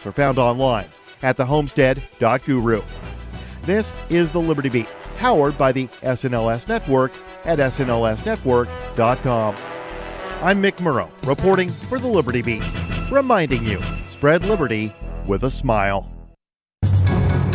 are found online at thehomestead.guru. This is the Liberty Beat, powered by the SNLS Network at snlsnetwork.com. I'm Mick Murrow, reporting for the Liberty Beat, reminding you, spread liberty with a smile.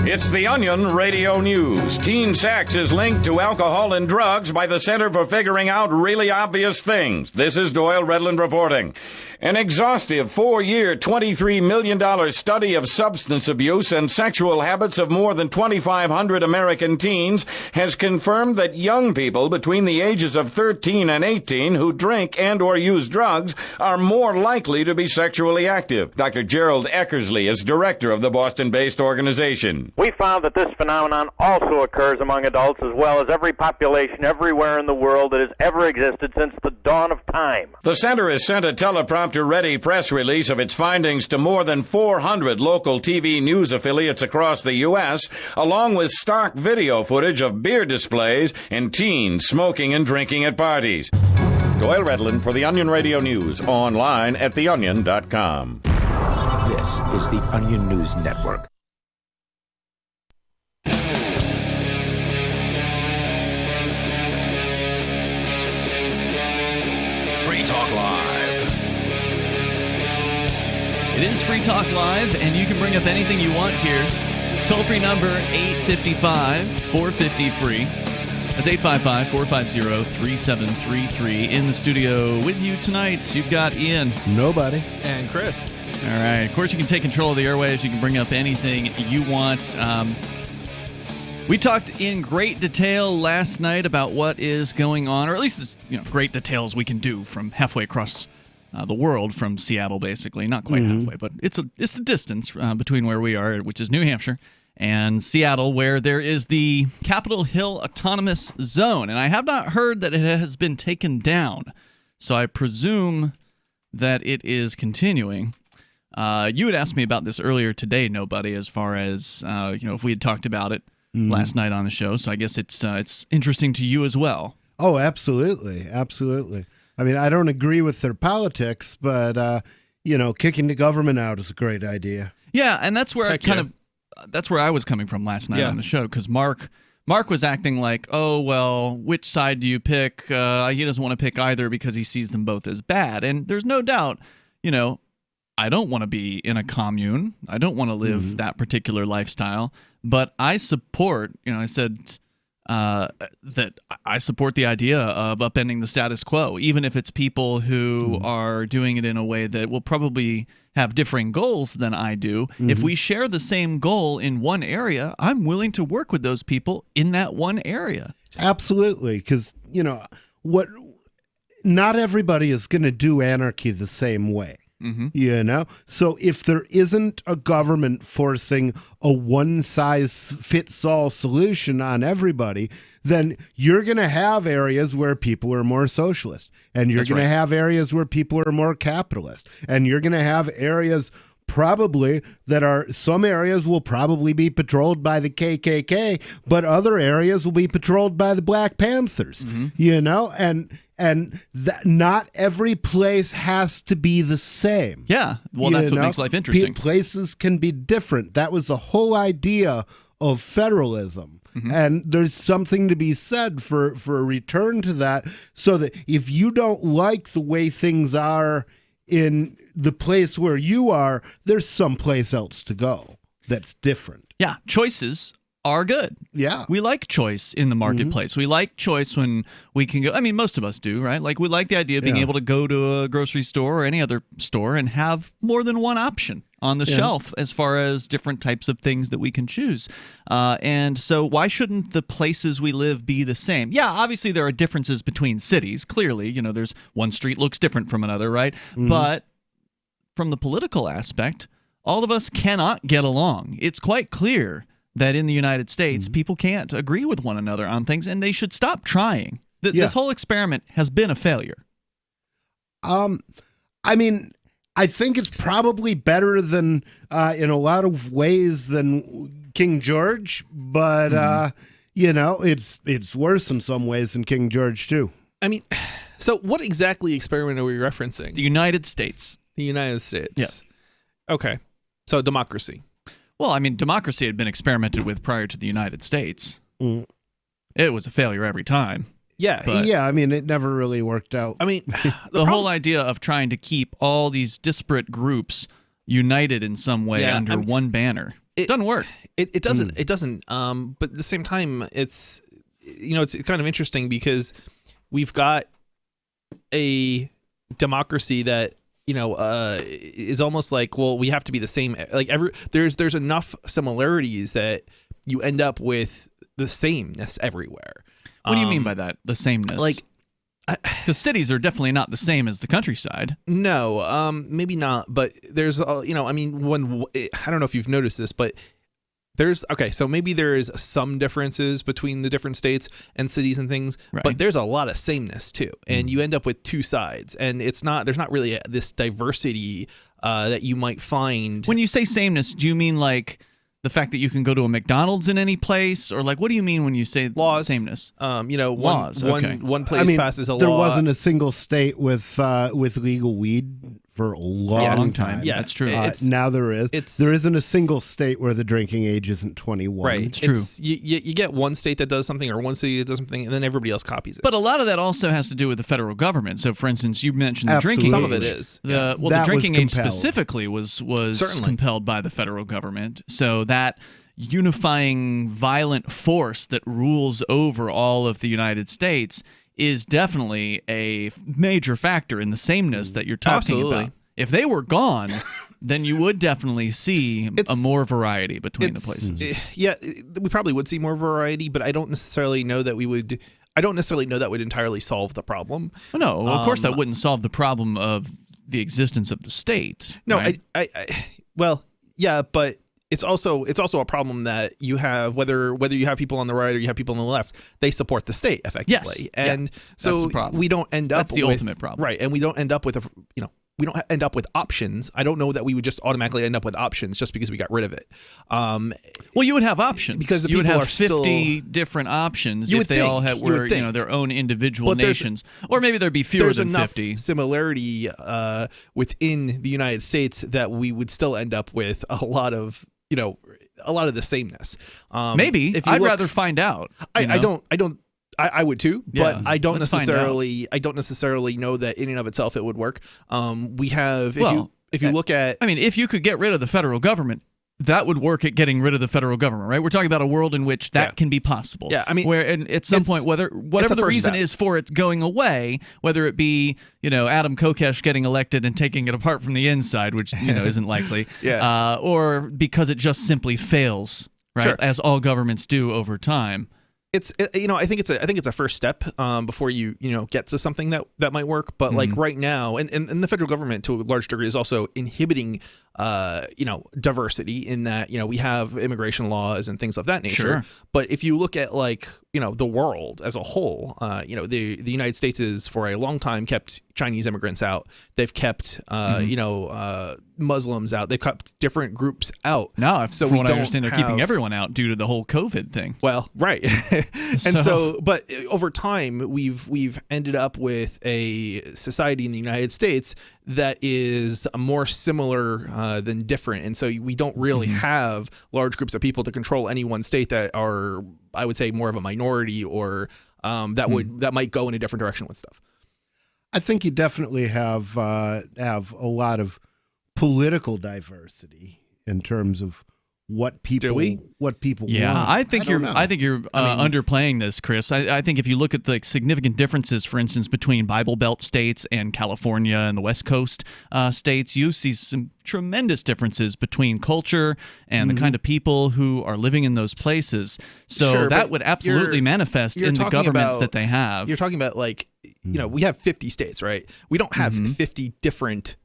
It's the Onion Radio News. Teen sex is linked to alcohol and drugs by the Center for Figuring Out Really Obvious Things. This is Doyle Redland reporting. An exhaustive 4-year, $23 million study of substance abuse and sexual habits of more than 2,500 American teens has confirmed that young people between the ages of 13 and 18 who drink and or use drugs are more likely to be sexually active. Dr. Gerald Eckersley is director of the Boston-based organization. We found that this phenomenon also occurs among adults as well as every population everywhere in the world that has ever existed since the dawn of time. The center has sent a teleprompter-ready press release of its findings to more than 400 local TV news affiliates across the U.S., along with stock video footage of beer displays and teens smoking and drinking at parties. Doyle Redland for the Onion Radio News, online at theonion.com. This is the Onion News Network. Free Talk Live. It is Free Talk Live, and you can bring up anything you want here. Toll-free number 855-450-FREE. That's 855-450-3733. In the studio with you tonight, you've got Ian. Nobody. And Chris. All right. Of course, you can take control of the airwaves. You can bring up anything you want. We talked in great detail last night about what is going on, or at least as great details we can do from halfway across the world from Seattle, basically. Not quite halfway, but it's the distance between where we are, which is New Hampshire, and Seattle, where there is the Capitol Hill Autonomous Zone. And I have not heard that it has been taken down, so I presume that it is continuing. You had asked me about this earlier today, Nobody, as far as if we had talked about it last night on the show, so I guess it's interesting to you as well. Oh, absolutely. Absolutely. I mean, I don't agree with their politics, but, kicking the government out is a great idea. Yeah, and that's where that's where I was coming from last night on the show, because Mark was acting like, oh, well, which side do you pick? He doesn't want to pick either because he sees them both as bad. And there's no doubt, I don't want to be in a commune. I don't want to live that particular lifestyle. But I support, I said that I support the idea of upending the status quo, even if it's people who are doing it in a way that will probably have differing goals than I do. If we share the same goal in one area, I'm willing to work with those people in that one area. Absolutely, because, not everybody is going to do anarchy the same way. So if there isn't a government forcing a one-size-fits-all solution on everybody, then you're going to have areas where people are more socialist, and you're going to have areas where people are more capitalist, and you're going to have areas probably some areas will probably be patrolled by the KKK, but other areas will be patrolled by the Black Panthers, and that not every place has to be the same. Yeah, well, that's what makes life interesting. Places can be different. That was the whole idea of federalism. And there's something to be said for a return to that, so that if you don't like the way things are in the place where you are, there's someplace else to go that's different. Yeah, choices are good. Yeah. We like choice in the marketplace. We like choice when we can go. I mean, most of us do, right? Like, we like the idea of being able to go to a grocery store or any other store and have more than one option on the shelf as far as different types of things that we can choose. And so why shouldn't the places we live be the same? Yeah, obviously there are differences between cities. Clearly, there's one street looks different from another, right? But from the political aspect, all of us cannot get along. It's quite clear that in the United States, people can't agree with one another on things, and they should stop trying. This whole experiment has been a failure. I mean, I think it's probably better than, in a lot of ways, than King George, but, it's worse in some ways than King George, too. I mean, so what exactly experiment are we referencing? The United States. The United States. Yes. Okay. So democracy. Well, I mean, democracy had been experimented with prior to the United States. It was a failure every time. Yeah. Yeah, I mean, it never really worked out. I mean, The whole idea of trying to keep all these disparate groups united in some way under one banner doesn't work. It doesn't. It doesn't. But at the same time, it's kind of interesting because we've got a democracy that is almost like, well, we have to be the same. Like there's enough similarities that you end up with the sameness everywhere. What do you mean by that? The sameness? Like, because cities are definitely not the same as the countryside. No, maybe not. But there's, I don't know if you've noticed this, but so maybe there is some differences between the different states and cities and things, right. But there's a lot of sameness too, and you end up with two sides, and there's not really this diversity that you might find. When you say sameness, do you mean like the fact that you can go to a McDonald's in any place, or like what do you mean when you say laws? Sameness? Laws. Okay. One place passes a law. There wasn't a single state with legal weed for a long time. Yeah, that's true. Now there is. There isn't a single state where the drinking age isn't 21. Right. It's true. You get one state that does something or one city that does something, and then everybody else copies it. But a lot of that also has to do with the federal government. So, for instance, you mentioned the drinking age. Some of it is. The drinking age specifically was compelled by the federal government. So that unifying violent force that rules over all of the United States is definitely a major factor in the sameness that you're talking about. If they were gone, then you would definitely see more variety between the places. Yeah, we probably would see more variety, but I don't necessarily know that would entirely solve the problem. Well, no, of course that wouldn't solve the problem of the existence of the state. No, right? But it's also a problem that you have whether you have people on the right or you have people on the left, they support the state effectively. Yes. And so that's the problem. We don't end up That's the ultimate problem. Right, and we don't end up with we don't end up with options. I don't know that we would just automatically end up with options just because we got rid of it. Well, you would have options because you would have 50 different options if they all were their own individual nations, or maybe there'd be fewer than 50. There's enough similarity within the United States that we would still end up with a lot of the sameness. Maybe I'd rather find out. I would too, but I don't let's necessarily know that in and of itself it would work. We have if you look at, if you could get rid of the federal government, that would work at getting rid of the federal government, right? We're talking about a world in which that can be possible. Yeah, where at some point, whatever the reason is for it going away, whether it be Adam Kokesh getting elected and taking it apart from the inside, which isn't likely, or because it just simply fails, right? As all governments do over time. I think it's a first step before you get to something that might work. But like right now, and the federal government to a large degree is also inhibiting diversity in that we have immigration laws and things of that nature. Sure. But if you look at the world as a whole, the United States is for a long time kept Chinese immigrants out. They've kept Muslims out. They've kept different groups out. No, so from what I understand, they're keeping everyone out due to the whole COVID thing. Well, right. But over time, we've ended up with a society in the United States that is more similar than different, and so we don't really have large groups of people to control any one state that are, I would say, more of a minority or that might go in a different direction with stuff. I think you definitely have a lot of political diversity in terms of what people want. I think you're underplaying this, Chris. I think if you look at the significant differences, for instance, between Bible Belt states and California and the West Coast states, you see some tremendous differences between culture and the kind of people who are living in those places. So that would absolutely manifest in the governments that they have. You're talking about we have 50 states, right? We don't have 50 different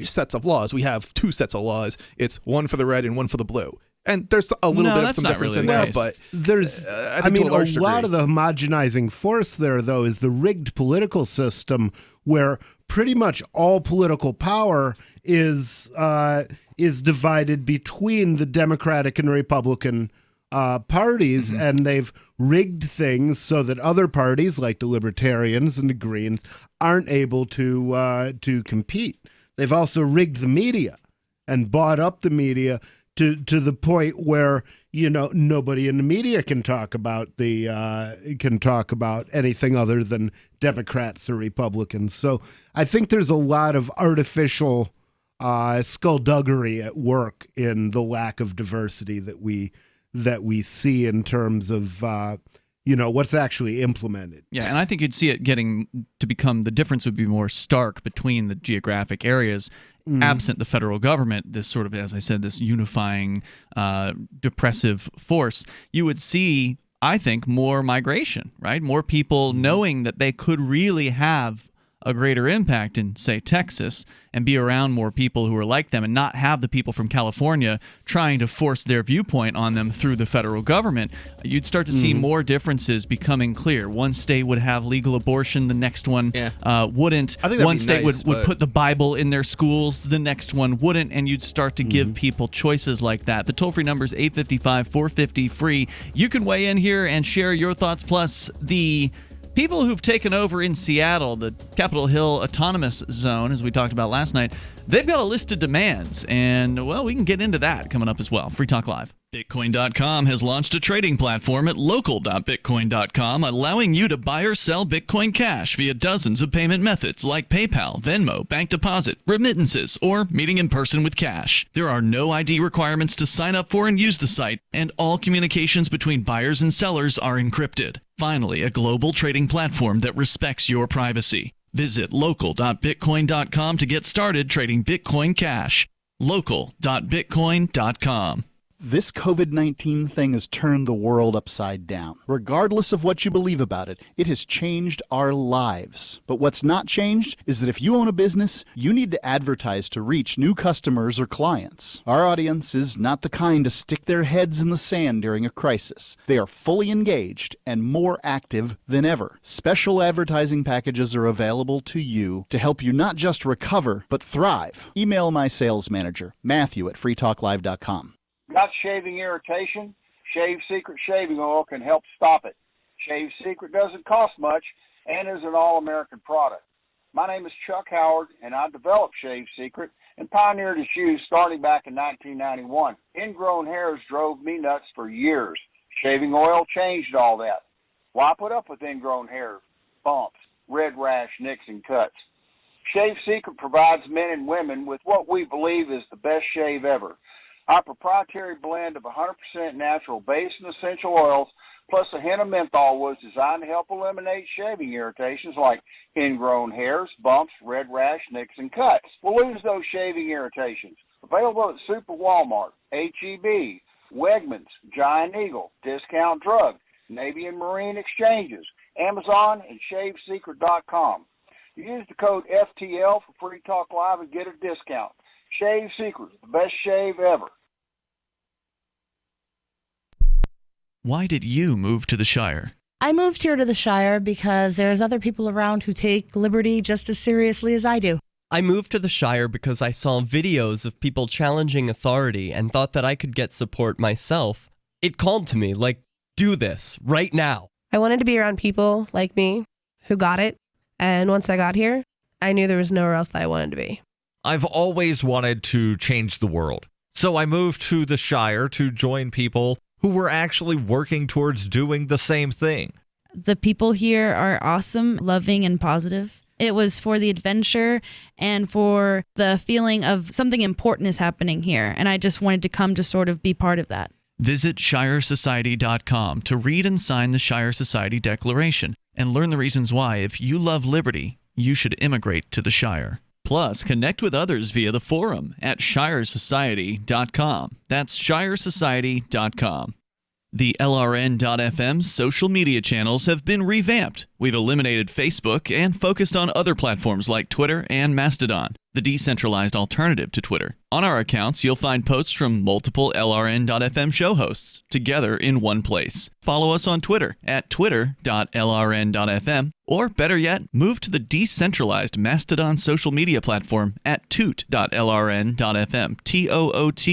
sets of laws. We have two sets of laws. It's one for the red and one for the blue. And there's a little bit of some difference in there, but there's a lot of the homogenizing force there, though, is the rigged political system where pretty much all political power is divided between the Democratic and Republican parties, and they've rigged things so that other parties like the Libertarians and the Greens aren't able to compete. They've also rigged the media and bought up the media to the point where, nobody in the media can talk about anything other than Democrats or Republicans. So I think there's a lot of artificial skullduggery at work in the lack of diversity that we see in terms of what's actually implemented. Yeah, and I think you'd see it getting to become, the difference would be more stark between the geographic areas. Absent the federal government, this sort of, as I said, this unifying depressive force, you would see, I think, more migration, right? More people knowing that they could really have a greater impact in, say, Texas, and be around more people who are like them, and not have the people from California trying to force their viewpoint on them through the federal government. You'd start to see more differences becoming clear. One state would have legal abortion, the next one wouldn't. I think one state nice, would put the Bible in their schools, the next one wouldn't, and you'd start to give people choices like that. The toll-free number is 855-450-FREE. You can weigh in here and share your thoughts, plus the people who've taken over in Seattle, the Capitol Hill Autonomous Zone, as we talked about last night, they've got a list of demands, and, well, we can get into that coming up as well. Free Talk Live. Bitcoin.com has launched a trading platform at local.bitcoin.com, allowing you to buy or sell Bitcoin Cash via dozens of payment methods like PayPal, Venmo, bank deposit, remittances, or meeting in person with cash. There are no ID requirements to sign up for and use the site, and all communications between buyers and sellers are encrypted. Finally, a global trading platform that respects your privacy. Visit local.bitcoin.com to get started trading Bitcoin Cash. local.bitcoin.com. This COVID-19 thing has turned the world upside down. Regardless of what you believe about it, it has changed our lives. But what's not changed is that if you own a business, you need to advertise to reach new customers or clients. Our audience is not the kind to stick their heads in the sand during a crisis. They are fully engaged and more active than ever. Special advertising packages are available to you to help you not just recover, but thrive. Email my sales manager, Matthew at freetalklive.com. Got shaving irritation? Shave Secret shaving oil can help stop it. Shave Secret doesn't cost much and is an all-American product. My name is Chuck Howard, and I developed Shave Secret and pioneered its use starting back in 1991. Ingrown hairs drove me nuts for years. Shaving oil changed all that. Why put up with ingrown hair, bumps, red rash, nicks, and cuts? Shave Secret provides men and women with what we believe is the best shave ever. Our proprietary blend of 100% natural base and essential oils, plus a hint of menthol, was designed to help eliminate shaving irritations like ingrown hairs, bumps, red rash, nicks, and cuts. We'll lose those shaving irritations. Available at Super Walmart, H-E-B, Wegmans, Giant Eagle, Discount Drug, Navy and Marine Exchanges, Amazon, and ShaveSecret.com. Use the code FTL for Free Talk Live and get a discount. Shave Secret, the best shave ever. Why did you move to the Shire? I moved here to the Shire because there's other people around who take liberty just as seriously as I do. I moved to the Shire because I saw videos of people challenging authority and thought that I could get support myself. It called to me, like, do this, right now. I wanted to be around people like me who got it, and once I got here, I knew there was nowhere else that I wanted to be. I've always wanted to change the world, so I moved to the Shire to join people who were actually working towards doing the same thing. The people here are awesome, loving, and positive. It was for the adventure and for the feeling of something important is happening here, and I just wanted to come to sort of be part of that. Visit ShireSociety.com to read and sign the Shire Society Declaration and learn the reasons why, if you love liberty, you should immigrate to the Shire. Plus, connect with others via the forum at ShireSociety.com. That's ShireSociety.com. The LRN.FM's social media channels have been revamped. We've eliminated Facebook and focused on other platforms like Twitter and Mastodon, the decentralized alternative to Twitter. On our accounts, you'll find posts from multiple LRN.FM show hosts together in one place. Follow us on Twitter at twitter.lrn.fm, or better yet, move to the decentralized Mastodon social media platform at toot.lrn.fm, toot.lrn.fm.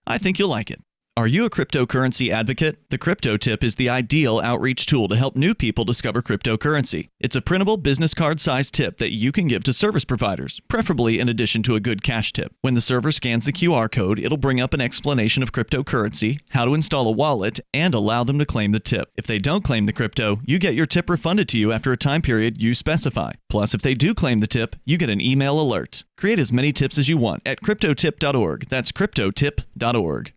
I think you'll like it. Are you a cryptocurrency advocate? The Crypto Tip is the ideal outreach tool to help new people discover cryptocurrency. It's a printable business card-sized tip that you can give to service providers, preferably in addition to a good cash tip. When the server scans the QR code, it'll bring up an explanation of cryptocurrency, how to install a wallet, and allow them to claim the tip. If they don't claim the crypto, you get your tip refunded to you after a time period you specify. Plus, if they do claim the tip, you get an email alert. Create as many tips as you want at cryptotip.org. That's cryptotip.org.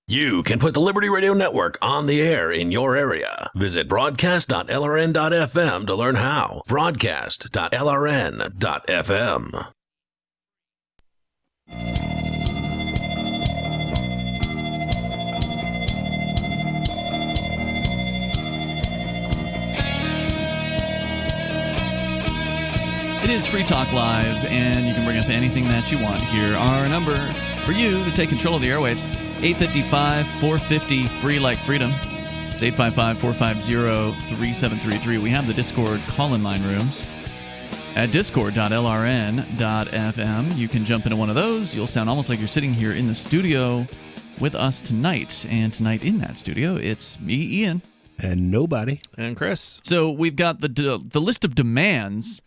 You can put the Liberty Radio Network on the air in your area. Visit broadcast.lrn.fm to learn how. Broadcast.lrn.fm. It is Free Talk Live, and you can bring up anything that you want here. Our number for you to take control of the airwaves, 855-450-FREE like freedom. It's 855-450-3733. We have the Discord call-in line rooms at discord.lrn.fm. You can jump into one of those. You'll sound almost like you're sitting here in the studio with us tonight. And tonight in that studio, it's me, Ian. And nobody. And Chris. So we've got the list of demands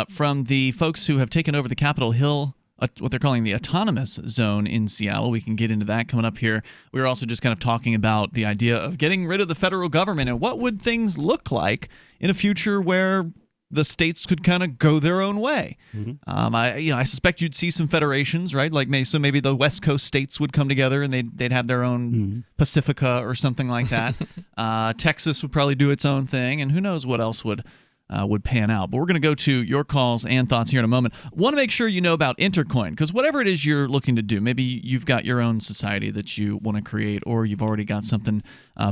from the folks who have taken over the Capitol Hill, what they're calling the autonomous zone in Seattle. We can get into that coming up here. We were also just kind of talking about the idea of getting rid of the federal government and what would things look like in a future where the states could kind of go their own way. Mm-hmm. I suspect you'd see some federations, right? Like maybe the West Coast states would come together and they'd have their own Pacifica or something like that. Texas would probably do its own thing, and who knows what else would pan out. But we're going to go to your calls and thoughts here in a moment. Want to make sure you know about Intercoin, because whatever it is you're looking to do, maybe you've got your own society that you want to create, or you've already got something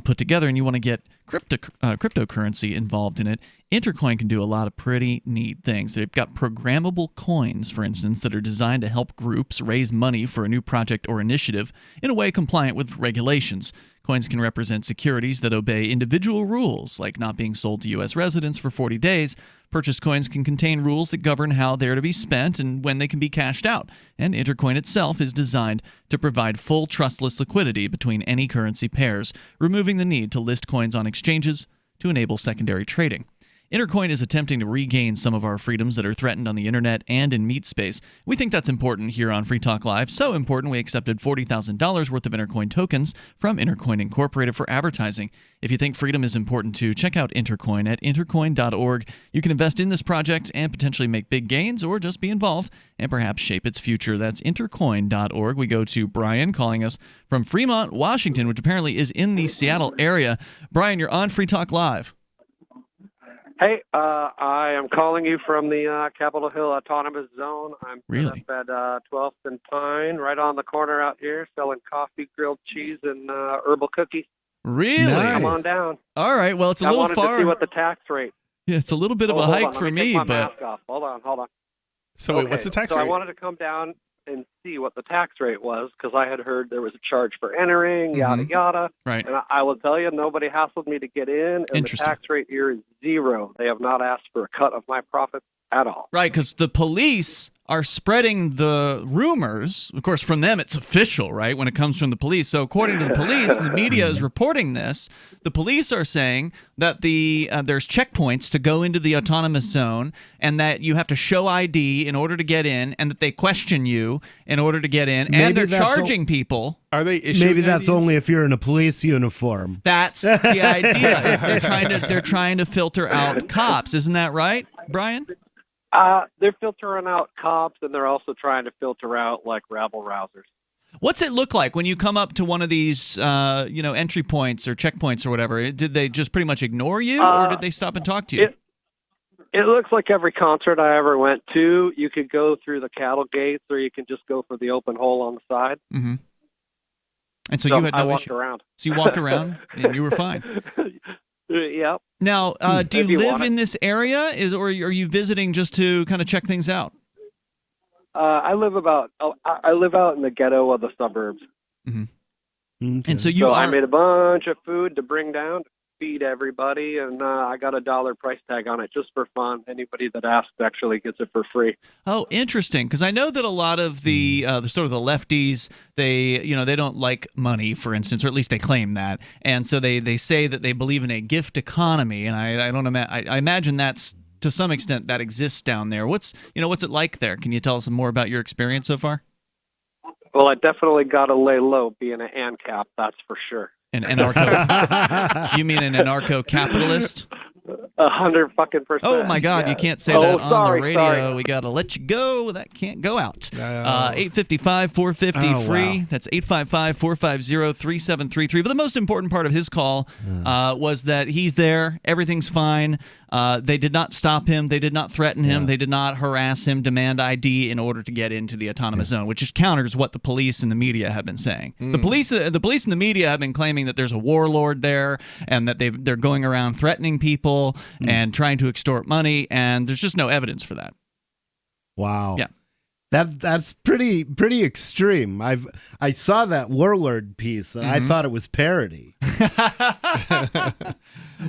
put together and you want to get cryptocurrency involved in it. Intercoin can do a lot of pretty neat things. They've got programmable coins, for instance, that are designed to help groups raise money for a new project or initiative in a way compliant with regulations. Coins can represent securities that obey individual rules, like not being sold to U.S. residents for 40 days. Purchased coins can contain rules that govern how they're to be spent and when they can be cashed out. And Intercoin itself is designed to provide full trustless liquidity between any currency pairs, removing the need to list coins on exchanges to enable secondary trading. Intercoin is attempting to regain some of our freedoms that are threatened on the internet and in meat space. We think that's important here on Free Talk Live. So important, we accepted $40,000 worth of Intercoin tokens from Intercoin Incorporated for advertising. If you think freedom is important too, check out Intercoin at intercoin.org. You can invest in this project and potentially make big gains, or just be involved and perhaps shape its future. That's intercoin.org. We go to Brian calling us from Fremont, Washington, which apparently is in the Seattle area. Brian, you're on Free Talk Live. Hey, I am calling you from the Capitol Hill Autonomous Zone. I'm really up at 12th and Pine, right on the corner out here, selling coffee, grilled cheese, and herbal cookies. Really? Nice. Come on down. All right. Well, it's a little far. I wanted to see what the tax rate. Yeah, it's a little bit of a hike for me, but but. Mask off. Hold on. So wait, what's the tax rate? I wanted to come down and see what the tax rate was, because I had heard there was a charge for entering, yada yada. Right. And I will tell you, nobody hassled me to get in, and the tax rate here is 0. They have not asked for a cut of my profits at all. Right, because the police are spreading the rumors. Of course, from them, it's official, right, when it comes from the police. So according to the police, and the media is reporting this, the police are saying that there's checkpoints to go into the autonomous zone, and that you have to show ID in order to get in, and that they question you in order to get in, and they're charging people. Are they issuing Maybe that's IDs? Only if you're in a police uniform. That's the idea. Is they're trying to filter out cops. Isn't that right, Brian? They're filtering out cops, and they're also trying to filter out like rabble-rousers. What's it look like when you come up to one of these, entry points or checkpoints or whatever? Did they just pretty much ignore you, or did they stop and talk to you? It looks like every concert I ever went to, you could go through the cattle gates, or you can just go for the open hole on the side. Mm-hmm. And so you had no I walked issue. around. So you walked around, and you were fine. Yep. Now, do you live in this area, or are you visiting just to kind of check things out? I live out in the ghetto of the suburbs. Mm-hmm. Okay. And so I made a bunch of food to bring down. feed everybody, and I got a $1 price tag on it just for fun. Anybody that asks actually gets it for free. Oh, interesting. Because I know that a lot of the sort of the lefties, they don't like money, for instance, or at least they claim that, and so they say that they believe in a gift economy, and I imagine that's to some extent that exists down there. What's it like there? Can you tell us more about your experience so far? Well, I definitely got to lay low being an ANCAP, that's for sure. An anarcho? You mean an anarcho-capitalist? 100%. Oh my God! Yeah. You can't say that on the radio. Sorry. We gotta let you go. That can't go out. 855-450 free. Wow. That's 855-450-3733. But the most important part of his call was that he's there. Everything's fine. They did not stop him. They did not threaten him. Yeah. They did not harass him, demand ID in order to get into the autonomous zone, which just counters what the police and the media have been saying. The police and the media have been claiming that there's a warlord there and that they're going around threatening people and trying to extort money, and there's just no evidence for that. Wow. Yeah. That's pretty extreme. I saw that warlord piece and I thought it was parody.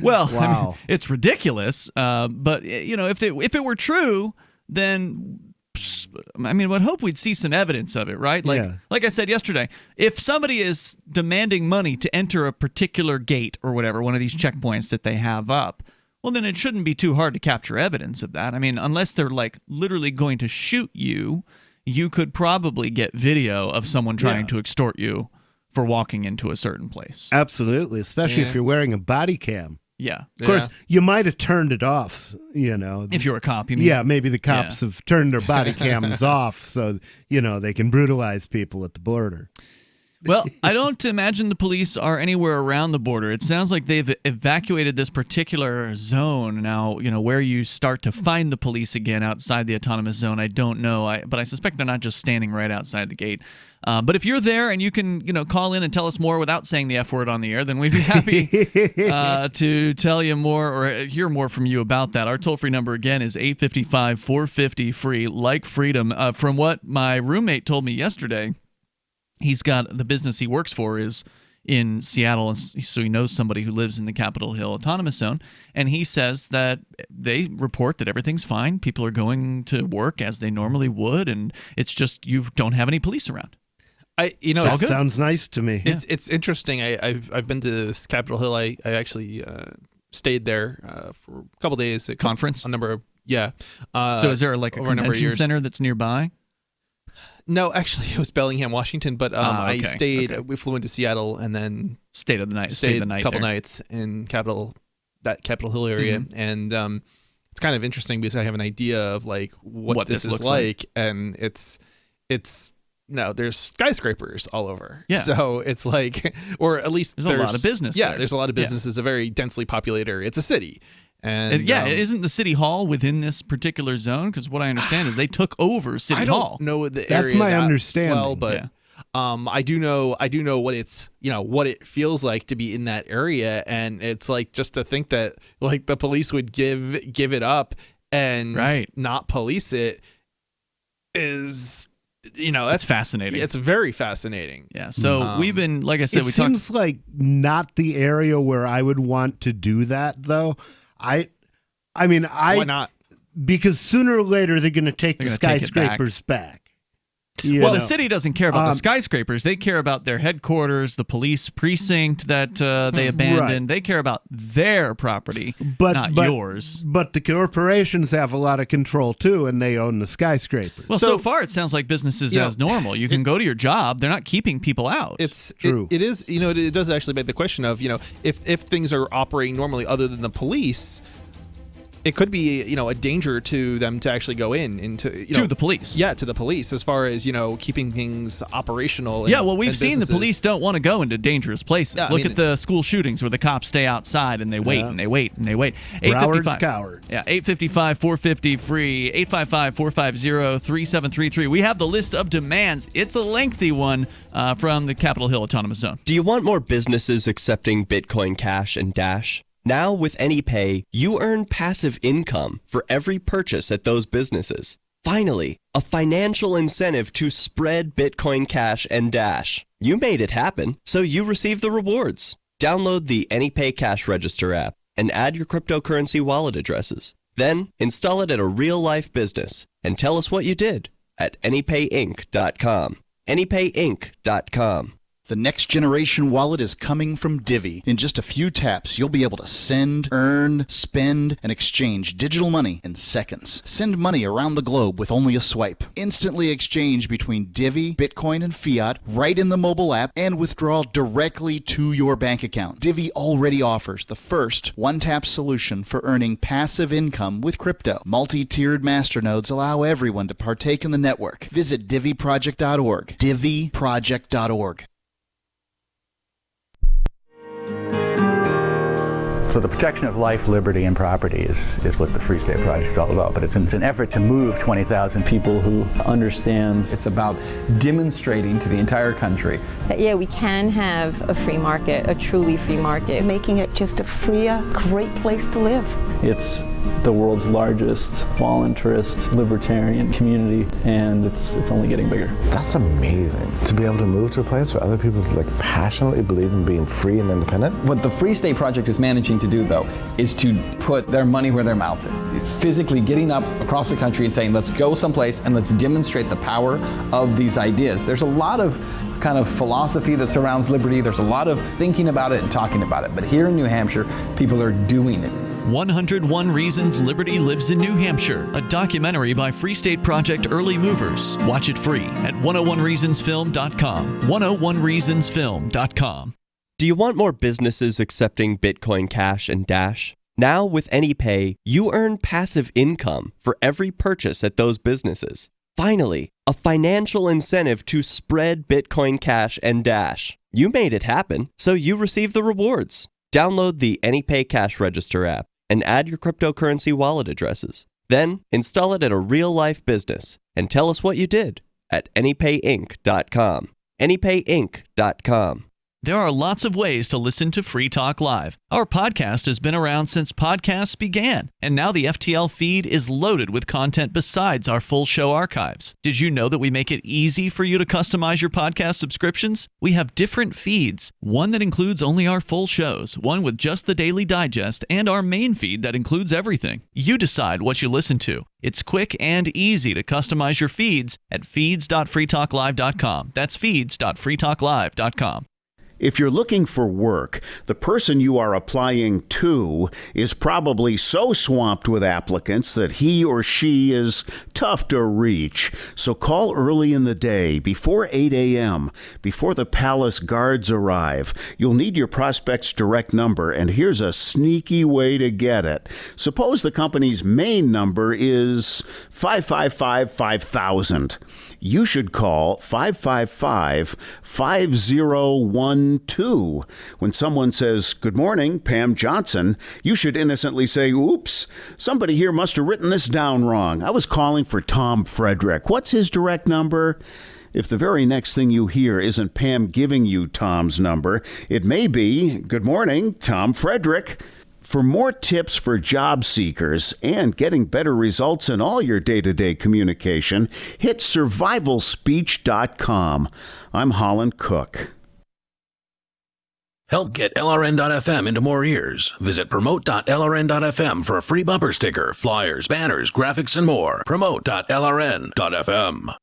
Well, wow. I mean, it's ridiculous. But if it were true, then I mean, would hope we'd see some evidence of it, right? Like I said yesterday, if somebody is demanding money to enter a particular gate or whatever, one of these checkpoints that they have up, well, then it shouldn't be too hard to capture evidence of that. I mean, unless they're like literally going to shoot you, you could probably get video of someone trying to extort you for walking into a certain place. Absolutely, especially if you're wearing a body cam. Yeah. Of course, you might have turned it off, If you're a cop, you mean? Yeah, maybe the cops have turned their body cams off so, they can brutalize people at the border. Well, I don't imagine the police are anywhere around the border. It sounds like they've evacuated this particular zone. Now, where you start to find the police again outside the autonomous zone, I don't know. But I suspect they're not just standing right outside the gate. But if you're there and you can, call in and tell us more without saying the F word on the air, then we'd be happy to tell you more or hear more from you about that. Our toll-free number, again, is 855-450-FREE, like freedom. From what my roommate told me yesterday, he's got the business he works for is in Seattle, and so he knows somebody who lives in the Capitol Hill Autonomous Zone, and he says that they report that everything's fine. People are going to work as they normally would, and it's just you don't have any police around. That sounds nice to me. It's interesting. I've been to this Capitol Hill. I actually stayed there for a couple days at conference. A number of so is there like a convention center that's nearby? No, actually, it was Bellingham, Washington. But I stayed. Okay. We flew into Seattle and then stayed the night. Stayed a couple nights in Capitol Hill area, and it's kind of interesting because I have an idea of like what this is like, and it's there's skyscrapers all over. Yeah. So it's like, or at least there's a lot of business. Yeah, there. There's a lot of business. It's a very densely populated area. It's a city. And isn't the city hall within this particular zone? Because what I understand is they took over city hall. I don't know the area. That's my understanding. Well, but I do know what it's what it feels like to be in that area, and it's like just to think that like the police would give it up and not police it is. That's fascinating. It's very fascinating. Yeah. So we've been, like I said, it seems like not the area where I would want to do that, though. I mean, why not? Because sooner or later they're going to take the skyscrapers back. The city doesn't care about the skyscrapers. They care about their headquarters, the police precinct that they abandoned. They care about their property, not yours. But the corporations have a lot of control, too, and they own the skyscrapers. Well, so far it sounds like business is as normal. You can go to your job. They're not keeping people out. It's true. It is, it does actually beg the question of, if things are operating normally other than the police, it could be, a danger to them to actually go into to the police. Yeah, to the police as far as, keeping things operational. We've seen the police don't want to go into dangerous places. Yeah, Look at the school shootings where the cops stay outside and they wait and they wait and they wait. Broward's coward. Yeah, 855-450-FREE, 855-450-3733. We have the list of demands. It's a lengthy one from the Capitol Hill Autonomous Zone. Do you want more businesses accepting Bitcoin Cash and Dash? Now, with AnyPay, you earn passive income for every purchase at those businesses. Finally, a financial incentive to spread Bitcoin Cash and Dash. You made it happen, so you receive the rewards. Download the AnyPay Cash Register app and add your cryptocurrency wallet addresses. Then install it at a real-life business and tell us what you did at anypayinc.com. anypayinc.com. The next generation wallet is coming from Divvy. In just a few taps, you'll be able to send, earn, spend, and exchange digital money in seconds. Send money around the globe with only a swipe. Instantly exchange between Divvy, Bitcoin, and fiat right in the mobile app and withdraw directly to your bank account. Divvy already offers the first one-tap solution for earning passive income with crypto. Multi-tiered masternodes allow everyone to partake in the network. Visit DivvyProject.org. DivvyProject.org. So the protection of life, liberty, and property is what the Free State Project is all about. But it's an effort to move 20,000 people who understand. It's about demonstrating to the entire country that, yeah, we can have a free market, a truly free market. Making it just a freer, great place to live. It's the world's largest voluntarist libertarian community, and it's only getting bigger. That's amazing, to be able to move to a place where other people passionately believe in being free and independent. What the Free State Project is managing to do, though, is to put their money where their mouth is. It's physically getting up across the country and saying, let's go someplace and let's demonstrate the power of these ideas. There's a lot of kind of philosophy that surrounds liberty. There's a lot of thinking about it and talking about it. But here in New Hampshire, people are doing it. 101 Reasons Liberty Lives in New Hampshire, a documentary by Free State Project Early Movers. Watch it free at 101reasonsfilm.com. 101reasonsfilm.com. Do you want more businesses accepting Bitcoin Cash and Dash? Now with AnyPay, you earn passive income for every purchase at those businesses. Finally, a financial incentive to spread Bitcoin Cash and Dash. You made it happen, so you receive the rewards. Download the AnyPay Cash Register app and add your cryptocurrency wallet addresses. Then install it at a real-life business and tell us what you did at anypayinc.com. anypayinc.com. There are lots of ways to listen to Free Talk Live. Our podcast has been around since podcasts began, and now the FTL feed is loaded with content besides our full show archives. Did you know that we make it easy for you to customize your podcast subscriptions? We have different feeds, one that includes only our full shows, one with just the Daily Digest, and our main feed that includes everything. You decide what you listen to. It's quick and easy to customize your feeds at feeds.freetalklive.com. That's feeds.freetalklive.com. If you're looking for work, the person you are applying to is probably so swamped with applicants that he or she is tough to reach. So call early in the day, before 8 a.m., before the palace guards arrive. You'll need your prospect's direct number, and here's a sneaky way to get it. Suppose the company's main number is 555-5000. You should call 555-5012. When someone says, "Good morning, Pam Johnson," you should innocently say, "Oops, somebody here must have written this down wrong. I was calling for Tom Frederick. What's his direct number?" If the very next thing you hear isn't Pam giving you Tom's number, it may be, "Good morning, Tom Frederick." For more tips for job seekers and getting better results in all your day-to-day communication, hit survivalspeech.com. I'm Holland Cook. Help get LRN.FM into more ears. Visit promote.lrn.fm for a free bumper sticker, flyers, banners, graphics, and more. Promote.lrn.fm.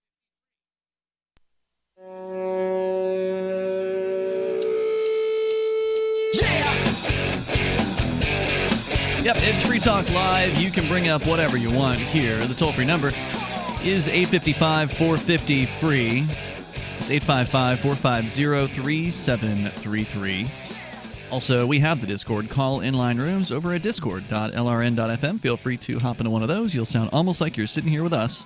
Yep, it's Free Talk Live. You can bring up whatever you want here. The toll-free number is 855-450-FREE. It's 855-450-3733. Also, we have the Discord call-in line rooms over at discord.lrn.fm. Feel free to hop into one of those. You'll sound almost like you're sitting here with us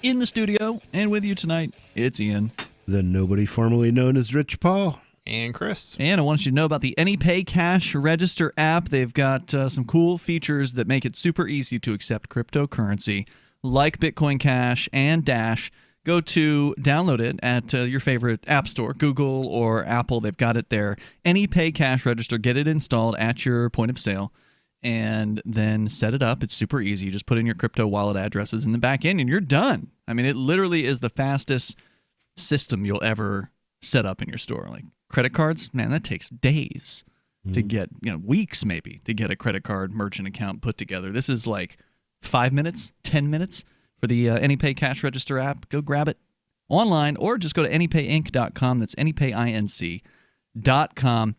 in the studio. And with you tonight, it's Ian. The nobody formerly known as Rich Paul. And Chris. And I want you to know about the AnyPay Cash Register app. They've got some cool features that make it super easy to accept cryptocurrency like Bitcoin Cash and Dash. Go to download it at your favorite app store, Google or Apple. They've got it there. AnyPay Cash Register. Get it installed at your point of sale and then set it up. It's super easy. You just put in your crypto wallet addresses in the back end and you're done. I mean, it literally is the fastest system you'll ever set up in your store. Like, credit cards, man, that takes days to get, weeks maybe to get a credit card merchant account put together. This is like 5 minutes, 10 minutes for the AnyPay Cash Register app. Go grab it online or just go to anypayinc.com. That's anypayinc.com.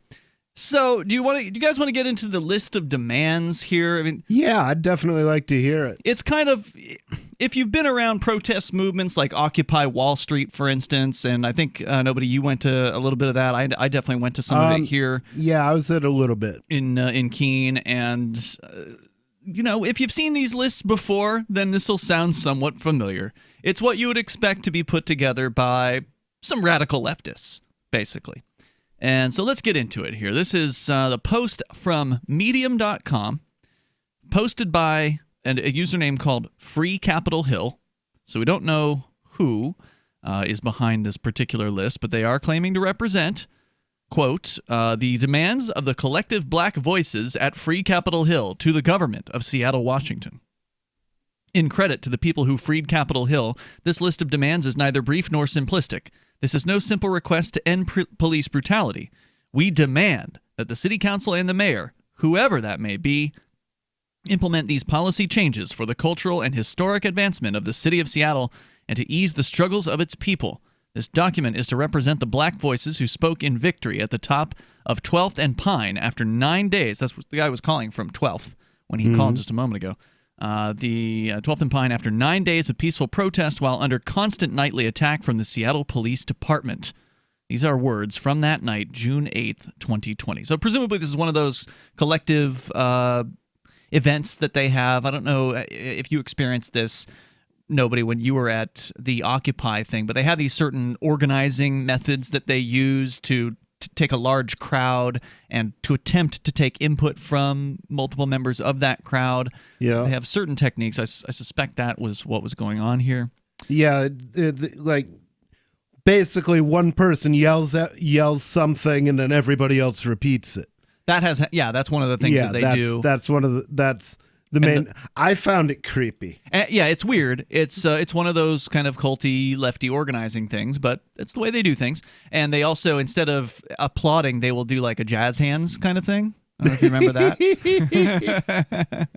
So, do you guys want to get into the list of demands here? I mean, yeah, I'd definitely like to hear it. It's kind of, if you've been around protest movements like Occupy Wall Street, for instance, and I think nobody, you went to a little bit of that. I definitely went to some of it here. Yeah, I was at a little bit in Keene, and if you've seen these lists before, then this will sound somewhat familiar. It's what you would expect to be put together by some radical leftists, basically. And so let's get into it here. This is the post from Medium.com, posted by a username called Free Capitol Hill. So we don't know who is behind this particular list, but they are claiming to represent, quote, the demands of the collective black voices at Free Capitol Hill to the government of Seattle, Washington. In credit to the people who freed Capitol Hill, this list of demands is neither brief nor simplistic. This is no simple request to end police brutality. We demand that the city council and the mayor, whoever that may be, implement these policy changes for the cultural and historic advancement of the city of Seattle and to ease the struggles of its people. This document is to represent the black voices who spoke in victory at the top of 12th and Pine after 9 days. That's what the guy was calling from 12th when he called just a moment ago. The 12th and Pine after 9 days of peaceful protest while under constant nightly attack from the Seattle Police Department. These are words from that night, June 8th, 2020. So presumably this is one of those collective events that they have. I don't know if you experienced this, nobody, when you were at the Occupy thing, but they have these certain organizing methods that they use to take a large crowd and to attempt to take input from multiple members of that crowd. Yeah. So they have certain techniques. I suspect that was what was going on here. Yeah, like basically one person yells something and then everybody else repeats it. That's one of the things that they do. That's the main. I found it creepy. Yeah, it's weird. It's one of those kind of culty lefty organizing things, but it's the way they do things. And they also, instead of applauding, they will do like a jazz hands kind of thing. I don't know if you remember that.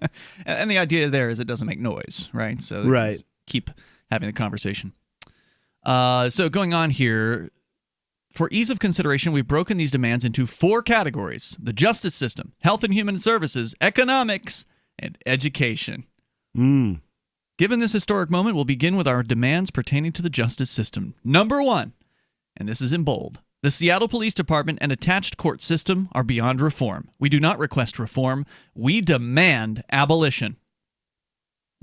And the idea there is it doesn't make noise, right? So right. Keep having the conversation. So going on here, for ease of consideration, we've broken these demands into 4 categories: the justice system, health and human services, economics, and education. Given this historic moment, we'll begin with our demands pertaining to the justice system. Number 1, and this is in bold, the Seattle Police Department and attached court system are beyond reform. We do not request reform. We demand abolition.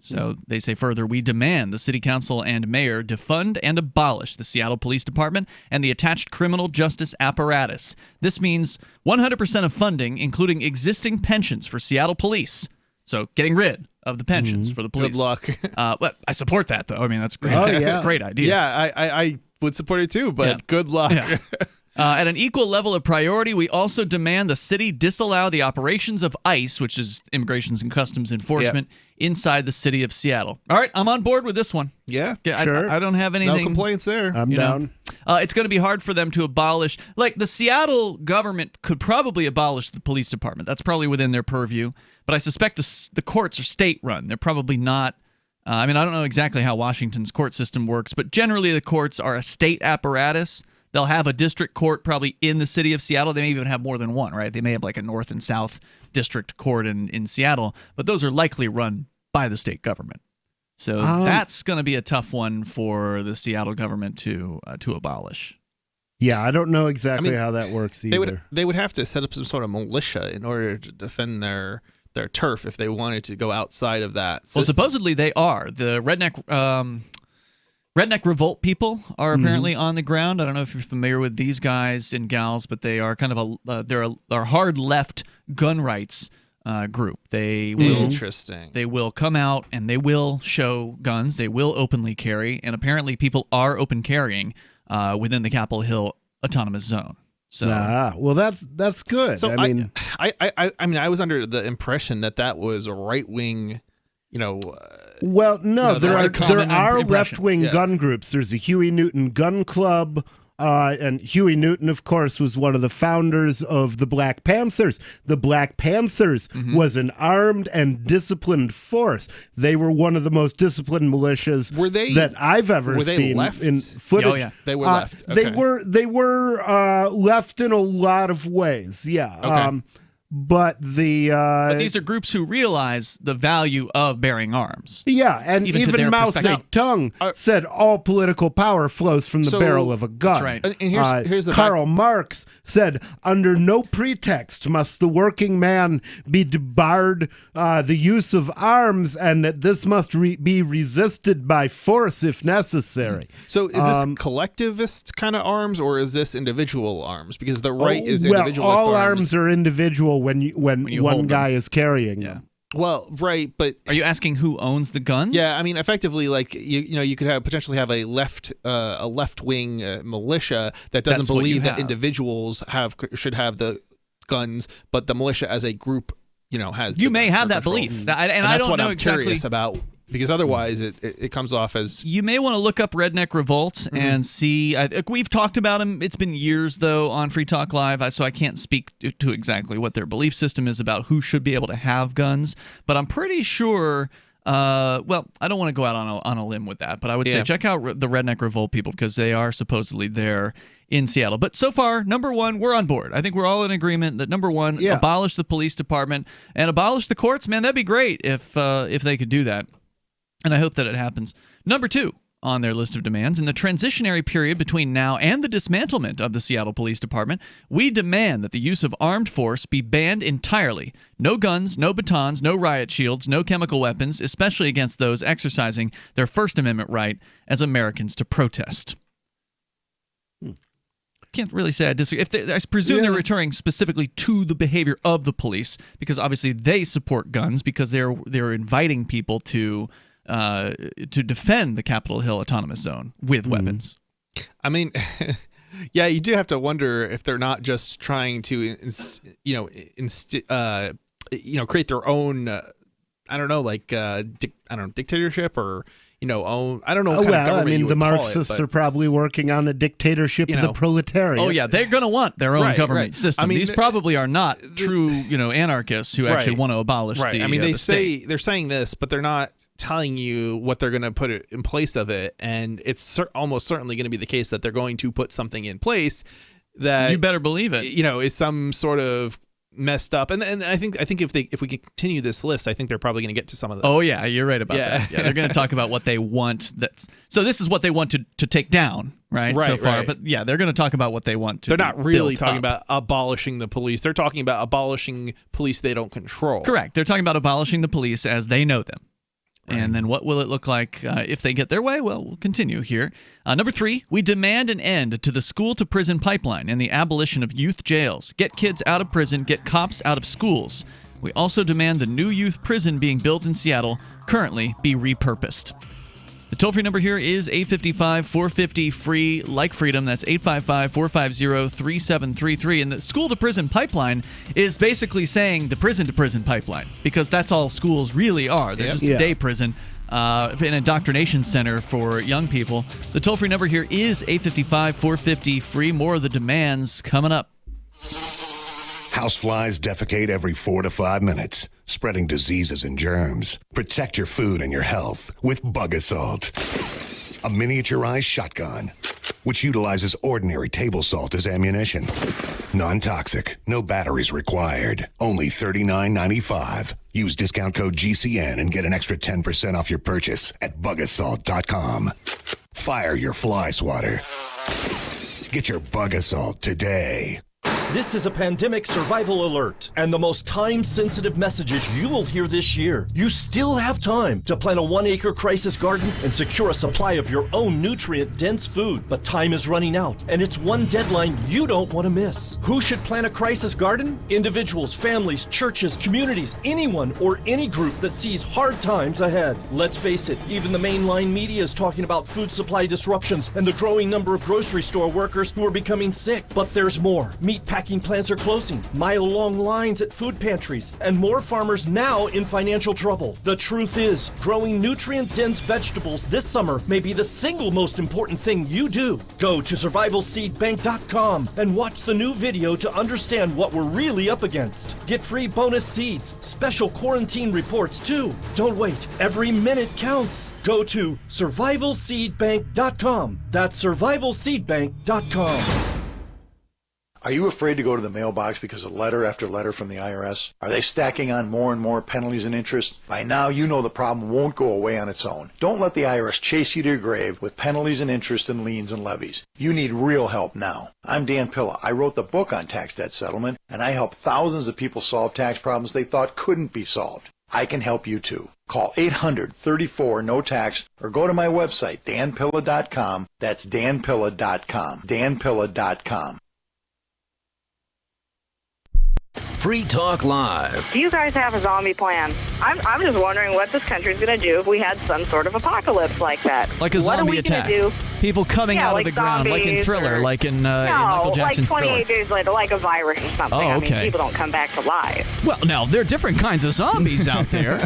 So they say further, we demand the city council and mayor defund and abolish the Seattle Police Department and the attached criminal justice apparatus. This means 100% of funding, including existing pensions for Seattle police. So getting rid of the pensions for the police. Good luck. But I support that, though. I mean, that's great. Oh, yeah. That's a great idea. Yeah, I would support it too, but good luck. Yeah. At an equal level of priority, we also demand the city disallow the operations of ICE, which is Immigrations and Customs Enforcement, inside the city of Seattle. All right, I'm on board with this one. Yeah, sure. I don't have anything. No complaints there. I'm down. It's going to be hard for them to abolish. Like, the Seattle government could probably abolish the police department. That's probably within their purview. But I suspect the courts are state-run. They're probably not. I don't know exactly how Washington's court system works, but generally the courts are a state apparatus. They'll have a district court probably in the city of Seattle. They may even have more than one, right? They may have like a north and south district court in Seattle, but those are likely run by the state government. So that's going to be a tough one for the Seattle government to abolish. Yeah, I don't know exactly how that works either. They would have to set up some sort of militia in order to defend their turf if they wanted to go outside of that system. Well, supposedly they are. The Redneck Revolt people are apparently on the ground. I don't know if you're familiar with these guys and gals, but they are kind of they're a hard left gun rights group. They will Interesting. They will come out and they will show guns. They will openly carry, and apparently people are open carrying within the Capitol Hill Autonomous Zone. So, well, that's good. So I mean, I was under the impression that was a right wing, Well, no, there are impression. left-wing gun groups. There's a Huey Newton Gun Club. And Huey Newton, of course, was one of the founders of the Black Panthers. The Black Panthers was an armed and disciplined force. They were one of the most disciplined militias that I've ever seen in footage. Oh, yeah. They were left. They were left in a lot of ways, yeah. Okay. But these are groups who realize the value of bearing arms. Yeah, and even Mao Zedong said all political power flows from the barrel of a gun. That's right. And here's the Karl Marx said, under no pretext must the working man be debarred the use of arms, and that this must be resisted by force if necessary. So is this collectivist kind of arms, or is this individual arms? Because the right is individualist all arms are individual when one guy is carrying them. Well, right, but are you asking who owns the guns? Yeah, I mean, effectively, like you could potentially have a left wing militia that doesn't believe that individuals should have the guns, but the militia as a group, has. You may have that belief, and I don't know exactly curious about. Because otherwise, it comes off as... You may want to look up Redneck Revolt and see... we've talked about them. It's been years, though, on Free Talk Live, so I can't speak to exactly what their belief system is about who should be able to have guns. But I'm pretty sure... I don't want to go out on a limb with that, but I would say check out the Redneck Revolt people, because they are supposedly there in Seattle. But so far, number one, we're on board. I think we're all in agreement that number one, abolish the police department and abolish the courts. Man, that'd be great if they could do that. And I hope that it happens. Number two on their list of demands, in the transitionary period between now and the dismantlement of the Seattle Police Department, we demand that the use of armed force be banned entirely. No guns, no batons, no riot shields, no chemical weapons, especially against those exercising their First Amendment right as Americans to protest. Can't really say I disagree. I presume they're referring specifically to the behavior of the police, because obviously they support guns, because they're inviting people to defend the Capitol Hill Autonomous Zone with weapons. I mean, yeah, you do have to wonder if they're not just trying to, create their own, dictatorship, or own. I don't know. What kind of government you would the Marxists are probably working on a dictatorship of the proletariat. Oh yeah, they're going to want their own government system. I mean, these probably are not true, anarchists who actually want to abolish the. I mean, they're saying this, but they're not telling you what they're going to put in place of it, and it's almost certainly going to be the case that they're going to put something in place that you better believe it. Is some sort of messed up, and I think if we continue this list, I think they're probably going to get to some of them. Oh yeah, you're right about that. Yeah, they're going to talk about what they want. So this is what they want to take down, right? So far, right. But yeah, they're going to talk about what they want to. They're not really talking about abolishing the police. They're talking about abolishing police they don't control. Correct. They're talking about abolishing the police as they know them. And then what will it look like if they get their way? Well, we'll continue here. Number three, we demand an end to the school-to-prison pipeline and the abolition of youth jails. Get kids out of prison, get cops out of schools. We also demand the new youth prison being built in Seattle currently be repurposed. The toll-free number here is 855-450-FREE, like freedom. That's 855-450-3733. And the school-to-prison pipeline is basically saying the prison-to-prison pipeline, because that's all schools really are. They're just a day prison, an indoctrination center for young people. The toll-free number here is 855-450-FREE. More of the demands coming up. Houseflies defecate every 4 to 5 minutes, spreading diseases and germs. Protect your food and your health with Bug Assault, a miniaturized shotgun, which utilizes ordinary table salt as ammunition. Non-toxic, no batteries required, only $39.95. Use discount code GCN and get an extra 10% off your purchase at bugassault.com. Fire your fly swatter. Get your Bug Assault today. This is a pandemic survival alert, and the most time-sensitive messages you will hear this year. You still have time to plant a 1-acre crisis garden and secure a supply of your own nutrient-dense food. But time is running out, and it's one deadline you don't want to miss. Who should plant a crisis garden? Individuals, families, churches, communities, anyone or any group that sees hard times ahead. Let's face it, even the mainline media is talking about food supply disruptions and the growing number of grocery store workers who are becoming sick. But there's more. Meet Packing plants are closing, mile-long lines at food pantries, and more farmers now in financial trouble. The truth is, growing nutrient-dense vegetables this summer may be the single most important thing you do. Go to survivalseedbank.com and watch the new video to understand what we're really up against. Get free bonus seeds, special quarantine reports too. Don't wait. Every minute counts. Go to survivalseedbank.com. That's survivalseedbank.com. Are you afraid to go to the mailbox because of letter after letter from the IRS? Are they stacking on more and more penalties and interest? By now, you know the problem won't go away on its own. Don't let the IRS chase you to your grave with penalties and interest and liens and levies. You need real help now. I'm Dan Pilla. I wrote the book on tax debt settlement, and I help thousands of people solve tax problems they thought couldn't be solved. I can help you too. Call 800-34-NO-TAX or go to my website, danpilla.com. That's danpilla.com. danpilla.com. Free Talk Live. Do you guys have a zombie plan? I'm just wondering what this country's going to do if we had some sort of apocalypse like that. Like a zombie attack. Do? People coming out of the ground, like in Thriller, like in Michael Jackson's like 28 Thriller. days later, like a virus or something. Oh, okay. I mean, people don't come back to life. Well, now, there are different kinds of zombies out there.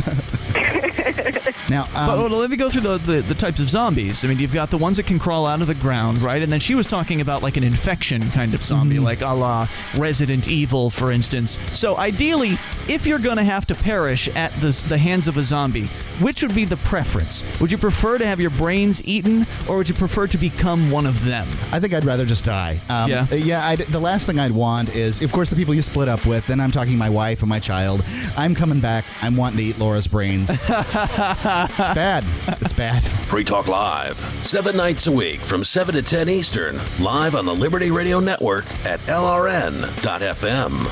Now, but let me go through the types of zombies. I mean, you've got the ones that can crawl out of the ground, right? And then she was talking about like an infection kind of zombie, like a la Resident Evil, for instance. So ideally, if you're going to have to perish at the hands of a zombie, which would be the preference? Would you prefer to have your brains eaten, or would you prefer to become one of them? I think I'd rather just die. The last thing I'd want is, of course, the people you split up with. Then I'm talking my wife and my child. I'm coming back. I'm wanting to eat Laura's brains. It's bad. It's bad. Free Talk Live, 7 nights a week from 7 to 10 Eastern, live on the Liberty Radio Network at LRN.FM.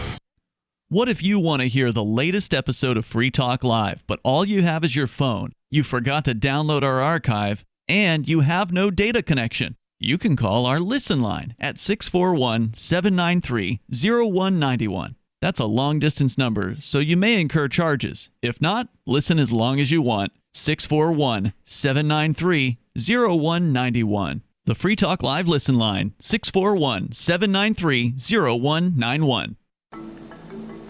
What if you want to hear the latest episode of Free Talk Live, but all you have is your phone, you forgot to download our archive, and you have no data connection? You can call our Listen line at 641-793-0191. That's a long-distance number, so you may incur charges. If not, listen as long as you want. 641-793-0191. The Free Talk Live Listen line, 641-793-0191.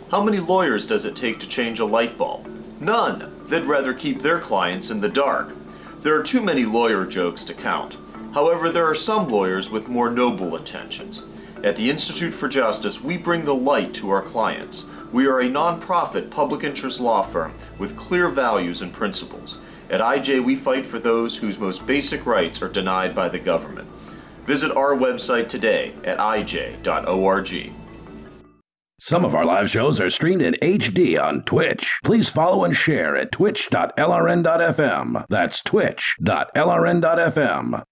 How many lawyers does it take to change a light bulb? None. They'd rather keep their clients in the dark. There are too many lawyer jokes to count. However, there are some lawyers with more noble intentions. At the Institute for Justice, we bring the light to our clients. We are a non-profit public interest law firm with clear values and principles. At IJ, we fight for those whose most basic rights are denied by the government. Visit our website today at ij.org. Some of our live shows are streamed in HD on Twitch. Please follow and share at twitch.lrn.fm. That's twitch.lrn.fm.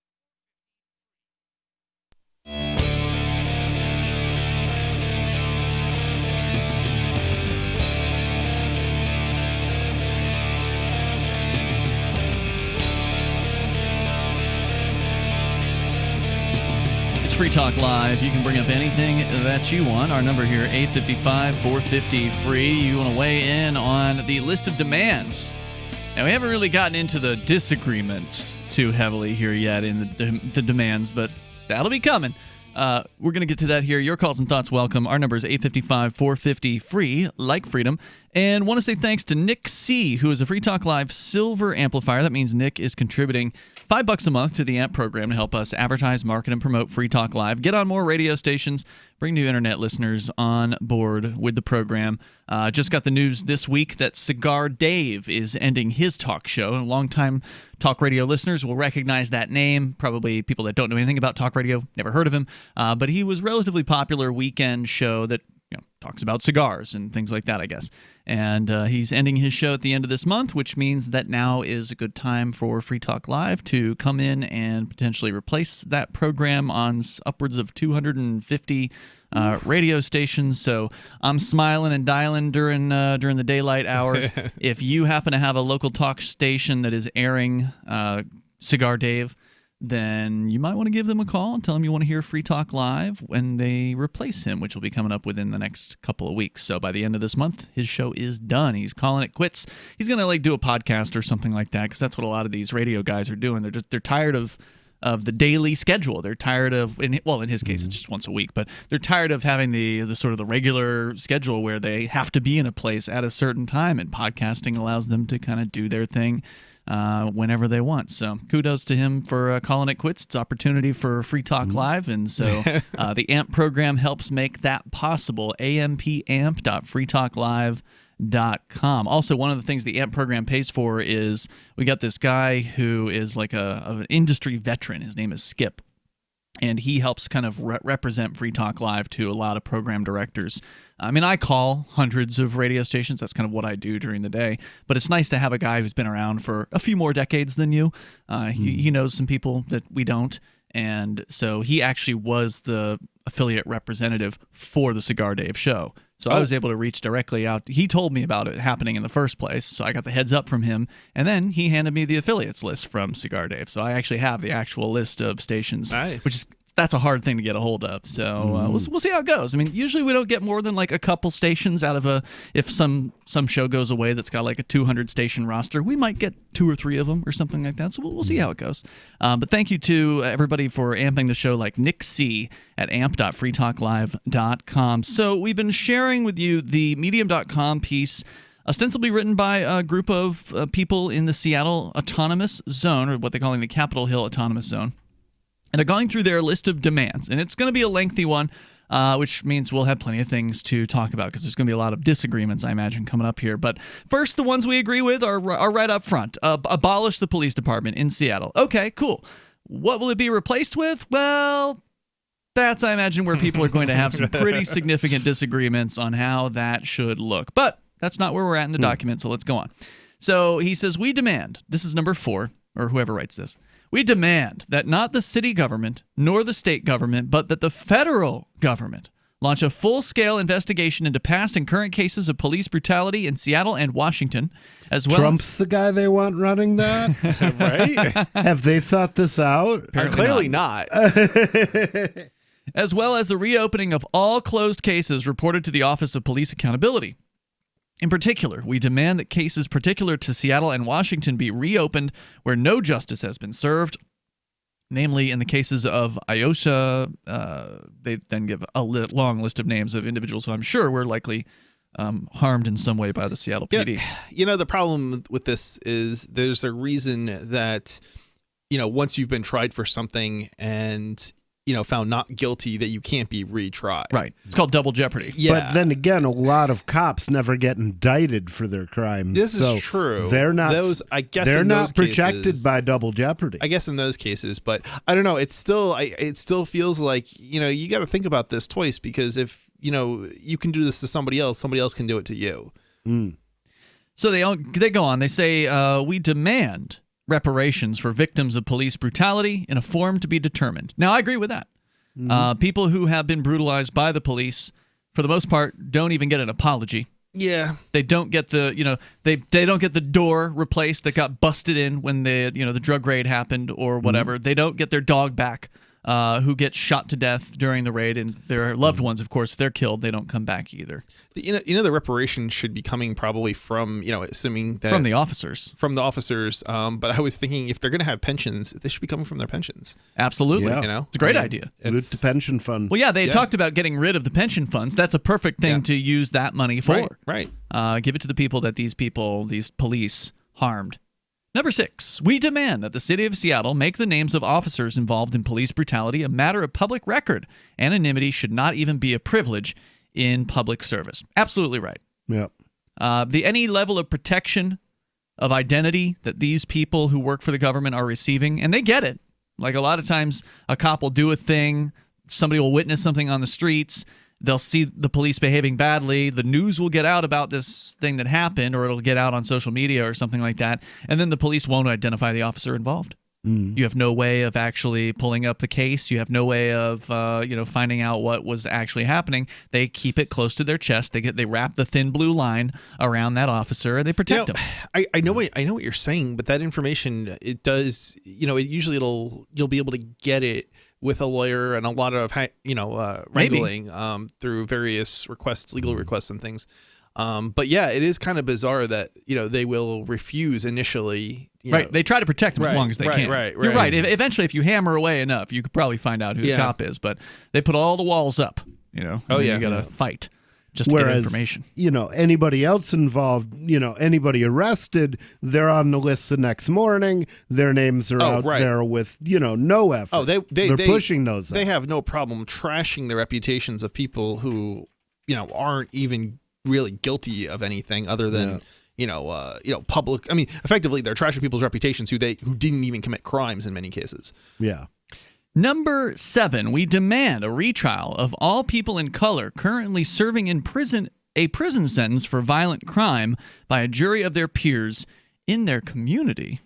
Free Talk Live. You can bring up anything that you want. Our number here, 855-450-FREE. You want to weigh in on the list of demands. Now, we haven't really gotten into the disagreements too heavily here yet in the demands, but that'll be coming. We're going to get to that here. Your calls and thoughts welcome. Our number is 855-450-FREE, like freedom. And want to say thanks to Nick C., who is a Free Talk Live Silver Amplifier. That means Nick is contributing $5 a month to the AMP program to help us advertise, market, and promote Free Talk Live. Get on more radio stations, bring new internet listeners on board with the program. Just got the news this week that Cigar Dave is ending his talk show. Longtime talk radio listeners will recognize that name. Probably people that don't know anything about talk radio, never heard of him. But he was a relatively popular weekend show that talks about cigars and things like that, I guess. And he's ending his show at the end of this month, which means that now is a good time for Free Talk Live to come in and potentially replace that program on upwards of 250 radio stations. So I'm smiling and dialing during the daylight hours. If you happen to have a local talk station that is airing Cigar Dave, then you might want to give them a call and tell them you want to hear Free Talk Live when they replace him, which will be coming up within the next couple of weeks. So by the end of this month, his show is done. He's calling it quits. He's going to do a podcast or something like that, because that's what a lot of these radio guys are doing. They're tired of of the daily schedule. They're tired of, in his case, it's just once a week, but they're tired of having the sort of the regular schedule where they have to be in a place at a certain time, and podcasting allows them to kind of do their thing whenever they want. So kudos to him for calling it quits. It's opportunity for Free Talk Live, and so the AMP program helps make that possible. ampamp.freetalklive.com. Also, one of the things the AMP program pays for is we got this guy who is like an industry veteran. His name is Skip. And he helps kind of represent Free Talk Live to a lot of program directors. I mean, I call hundreds of radio stations. That's kind of what I do during the day. But it's nice to have a guy who's been around for a few more decades than you. He knows some people that we don't. And so he actually was the affiliate representative for the Cigar Dave show. So I was able to reach directly out. He told me about it happening in the first place, so I got the heads up from him. And then he handed me the affiliates list from Cigar Dave. So I actually have the actual list of stations, which that's a hard thing to get a hold of. So we'll see how it goes. I mean, usually we don't get more than like a couple stations out of if some show goes away that's got like a 200 station roster, we might get 2 or 3 of them or something like that. So we'll see how it goes. But thank you to everybody for amping the show, like Nick C. at amp.freetalklive.com. So we've been sharing with you the medium.com piece, ostensibly written by a group of people in the Seattle Autonomous Zone, or what they call the Capitol Hill Autonomous Zone. And they're going through their list of demands. And it's going to be a lengthy one, which means we'll have plenty of things to talk about because there's going to be a lot of disagreements, I imagine, coming up here. But first, the ones we agree with are right up front. Abolish the police department in Seattle. Okay, cool. What will it be replaced with? Well, that's, I imagine, where people are going to have some pretty significant disagreements on how that should look. But that's not where we're at in the document, so let's go on. So he says, we demand, this is number 4, or whoever writes this, we demand that not the city government nor the state government, but that the federal government launch a full-scale investigation into past and current cases of police brutality in Seattle and Washington, as well. Trump's the guy they want running that? Right? Have they thought this out? Clearly not. As well as the reopening of all closed cases reported to the Office of Police Accountability. In particular, we demand that cases particular to Seattle and Washington be reopened where no justice has been served, namely in the cases of Ayosha. They then give a long list of names of individuals who I'm sure were likely harmed in some way by the Seattle PD. You know, the problem with this is there's a reason that, once you've been tried for something and found not guilty, that you can't be retried. Right. It's called double jeopardy. Yeah. But then again, a lot of cops never get indicted for their crimes. This is true. They're not. They're not protected by double jeopardy. I guess in those cases, but I don't know. It still feels like you got to think about this twice, because if you can do this to somebody else can do it to you. So they go on. They say we demand reparations for victims of police brutality in a form to be determined. Now, I agree with that. People who have been brutalized by the police, for the most part, don't even get an apology. Yeah, they don't get the they don't get the door replaced that got busted in when the drug raid happened or whatever. They don't get their dog back, who gets shot to death during the raid, and their loved ones, of course, if they're killed, they don't come back either. The reparations should be coming probably from assuming that from the officers. But I was thinking if they're going to have pensions, they should be coming from their pensions. Absolutely, it's a great idea. It's the pension fund. Well, yeah, they talked about getting rid of the pension funds. That's a perfect thing to use that money for. Right. Give it to the people that these police harmed. Number 6, we demand that the city of Seattle make the names of officers involved in police brutality a matter of public record. Anonymity should not even be a privilege in public service. Absolutely right. Yep. Any level of protection of identity that these people who work for the government are receiving, and they get it. Like a lot of times a cop will do a thing, somebody will witness something on the streets, they'll see the police behaving badly. The news will get out about this thing that happened, or it'll get out on social media or something like that. And then the police won't identify the officer involved. You have no way of actually pulling up the case. You have no way of finding out what was actually happening. They keep it close to their chest. They wrap the thin blue line around that officer, and they protect him. I know what you're saying, but that information, it does, usually you'll be able to get it with a lawyer and a lot of wrangling through various requests, legal requests and things. But yeah, it is kind of bizarre that they will refuse initially. Right, they try to protect them as long as they can. Right. You're right. Eventually, if you hammer away enough, you could probably find out who the cop is. But they put all the walls up. You got to fight just to get information. Anybody else involved, anybody arrested, they're on the list the next morning. Their names are out there with no effort. Oh, they're pushing those. They have no problem trashing the reputations of people who aren't even really guilty of anything other than. Public. I mean, effectively, they're trashing people's reputations who didn't even commit crimes in many cases. Yeah. Number 7, we demand a retrial of all people in color currently serving in prison a prison sentence for violent crime by a jury of their peers in their community.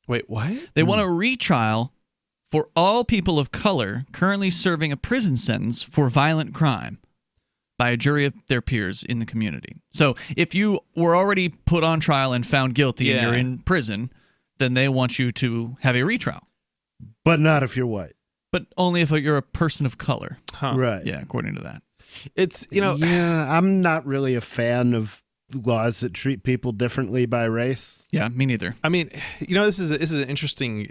Wait, what? They want a retrial for all people of color currently serving a prison sentence for violent crime by a jury of their peers in the community. So if you were already put on trial and found guilty and you're in prison, then they want you to have a retrial. But not if you're white. But only if you're a person of color. Huh. Right. Yeah, according to that. It's, Yeah, I'm not really a fan of laws that treat people differently by race. Yeah, me neither. I mean, this is an interesting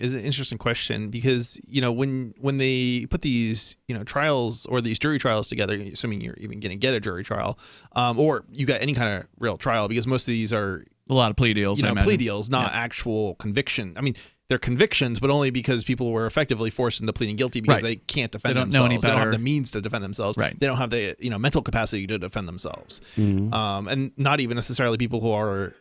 question because when they put these trials or these jury trials together, assuming you're even going to get a jury trial, or you got any kind of real trial, because most of these are a lot of plea deals. Plea deals, not actual conviction. I mean, they're convictions, but only because people were effectively forced into pleading guilty because they can't defend themselves. Know any better. They don't have the means to defend themselves. Right. They don't have the mental capacity to defend themselves. Mm-hmm. And not even necessarily people who are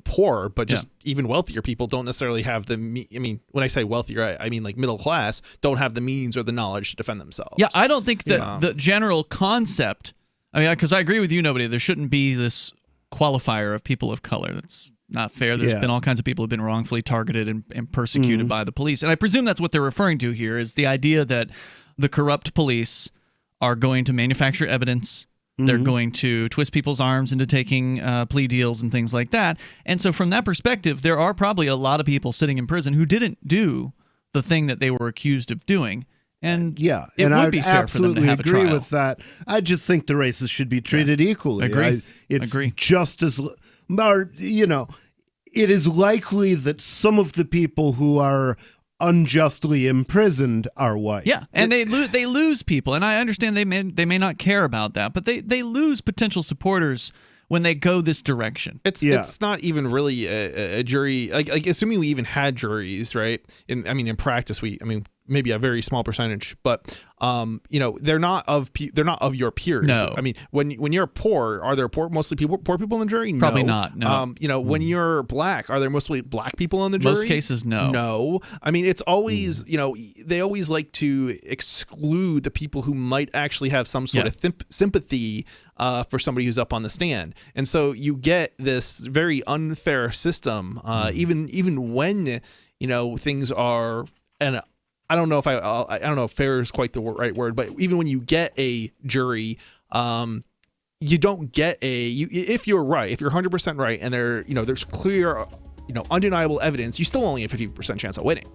poor, but just even wealthier people don't necessarily have the. I mean, when I say wealthier, I mean like middle class don't have the means or the knowledge to defend themselves. Yeah, I don't think that the general concept. I mean, because I agree with you, nobody. There shouldn't be this qualifier of people of color. That's not fair. There's been all kinds of people who've been wrongfully targeted and persecuted by the police, and I presume that's what they're referring to here. Is the idea that the corrupt police are going to manufacture evidence. They're going to twist people's arms into taking plea deals and things like that. And so from that perspective, there are probably a lot of people sitting in prison who didn't do the thing that they were accused of doing. And it would be fair for them to have a trial. Agree with that. I just think the races should be treated equally. Agree. Just as, it is likely that some of the people who are unjustly imprisoned are white. Yeah, and they lose people, and I understand they may not care about that, but they lose potential supporters when they go this direction. It's not even really a jury. Like assuming we even had juries, right? In practice, maybe a very small percentage, but they're not of your peers. No. I mean, when you're poor, are there mostly poor people in the jury? Probably no. not. No. When you're black, are there mostly black people on the jury? Most cases, no. No. I mean, it's always they always like to exclude the people who might actually have some sort of sympathy for somebody who's up on the stand, and so you get this very unfair system. Even when things are and. I don't know if fair is quite the right word, but even when you get a jury, you don't get if you're right, if you're 100% right, and there's clear, undeniable evidence, you still only have 50% chance of winning.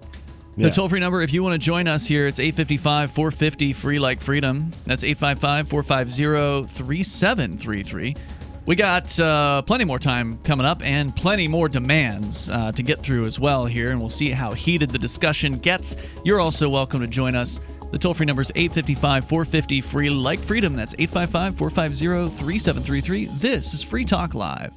The toll-free number, if you want to join us here, it's 855-450 free like freedom. That's 855-450-3733. We got plenty more time coming up and plenty more demands to get through as well here, and we'll see how heated the discussion gets. You're also welcome to join us. The toll-free number is 855-450 free like freedom. That's 855-450-3733. This is Free Talk Live.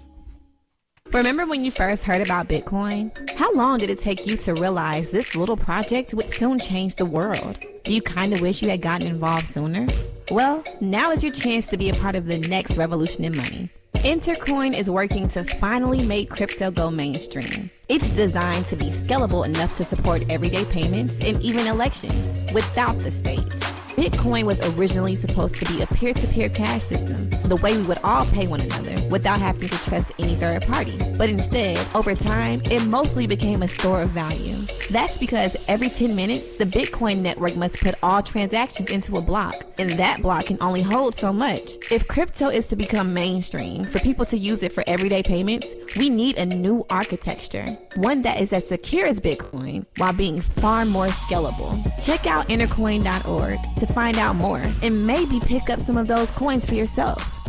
Remember when you first heard about Bitcoin? How long did it take you to realize this little project would soon change the world? Do you kind of wish you had gotten involved sooner? Well, now is your chance to be a part of the next revolution in money. Intercoin is working to finally make crypto go mainstream. It's designed to be scalable enough to support everyday payments and even elections without the state. Bitcoin was originally supposed to be a peer-to-peer cash system, the way we would all pay one another without having to trust any third party. But instead, over time, it mostly became a store of value. That's because every 10 minutes, the Bitcoin network must put all transactions into a block, and that block can only hold so much. If crypto is to become mainstream, for people to use it for everyday payments, we need a new architecture, one that is as secure as Bitcoin while being far more scalable. Check out intercoin.org to find out more and maybe pick up some of those coins for yourself.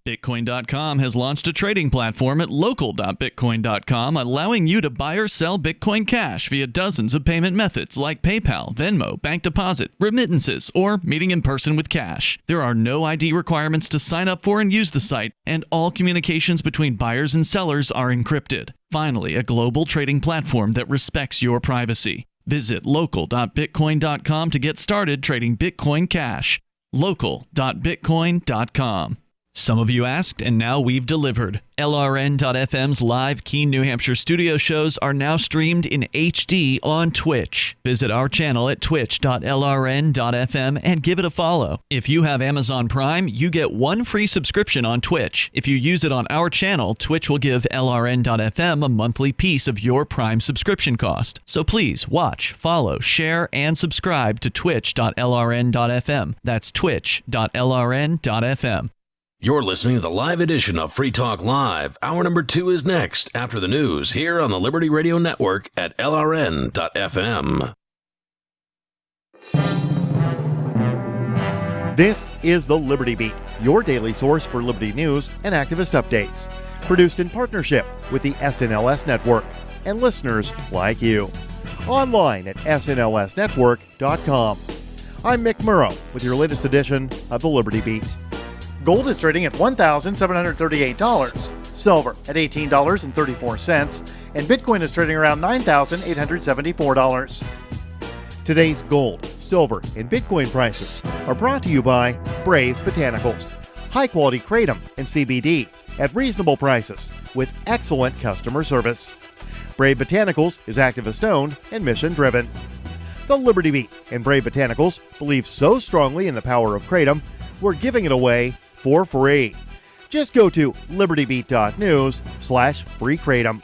Bitcoin.com has launched a trading platform at local.bitcoin.com, allowing you to buy or sell Bitcoin Cash via dozens of payment methods like PayPal, Venmo, bank deposit, remittances, or meeting in person with cash. There are no ID requirements to sign up for and use the site, and all communications between buyers and sellers are encrypted. Finally, a global trading platform that respects your privacy. Visit local.bitcoin.com to get started trading Bitcoin Cash. local.bitcoin.com. Some of you asked, and now we've delivered. LRN.FM's live Keene, New Hampshire studio shows are now streamed in HD on Twitch. Visit our channel at twitch.lrn.fm and give it a follow. If you have Amazon Prime, you get one free subscription on Twitch. If you use it on our channel, Twitch will give LRN.FM a monthly piece of your Prime subscription cost. So please watch, follow, share, and subscribe to twitch.lrn.fm. That's twitch.lrn.fm. You're listening to the live edition of Free Talk Live. Hour number 2 is next after the news here on the Liberty Radio Network at LRN.FM. This is the Liberty Beat, your daily source for liberty news and activist updates. Produced in partnership with the SNLS Network and listeners like you. Online at snlsnetwork.com. I'm Mick Murrow with your latest edition of the Liberty Beat. Gold is trading at $1,738, silver at $18.34, and Bitcoin is trading around $9,874. Today's gold, silver, and Bitcoin prices are brought to you by Brave Botanicals, high-quality kratom and CBD at reasonable prices with excellent customer service. Brave Botanicals is activist-owned and mission-driven. The Liberty Beat and Brave Botanicals believe so strongly in the power of kratom, we're giving it away for free. Just go to libertybeat.news/free kratom.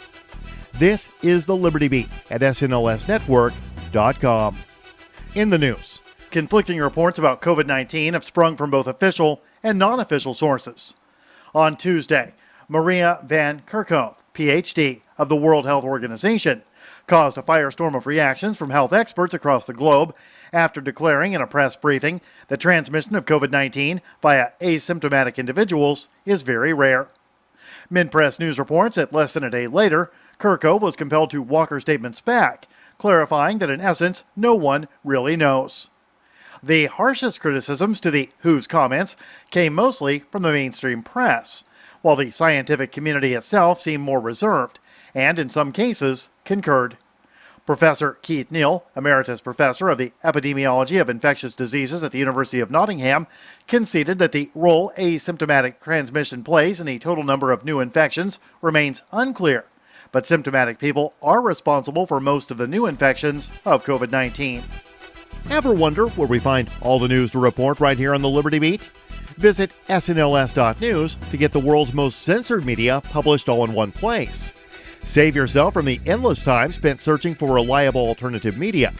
This is the Liberty Beat at snlsnetwork.com. In the news, conflicting reports about COVID-19 have sprung from both official and non-official sources. On Tuesday, Maria Van Kerkhove, PhD of the World Health Organization, caused a firestorm of reactions from health experts across the globe after declaring in a press briefing that transmission of COVID-19 via asymptomatic individuals is very rare. Minpress News reports that less than a day later, Kerkhove was compelled to walk her statements back, clarifying that in essence, no one really knows. The harshest criticisms to the WHO's comments came mostly from the mainstream press, while the scientific community itself seemed more reserved, and in some cases, concurred. Professor Keith Neal, Emeritus Professor of the Epidemiology of Infectious Diseases at the University of Nottingham, conceded that the role asymptomatic transmission plays in the total number of new infections remains unclear, but symptomatic people are responsible for most of the new infections of COVID-19. Ever wonder where we find all the news to report right here on the Liberty Beat? Visit snls.news to get the world's most censored media published all in one place. Save yourself from the endless time spent searching for reliable alternative media.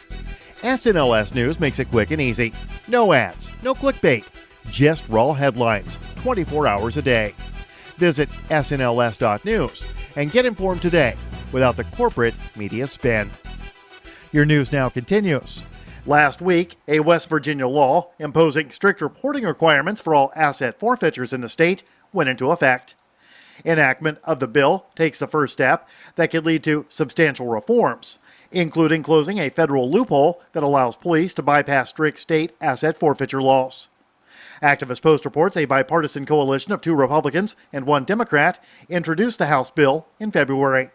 SNLS News makes it quick and easy. No ads, no clickbait, just raw headlines, 24 hours a day. Visit snls.news and get informed today without the corporate media spin. Your news now continues. Last week, a West Virginia law imposing strict reporting requirements for all asset forfeitures in the state went into effect. Enactment of the bill takes the first step that could lead to substantial reforms, including closing a federal loophole that allows police to bypass strict state asset forfeiture laws. Activist Post reports a bipartisan coalition of 2 Republicans and 1 Democrat introduced the House bill in February.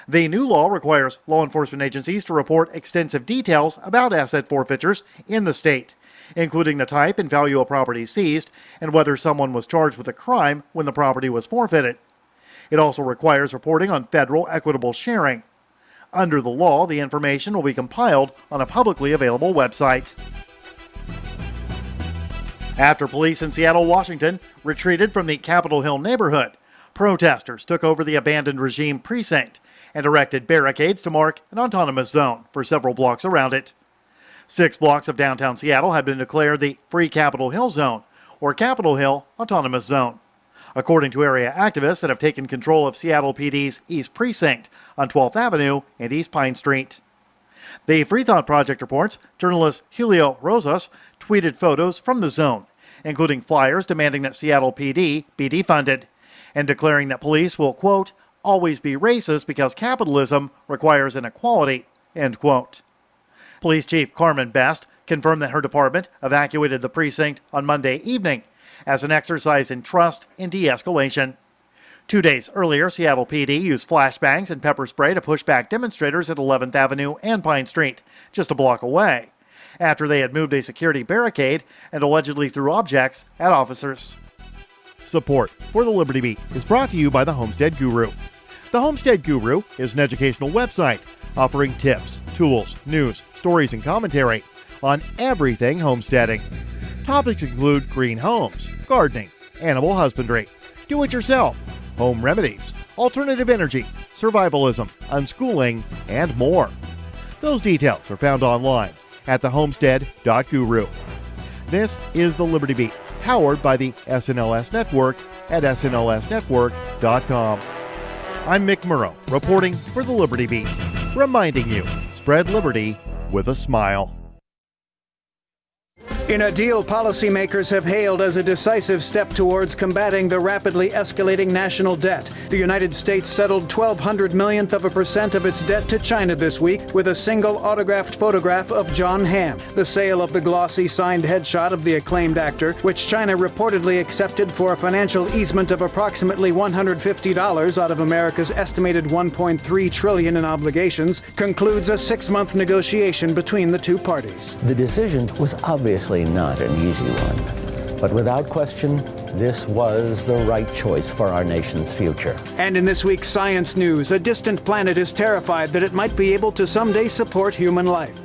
The new law requires law enforcement agencies to report extensive details about asset forfeitures in the state, including the type and value of property seized and whether someone was charged with a crime when the property was forfeited. It also requires reporting on federal equitable sharing. Under the law, the information will be compiled on a publicly available website. After police in Seattle, Washington retreated from the Capitol Hill neighborhood, protesters took over the abandoned regime precinct and erected barricades to mark an autonomous zone for several blocks around it. 6 blocks of downtown Seattle have been declared the Free Capitol Hill Zone, or Capitol Hill Autonomous Zone, according to area activists that have taken control of Seattle PD's East Precinct on 12th Avenue and East Pine Street. The Free Thought Project reports journalist Julio Rosas tweeted photos from the zone including flyers demanding that Seattle PD be defunded, and declaring that police will, quote, always be racist because capitalism requires inequality, end quote. Police Chief Carmen Best confirmed that her department evacuated the precinct on Monday evening as an exercise in trust in de-escalation. 2 days earlier, Seattle PD used flashbangs and pepper spray to push back demonstrators at 11th Avenue and Pine Street, just a block away, after they had moved a security barricade and allegedly threw objects at officers. Support for the Liberty Beat is brought to you by the Homestead Guru. The Homestead Guru is an educational website offering tips, tools, news, stories, and commentary on everything homesteading. Topics include green homes, gardening, animal husbandry, do-it-yourself, home remedies, alternative energy, survivalism, unschooling, and more. Those details are found online at thehomestead.guru. This is the Liberty Beat, powered by the SNLS Network at snlsnetwork.com. I'm Mick Murrow, reporting for the Liberty Beat, reminding you, spread liberty with a smile. In a deal policymakers have hailed as a decisive step towards combating the rapidly escalating national debt, the United States settled 0.012% of its debt to China this week with a single autographed photograph of John Hamm. The sale of the glossy signed headshot of the acclaimed actor, which China reportedly accepted for a financial easement of approximately $150 out of America's estimated $1.3 trillion in obligations, concludes a 6-month negotiation between the two parties. The decision was obviously not an easy one, but without question, this was the right choice for our nation's future. And in this week's Science News, a distant planet is terrified that it might be able to someday support human life.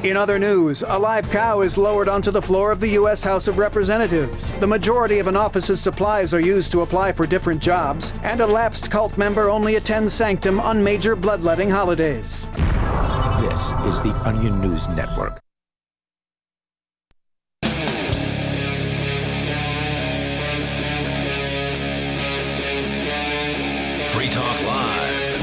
In other news, a live cow is lowered onto the floor of the U.S. House of Representatives. The majority of an office's supplies are used to apply for different jobs, and a lapsed cult member only attends sanctum on major bloodletting holidays. This is the Onion News Network. Free Talk Live.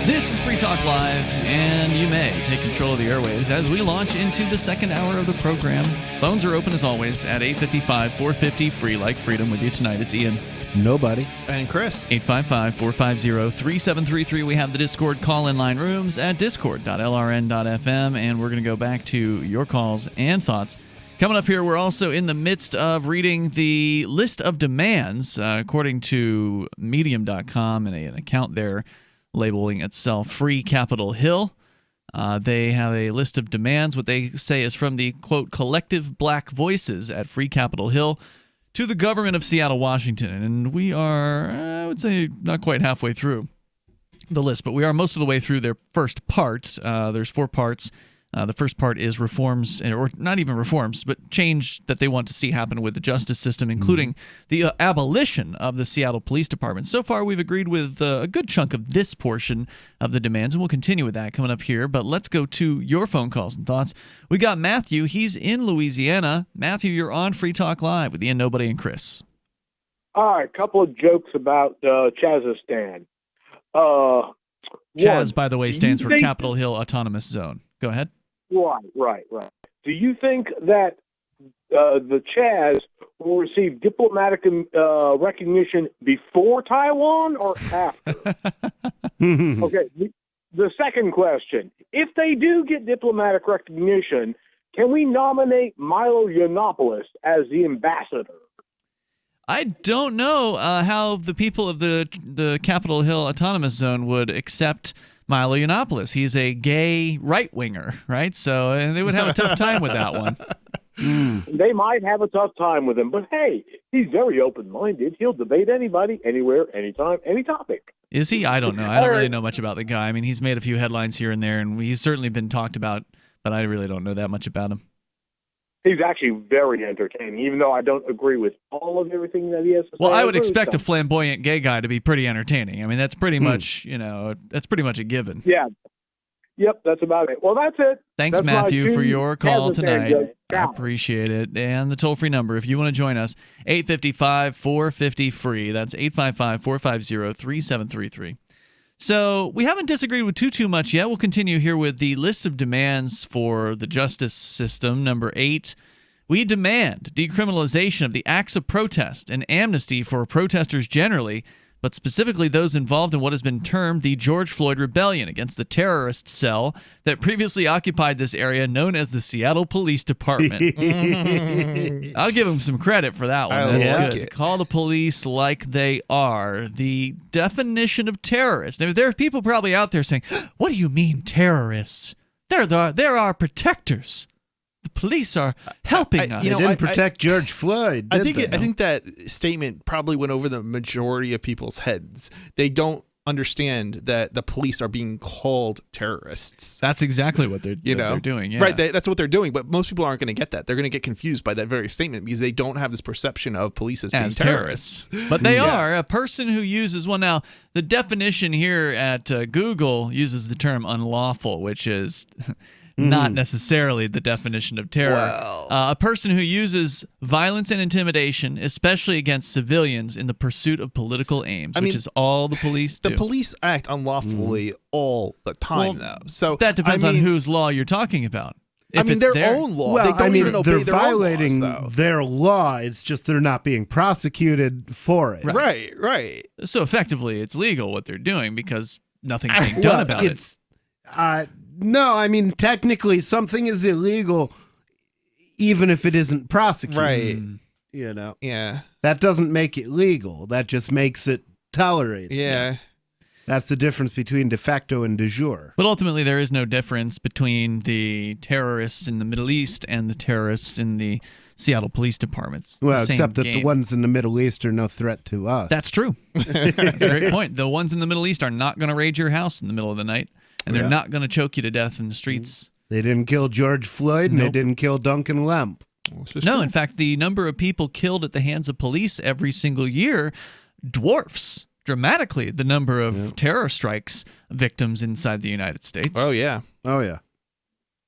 This is Free Talk Live, and you may take control of the airwaves as we launch into the second hour of the program. Phones are open as always at 855-450-FREE, like freedom. With you tonight, it's Ian. Nobody. And Chris. 855-450-3733. We have the Discord call-in line rooms at discord.lrn.fm, and we're going to go back to your calls and thoughts. Coming up here, we're also in the midst of reading the list of demands, according to Medium.com, and an account there labeling itself Free Capitol Hill. They have a list of demands, what they say is from the, quote, collective black voices at Free Capitol Hill to the government of Seattle, Washington. And we are, I would say, not quite halfway through the list, but we are most of the way through their first part. There's 4 parts. The first part is reforms, or not even reforms, but change that they want to see happen with the justice system, including the abolition of the Seattle Police Department. So far, we've agreed with a good chunk of this portion of the demands, and we'll continue with that coming up here. But let's go to your phone calls and thoughts. We got Matthew. He's in Louisiana. Matthew, you're on Free Talk Live with Ian, Nobody, and Chris. All right, a couple of jokes about Chazistan. Chaz, by the way, stands for Capitol Hill Autonomous Zone. Go ahead. Right. Do you think that the Chaz will receive diplomatic recognition before Taiwan or after? Okay. The second question: if they do get diplomatic recognition, can we nominate Milo Yiannopoulos as the ambassador? I don't know how the people of the Capitol Hill Autonomous Zone would accept Milo Yiannopoulos. He's a gay right-winger, right? So and they would have a tough time with that one. They might have a tough time with him, but hey, he's very open-minded. He'll debate anybody, anywhere, anytime, any topic. Is he? I don't know. I don't really know much about the guy. I mean, he's made a few headlines here and there, and he's certainly been talked about, but I really don't know that much about him. He's actually very entertaining, even though I don't agree with all of everything that he has to say. Well, I would expect a flamboyant gay guy to be pretty entertaining. I mean, that's pretty much, that's pretty much a given. Yeah. Yep, that's about it. Well, that's it. Thanks, that's Matthew, for your call tonight. I appreciate it. And the toll-free number, if you want to join us, 855-450-FREE. That's 855-450-3733. So we haven't disagreed with too much yet. We'll continue here with the list of demands for the justice system. Number 8, we demand decriminalization of the acts of protest and amnesty for protesters generally, but specifically those involved in what has been termed the George Floyd Rebellion against the terrorist cell that previously occupied this area known as the Seattle Police Department. I'll give them some credit for that one. That's good. Call the police like they are. The definition of terrorist. Now, there are people probably out there saying, what do you mean terrorists? They're our protectors. The police are helping us. They didn't protect George Floyd, I think that statement probably went over the majority of people's heads. They don't understand that the police are being called terrorists. That's exactly what they're doing. Yeah. Right, that's what they're doing. But most people aren't going to get that. They're going to get confused by that very statement because they don't have this perception of police as being terrorists. But they are. A person who uses, well, now, the definition here at Google uses the term unlawful, which is... not necessarily the definition of terror. Well. A person who uses violence and intimidation, especially against civilians, in the pursuit of political aims, which is all the police do. The police act unlawfully all the time, though. So that depends on whose law you're talking about. If their own law. Well, they don't even obey they're violating their law. It's just they're not being prosecuted for it. Right. So effectively, it's legal what they're doing because nothing's being done about it. No, I mean, technically something is illegal even if it isn't prosecuted. Right. You know? Yeah. That doesn't make it legal. That just makes it tolerated. Yeah. That's the difference between de facto and de jure. But ultimately, there is no difference between the terrorists in the Middle East and the terrorists in the Seattle Police Departments. Well, except that the ones in the Middle East are no threat to us. That's true. That's a great point. The ones in the Middle East are not going to raid your house in the middle of the night. And they're not going to choke you to death in the streets. They didn't kill George Floyd, and they didn't kill Duncan Lemp. No, in fact, the number of people killed at the hands of police every single year dwarfs dramatically the number of terror strikes victims inside the United States. Oh, yeah.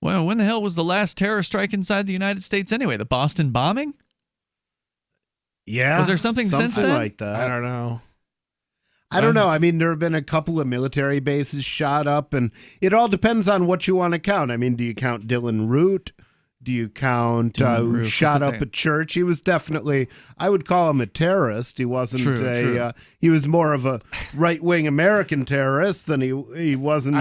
Well, when the hell was the last terror strike inside the United States anyway? The Boston bombing? Yeah. Was there something since then? Like that. I don't know. I don't know. I mean, there have been a couple of military bases shot up, and it all depends on what you want to count. I mean, do you count Dylan Root? Do you count who shot up a church? He was definitely, I would call him a terrorist. He wasn't True. He was more of a right-wing American terrorist than he wasn't I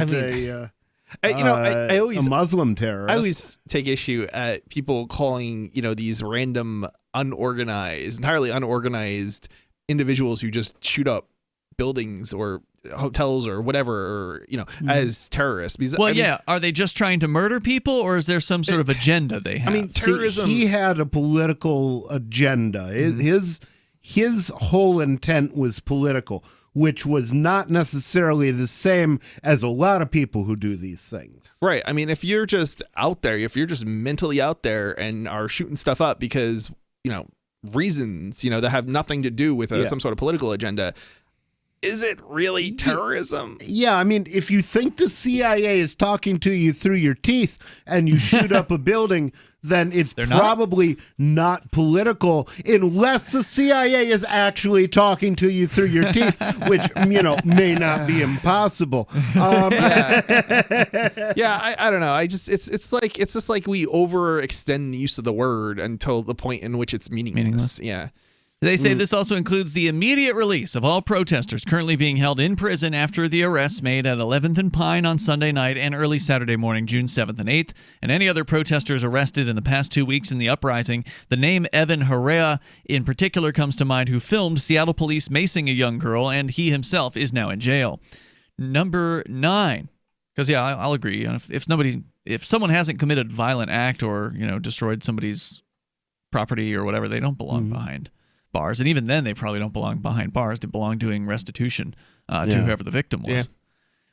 always a Muslim terrorist. I always take issue at people calling, these random entirely unorganized individuals who just shoot up buildings or hotels or whatever, or as terrorists. Because, are they just trying to murder people, or is there some sort of agenda they have? I mean, terrorism. He had a political agenda. His whole intent was political, which was not necessarily the same as a lot of people who do these things. Right. I mean, if you're just out there, if you're just mentally out there and are shooting stuff up because reasons that have nothing to do with some sort of political agenda. Is it really terrorism? Yeah, I mean, if you think the CIA is talking to you through your teeth and you shoot up a building, then it's probably not political unless the CIA is actually talking to you through your teeth, which, may not be impossible. I don't know. It's just like we overextend the use of the word until the point in which it's meaningless. Yeah. They say this also includes the immediate release of all protesters currently being held in prison after the arrests made at 11th and Pine on Sunday night and early Saturday morning, June 7th and 8th, and any other protesters arrested in the past 2 weeks in the uprising. The name Evan Herrera in particular comes to mind, who filmed Seattle police macing a young girl, and he himself is now in jail. Number 9, because I'll agree. If someone hasn't committed a violent act or destroyed somebody's property or whatever, they don't belong behind bars, and even then they probably don't belong behind bars. They belong doing restitution to whoever the victim was.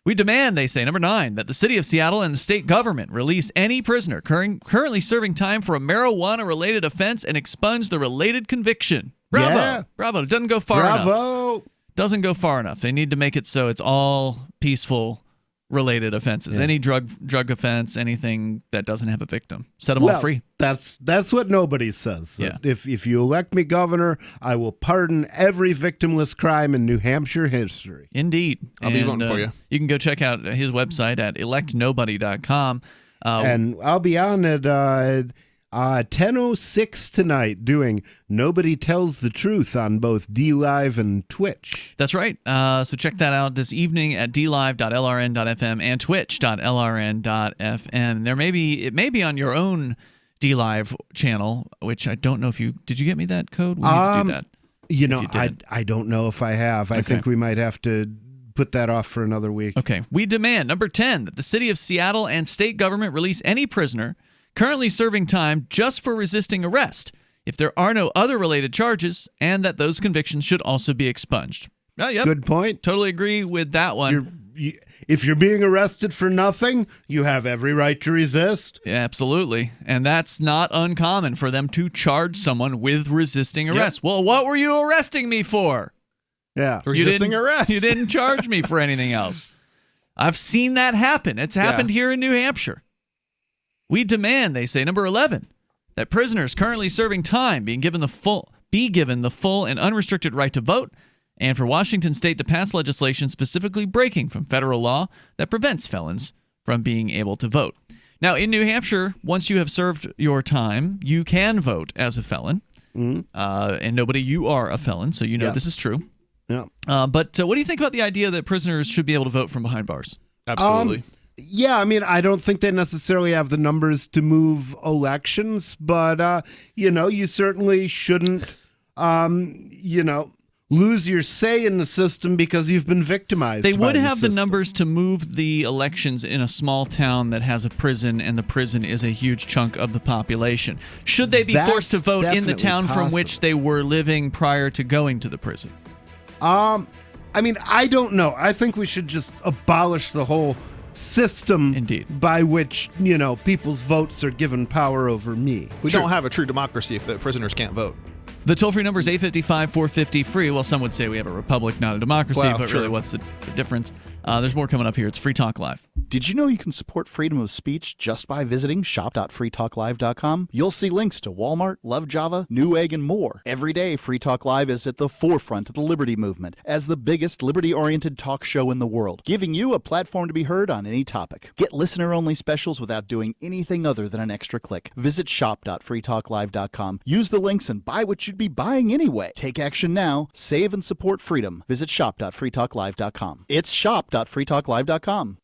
We demand, they say, number 9, that the city of Seattle and the state government release any prisoner currently serving time for a marijuana-related offense and expunge the related conviction. Bravo. It doesn't go far enough. Doesn't go far enough. They need to make it so it's all peaceful related offenses. Yeah. Any drug offense, anything that doesn't have a victim. Set them all free. That's what nobody says. Yeah. If you elect me governor, I will pardon every victimless crime in New Hampshire history. Indeed. I'll be voting for you. You can go check out his website at electnobody.com. And I'll be on at 10:06 tonight doing Nobody Tells the Truth on both DLive and Twitch. That's right. So check that out this evening at dlive.lrn.fm and twitch.lrn.fm. It may be on your own DLive channel, which I don't know if you did. You get me that code? We need to do that. You know, I don't know if I have. I think we might have to put that off for another week. Okay. We demand, number 10, that the city of Seattle and state government release any prisoner currently serving time just for resisting arrest if there are no other related charges, and that those convictions should also be expunged. Yep. Good point. Totally agree with that one. If you're being arrested for nothing, you have every right to resist. Yeah, absolutely. And that's not uncommon for them to charge someone with resisting arrest. Yep. Well, what were you arresting me for? Yeah. Resisting arrest. You didn't charge me for anything else. I've seen that happen. It's happened here in New Hampshire. We demand, they say, number 11, that prisoners currently serving time be given the full and unrestricted right to vote, and for Washington state to pass legislation specifically breaking from federal law that prevents felons from being able to vote. Now, in New Hampshire, once you have served your time, you can vote as a felon. And nobody, you are a felon, so you know this is true. Yeah. But what do you think about the idea that prisoners should be able to vote from behind bars? Absolutely. Yeah, I mean, I don't think they necessarily have the numbers to move elections, but, you certainly shouldn't, lose your say in the system because you've been victimized. They would by have the system. numbers to move the elections in a small town that has a prison, and the prison is a huge chunk of the population. Should they be forced to vote in the town from which they were living prior to going to the prison? I mean, I don't know. I think we should just abolish the whole system by which, people's votes are given power over me. We don't have a true democracy if the prisoners can't vote. The toll-free number is 855-450-FREE. Well, some would say we have a republic, not a democracy, Well, but true. really, what's the difference? There's more coming up here. It's Free Talk Live. Did you know you can support freedom of speech just by visiting shop.freetalklive.com? You'll see links to Walmart, Love Java, Newegg, and more. Every day, Free Talk Live is at the forefront of the liberty movement as the biggest liberty-oriented talk show in the world, giving you a platform to be heard on any topic. Get listener-only specials without doing anything other than an extra click. Visit shop.freetalklive.com. Use the links and buy what you'd be buying anyway. Take action now. Save and support freedom. Visit shop.freetalklive.com. It's shop.freetalklive.com.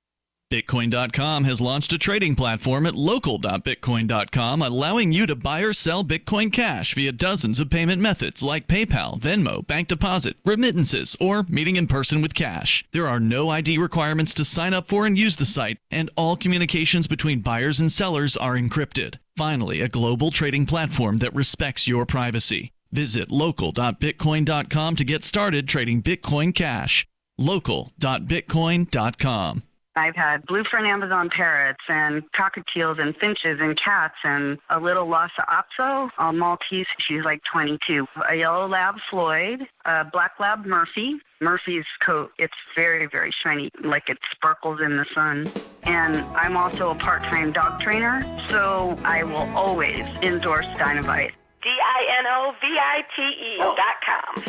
Bitcoin.com has launched a trading platform at local.bitcoin.com, allowing you to buy or sell Bitcoin Cash via dozens of payment methods like PayPal, Venmo, bank deposit, remittances, or meeting in person with cash. There are no ID requirements to sign up for and use the site, and all communications between buyers and sellers are encrypted. Finally, a global trading platform that respects your privacy. Visit local.bitcoin.com to get started trading Bitcoin Cash. local.bitcoin.com. I've had blue-fern Amazon parrots and cockatiels and finches and cats and a little Lhasa Apso, a Maltese, she's like 22, a yellow lab Floyd, a black lab Murphy. Murphy's coat, it's very, very shiny, like it sparkles in the sun. And I'm also a part-time dog trainer, so I will always endorse Dinovite. DINOVITE.com.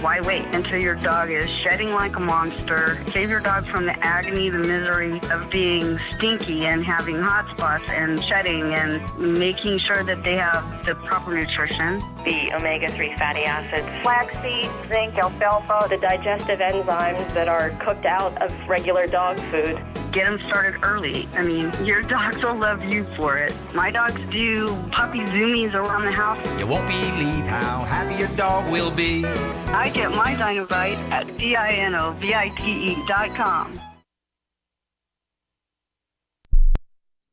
Why wait until your dog is shedding like a monster? Save your dog from the agony, the misery of being stinky and having hot spots and shedding, and making sure that they have the proper nutrition. The omega-3 fatty acids, flaxseed, zinc, alfalfa, the digestive enzymes that are cooked out of regular dog food. Get them started early. I mean, your dogs will love you for it. My dogs do puppy zoomies around the house. You won't believe how happy your dog will be. I get my Dinovite at DINOVITE.com.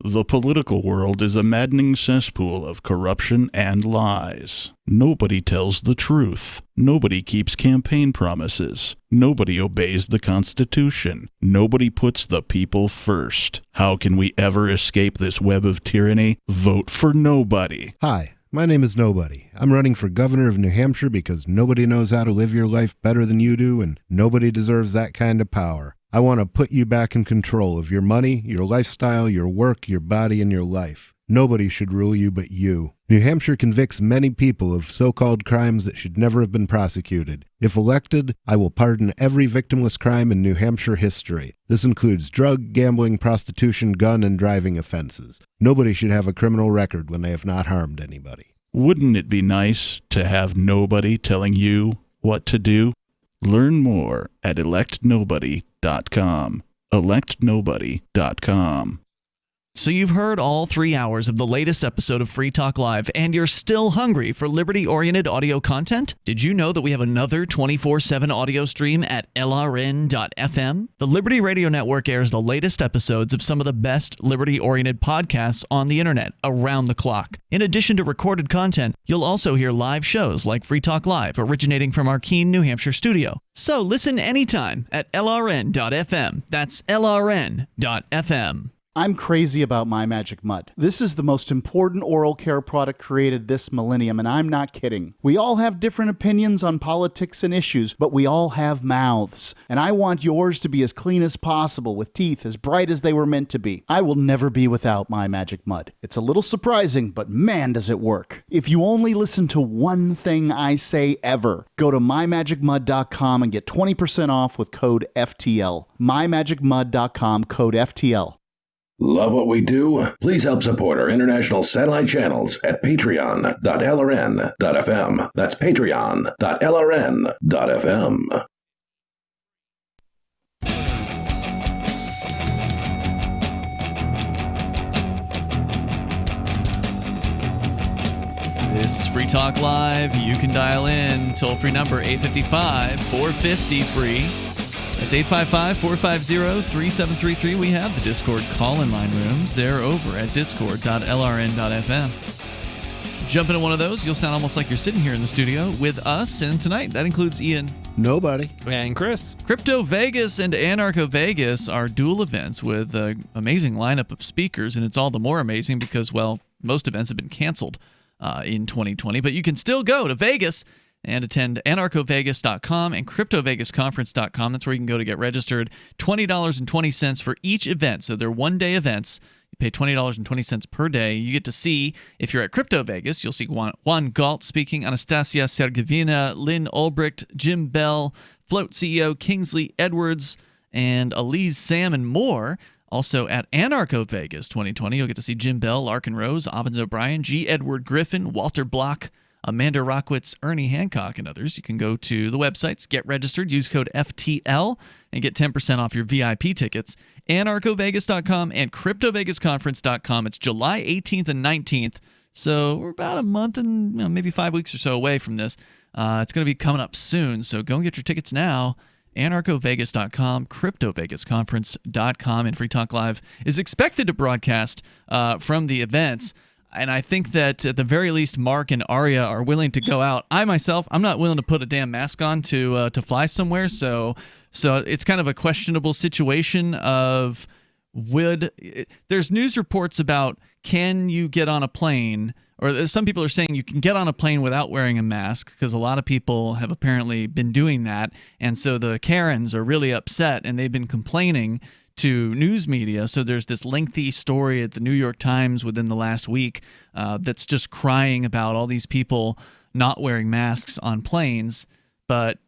The political world is a maddening cesspool of corruption and lies. Nobody tells the truth. Nobody keeps campaign promises. Nobody obeys the Constitution. Nobody puts the people first. How can we ever escape this web of tyranny? Vote for nobody. Hi, my name is Nobody. I'm running for governor of New Hampshire because nobody knows how to live your life better than you do, and nobody deserves that kind of power. I want to put you back in control of your money, your lifestyle, your work, your body, and your life. Nobody should rule you but you. New Hampshire convicts many people of so-called crimes that should never have been prosecuted. If elected, I will pardon every victimless crime in New Hampshire history. This includes drug, gambling, prostitution, gun, and driving offenses. Nobody should have a criminal record when they have not harmed anybody. Wouldn't it be nice to have nobody telling you what to do? Learn more at electnobody.com. electnobody.com. So you've heard all 3 hours of the latest episode of Free Talk Live, and you're still hungry for liberty-oriented audio content? Did you know that we have another 24/7 audio stream at LRN.FM? The Liberty Radio Network airs the latest episodes of some of the best liberty-oriented podcasts on the internet around the clock. In addition to recorded content, you'll also hear live shows like Free Talk Live, originating from our Keene, New Hampshire studio. So listen anytime at LRN.FM. That's LRN.FM. I'm crazy about My Magic Mud. This is the most important oral care product created this millennium, and I'm not kidding. We all have different opinions on politics and issues, but we all have mouths. And I want yours to be as clean as possible, with teeth as bright as they were meant to be. I will never be without My Magic Mud. It's a little surprising, but man, does it work. If you only listen to one thing I say ever, go to mymagicmud.com and get 20% off with code FTL. mymagicmud.com, code FTL. Love what we do? Please help support our international satellite channels at patreon.lrn.fm. That's patreon.lrn.fm. This is Free Talk Live. You can dial in, toll-free number 855-450-FREE. That's 855-450-3733. We have the Discord call-in line rooms. They're over at discord.lrn.fm. Jump into one of those, you'll sound almost like you're sitting here in the studio with us. And tonight, that includes Ian. Nobody. And Chris. Crypto Vegas and Anarcho Vegas are dual events with an amazing lineup of speakers. And it's all the more amazing because, well, most events have been canceled in 2020. But you can still go to Vegas and attend anarchovegas.com and cryptovegasconference.com. That's where you can go to get registered. $20.20 for each event. So they're one-day events. You pay $20.20 per day. You get to see, if you're at Crypto Vegas, you'll see Juan Galt speaking, Anastasia Sergeyevna, Lynn Ulbricht, Jim Bell, Float CEO Kingsley Edwards, and Elise Sam, and more. Also at Anarcho Vegas 2020, you'll get to see Jim Bell, Larkin Rose, Ovens O'Brien, G. Edward Griffin, Walter Block, Amanda Rockwitz, Ernie Hancock, and others. You can go to the websites, get registered, use code FTL, and get 10% off your VIP tickets. AnarchoVegas.com and CryptoVegasConference.com. It's July 18th and 19th, so we're about a month and maybe 5 weeks or so away from this. It's going to be coming up soon, so go and get your tickets now. AnarchoVegas.com, CryptoVegasConference.com, and Free Talk Live is expected to broadcast from the events. And I think that at the very least, Mark and Arya are willing to go out. I myself, I'm not willing to put a damn mask on to fly somewhere. So it's kind of a questionable situation of there's news reports about, can you get on a plane? Or some people are saying you can get on a plane without wearing a mask, because a lot of people have apparently been doing that. And so the Karens are really upset, and they've been complaining to news media. So there's this lengthy story at the New York Times within the last week that's just crying about all these people not wearing masks on planes. But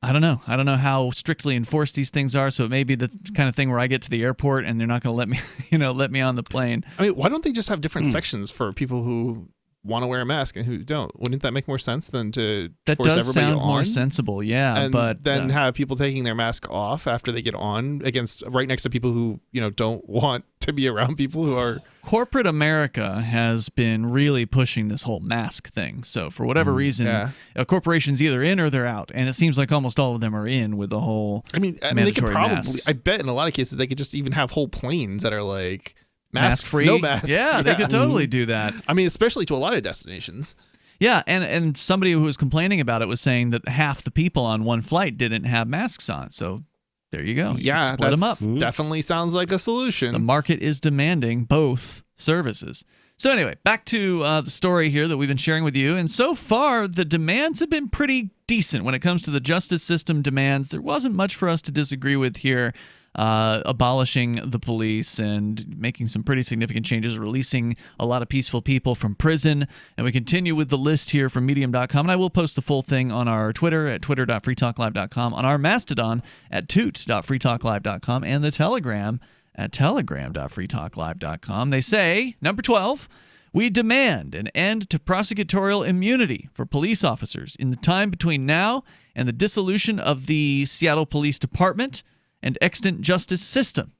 I don't know. I don't know how strictly enforced these things are. So it may be the kind of thing where I get to the airport and they're not going to let me, let me on the plane. I mean, why don't they just have different sections for people who want to wear a mask and who don't? Wouldn't that make more sense than to force everybody on? That does sound more sensible, yeah. And but then have people taking their mask off after they get on, right next to people who don't want to be around people who are. Corporate America has been really pushing this whole mask thing. So for whatever reason, a corporation's either in or they're out, and it seems like almost all of them are in with the whole. I mean, they could probably. Masks. I bet in a lot of cases they could just even have whole planes that are like. Masks, free, no masks. Yeah, they could totally do that. I mean, especially to a lot of destinations. Yeah, and somebody who was complaining about it was saying that half the people on one flight didn't have masks on. So there you go. Yeah, split them up. Definitely sounds like a solution. The market is demanding both services. So anyway, back to the story here that we've been sharing with you. And so far, the demands have been pretty decent when it comes to the justice system demands. There wasn't much for us to disagree with here. Abolishing the police and making some pretty significant changes, releasing a lot of peaceful people from prison. And we continue with the list here from Medium.com. And I will post the full thing on our Twitter at twitter.freetalklive.com, on our Mastodon at toot.freetalklive.com, and the Telegram at telegram.freetalklive.com. They say, number 12, we demand an end to prosecutorial immunity for police officers in the time between now and the dissolution of the Seattle Police Department and extant justice system.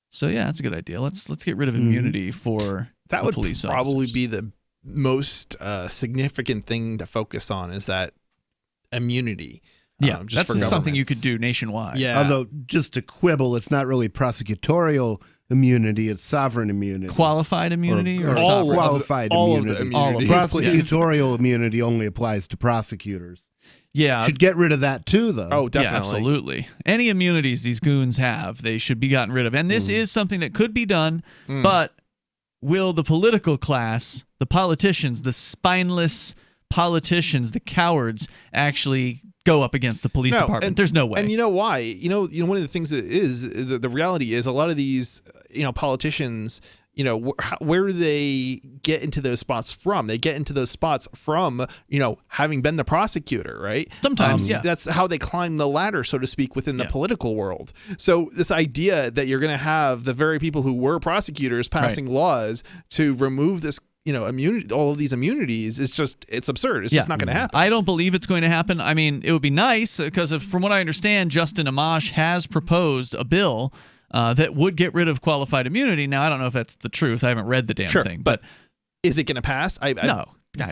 So yeah, that's a good idea. Let's get rid of immunity for that would police probably officers. be the most significant thing to focus on, is that immunity. Yeah, just that's for something you could do nationwide. Yeah. Although, just to quibble, it's not really prosecutorial immunity, it's sovereign immunity. Qualified immunity or all sovereign? qualified all of immunity. the immunities, Prosecutorial immunity only applies to prosecutors. Yeah. Should get rid of that too, though. Oh, definitely. Yeah, absolutely. Any immunities these goons have, they should be gotten rid of. And this is something that could be done, but will the political class, the politicians, the spineless politicians, the cowards, actually go up against the police department? And there's no way. And you know why? You know, one of the things that is the reality is a lot of these, politicians, where do they get into those spots from? They get into those spots from, having been the prosecutor, right? Sometimes, yeah. That's how they climb the ladder, so to speak, within the political world. So this idea that you're going to have the very people who were prosecutors passing laws to remove this, immunity, all of these immunities, is just, it's absurd. It's just not going to happen. I don't believe it's going to happen. I mean, it would be nice because from what I understand, Justin Amash has proposed a bill that would get rid of qualified immunity. Now, I don't know if that's the truth. I haven't read the damn thing. But is it going to pass? No.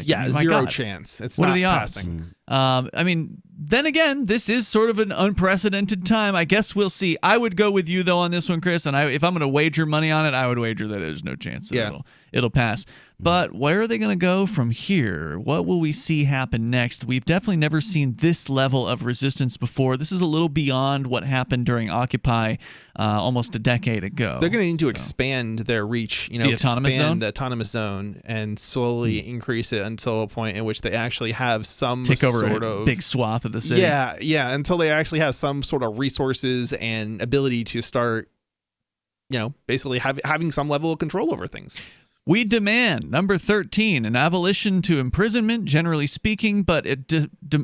Yeah, zero chance. It's what not are the odds? passing. I mean, then again, this is sort of an unprecedented time. I guess we'll see. I would go with you, though, on this one, Chris. And if I'm going to wager money on it, I would wager that there's no chance that it'll pass. But where are they going to go from here? What will we see happen next? We've definitely never seen this level of resistance before. This is a little beyond what happened during Occupy almost a decade ago. They're going to need to expand their reach, the autonomous zone? The autonomous zone, and slowly increase it until a point in which they actually have some take over sort a of big swath of the city. Yeah, until they actually have some sort of resources and ability to start, basically having some level of control over things. We demand, number 13, an abolition to imprisonment, generally speaking, but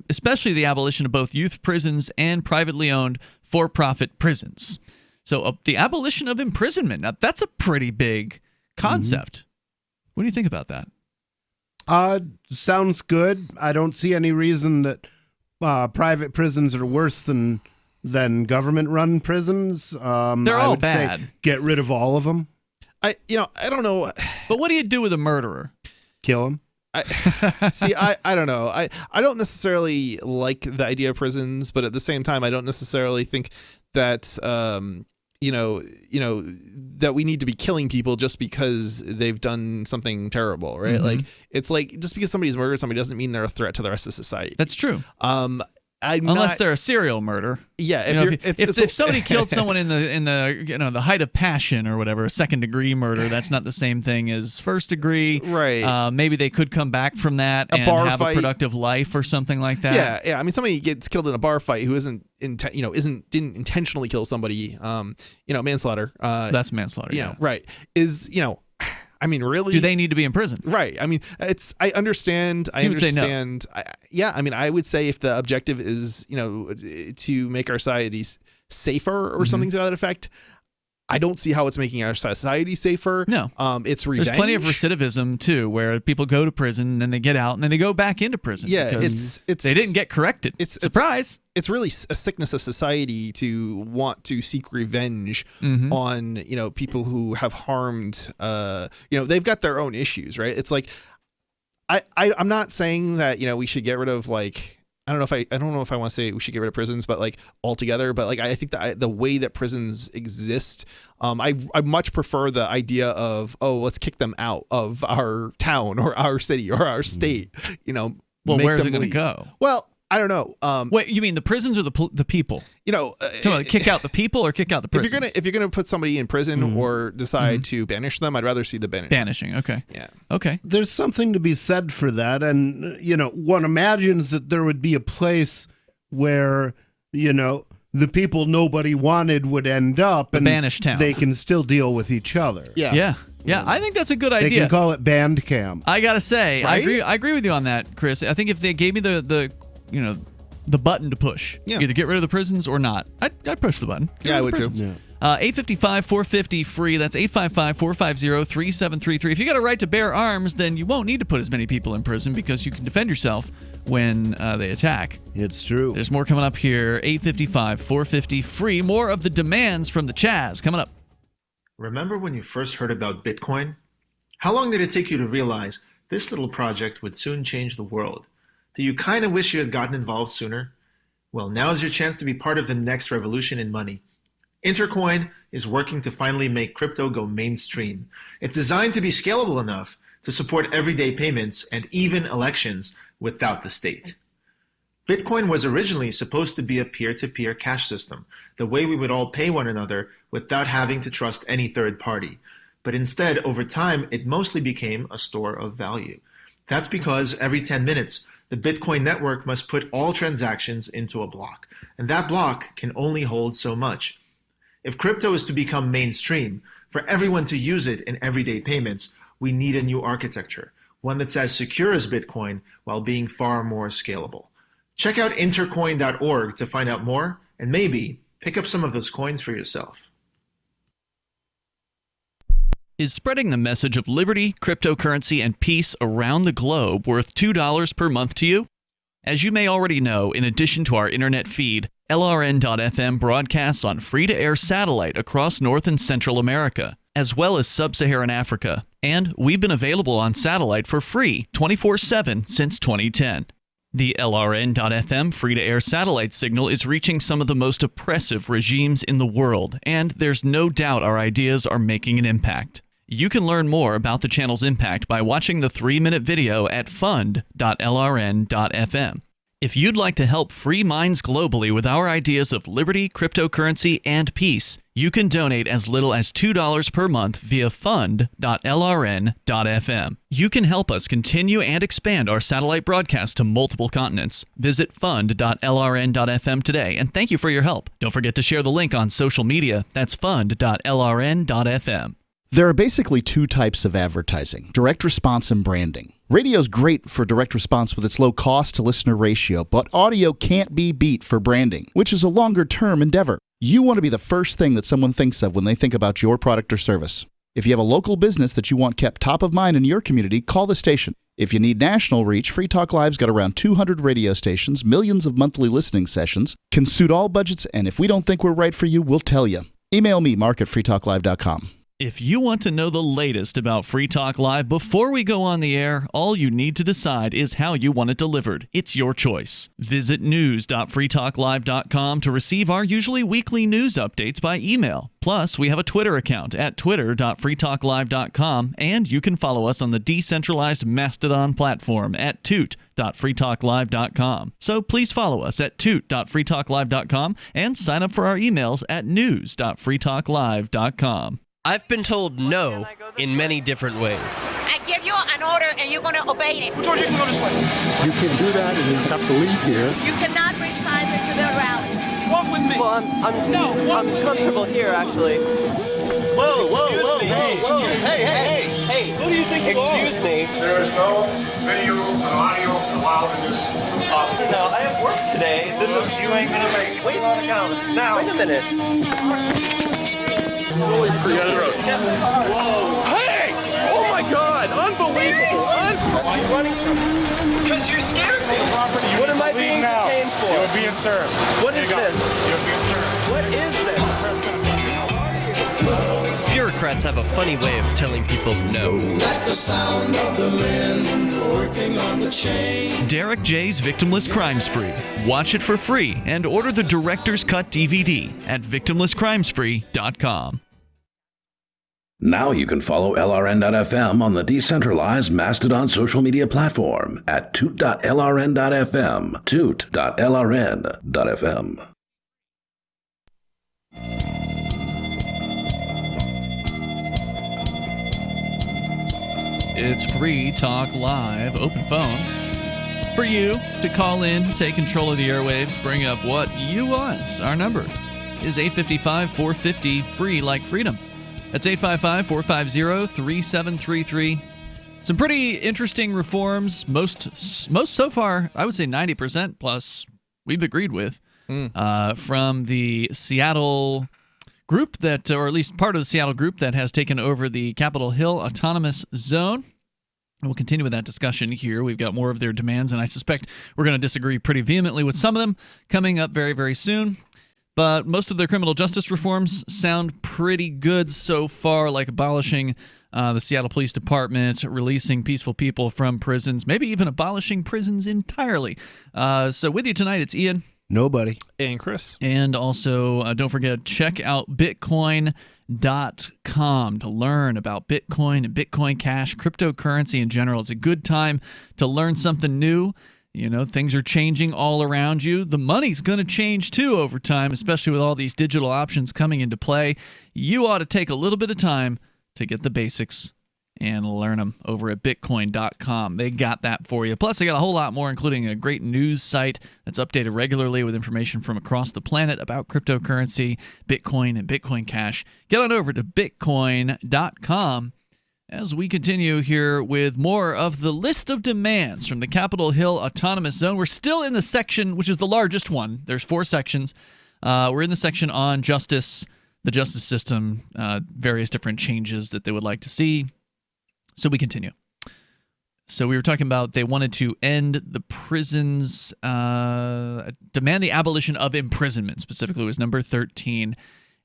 especially the abolition of both youth prisons and privately owned for-profit prisons. So the abolition of imprisonment, now that's a pretty big concept. What do you think about that? Sounds good. I don't see any reason that private prisons are worse than government-run prisons. They're all bad. Say get rid of all of them. I don't know. But what do you do with a murderer? Kill him. I don't know. I don't necessarily like the idea of prisons, but at the same time, I don't necessarily think that that we need to be killing people just because they've done something terrible, right? Like, it's like, just because somebody's murdered somebody doesn't mean they're a threat to the rest of society. That's true. Unless they're a serial murder. Yeah, if somebody killed someone in the height of passion or whatever, second degree murder, that's not the same thing as first degree. Right. Maybe they could come back from that and have a productive life or something like that. Yeah. I mean, somebody gets killed in a bar fight who didn't intentionally kill somebody. Manslaughter. That's manslaughter. Right. I mean, really? Do they need to be in prison? Right. I mean, I understand. So you would say no. I mean, I would say if the objective is, to make our societies safer or something to that effect, I don't see how it's making our society safer. No. It's revenge. There's plenty of recidivism, too, where people go to prison and then they get out and then they go back into prison. Yeah, it's they didn't get corrected. Surprise. It's really a sickness of society to want to seek revenge on, people who have harmed, they've got their own issues, right? It's like, I'm not saying that, we should get rid of, like, I don't know if I want to say we should get rid of prisons, but like altogether. But like, I think that the way that prisons exist, I much prefer the idea of, let's kick them out of our town or our city or our state. Well, where's it going to go? Well, I don't know. Wait, you mean the prisons or the people? Kick out the people or kick out the prisons? If you're gonna put somebody in prison or decide to banish them, I'd rather see the banishing. Okay. Yeah. Okay. There's something to be said for that, and one imagines that there would be a place where the people nobody wanted would end up, and banished town. They can still deal with each other. Yeah. I think that's a good idea. They can call it band camp. I gotta say, Right? I agree with you on that, Chris. I think if they gave me the button to push, either get rid of the prisons or not, I'd push the button. Yeah, I would too. Yeah. 855-450 free. That's 855-450-3733. If you got a right to bear arms, then you won't need to put as many people in prison because you can defend yourself when they attack. It's true. There's more coming up here. 855-450 free. More of the demands from the Chaz coming up. Remember when you first heard about Bitcoin? How long did it take you to realize this little project would soon change the world? Do you kind of wish you had gotten involved sooner? Well, now is your chance to be part of the next revolution in money. Intercoin is working to finally make crypto go mainstream. It's designed to be scalable enough to support everyday payments and even elections without the state. Bitcoin was originally supposed to be a peer-to-peer cash system, the way we would all pay one another without having to trust any third party. But instead, over time, it mostly became a store of value. That's because every 10 minutes, the Bitcoin network must put all transactions into a block, and that block can only hold so much. If crypto is to become mainstream, for everyone to use it in everyday payments, we need a new architecture, one that's as secure as Bitcoin while being far more scalable. Check out intercoin.org to find out more, and maybe pick up some of those coins for yourself. Is spreading the message of liberty, cryptocurrency, and peace around the globe worth $2 per month to you? As you may already know, in addition to our internet feed, LRN.FM broadcasts on free-to-air satellite across North and Central America, as well as Sub-Saharan Africa. And we've been available on satellite for free 24/7 since 2010. The LRN.FM free-to-air satellite signal is reaching some of the most oppressive regimes in the world, and there's no doubt our ideas are making an impact. You can learn more about the channel's impact by watching the 3-minute video at fund.lrn.fm. If you'd like to help free minds globally with our ideas of liberty, cryptocurrency, and peace, you can donate as little as $2 per month via fund.lrn.fm. You can help us continue and expand our satellite broadcast to multiple continents. Visit fund.lrn.fm today, and thank you for your help. Don't forget to share the link on social media. That's fund.lrn.fm. There are basically two types of advertising, direct response and branding. Radio's great for direct response with its low cost to listener ratio, but audio can't be beat for branding, which is a longer term endeavor. You want to be the first thing that someone thinks of when they think about your product or service. If you have a local business that you want kept top of mind in your community, call the station. If you need national reach, Free Talk Live's got around 200 radio stations, millions of monthly listening sessions, can suit all budgets, and if we don't think we're right for you, we'll tell you. Email me, mark@freetalklive.com. If you want to know the latest about Free Talk Live before we go on the air, all you need to decide is how you want it delivered. It's your choice. Visit news.freetalklive.com to receive our usually weekly news updates by email. Plus, we have a Twitter account at twitter.freetalklive.com, and you can follow us on the decentralized Mastodon platform at toot.freetalklive.com. So please follow us at toot.freetalklive.com and sign up for our emails at news.freetalklive.com. I've been told no in many different ways. I give you an order and you're going to obey it. George, you can go this way. You can do that and you have to leave here. You cannot bring signs into the rally. Walk with me. Well, I'm comfortable here, actually. Whoa, hey, who do you think you are? Excuse me. There is no video and audio allowed in this office. No, I have work today. You ain't going to make it. Wait on the counter. Now. Wait a minute. Whoa. Hey! Oh my God! Unbelievable! Why are you running from me? Because you scared me. What am I being detained for? You're being served. What is this? You're being served. What is this? Bureaucrats have a funny way of telling people no. That's the sound of the men working on the chain. Derek J's Victimless Crime Spree. Watch it for free and order the Director's Cut DVD at victimlesscrimespree.com. Now you can follow LRN.FM on the decentralized Mastodon social media platform at toot.lrn.fm, toot.lrn.fm. It's Free Talk Live, open phones for you to call in, take control of the airwaves, bring up what you want. Our number is 855-450-FREE like freedom. That's 855-450-3733. Some pretty interesting reforms. Most so far, I would say 90% plus we've agreed with from the Seattle group that, or at least part of the Seattle group that has taken over the Capitol Hill Autonomous Zone. And we'll continue with that discussion here. We've got more of their demands, and I suspect we're going to disagree pretty vehemently with some of them coming up very, very soon. But most of their criminal justice reforms sound pretty good so far, like abolishing the Seattle Police Department, releasing peaceful people from prisons, maybe even abolishing prisons entirely. So with you tonight, it's Ian. Nobody. And Chris. And also, don't forget, check out Bitcoin.com to learn about Bitcoin and Bitcoin Cash, cryptocurrency in general. It's a good time to learn something new. You know, things are changing all around you. The money's going to change too over time, especially with all these digital options coming into play. You ought to take a little bit of time to get the basics and learn them over at Bitcoin.com. They got that for you. Plus, they got a whole lot more, including a great news site that's updated regularly with information from across the planet about cryptocurrency, Bitcoin, and Bitcoin Cash. Get on over to Bitcoin.com. As we continue here with more of the list of demands from the Capitol Hill Autonomous Zone. We're still in the section, which is the largest one. There's 4 sections. We're in the section on justice, the justice system, various different changes that they would like to see. So we continue. So we were talking about they wanted to end the prisons, demand the abolition of imprisonment, specifically was number 13.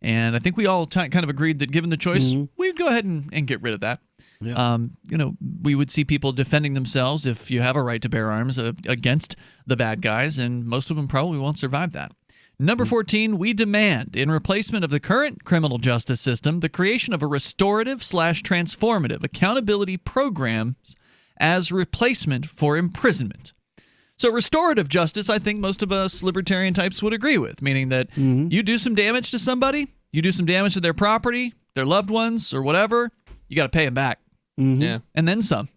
And I think we all kind of agreed that given the choice, we'd go ahead and get rid of that. Yeah. You know, we would see people defending themselves if you have a right to bear arms against the bad guys, and most of them probably won't survive that. Number 14, we demand, in replacement of the current criminal justice system, the creation of a restorative/transformative accountability programs as replacement for imprisonment. So restorative justice, I think most of us libertarian types would agree with, meaning that you do some damage to somebody, you do some damage to their property, their loved ones, or whatever, you got to pay them back. Yeah. And then some,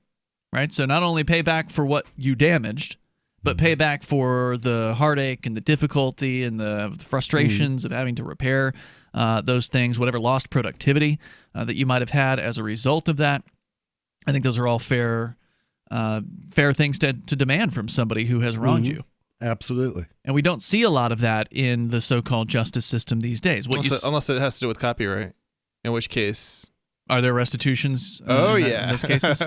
right? So not only pay back for what you damaged, but pay back for the heartache and the difficulty and the frustrations of having to repair those things, whatever lost productivity that you might have had as a result of that. I think those are all fair things to demand from somebody who has wronged you. Absolutely. And we don't see a lot of that in the so-called justice system these days. Unless it has to do with copyright, in which case... Are there restitutions in those cases?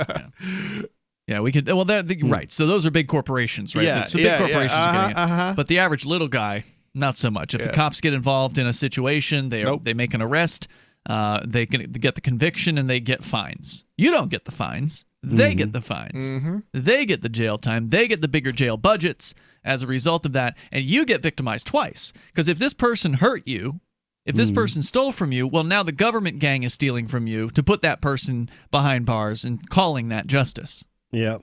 Yeah, we could. Well, right. So those are big corporations, right? Yeah, so big corporations are getting it. But the average little guy, not so much. If the cops get involved in a situation, they make an arrest, they get the conviction, and they get fines. You don't get the fines. They get the fines. They get the jail time. They get the bigger jail budgets as a result of that. And you get victimized twice. Because if this person hurt you, if this person stole from you, well, now the government gang is stealing from you to put that person behind bars and calling that justice. Yeah.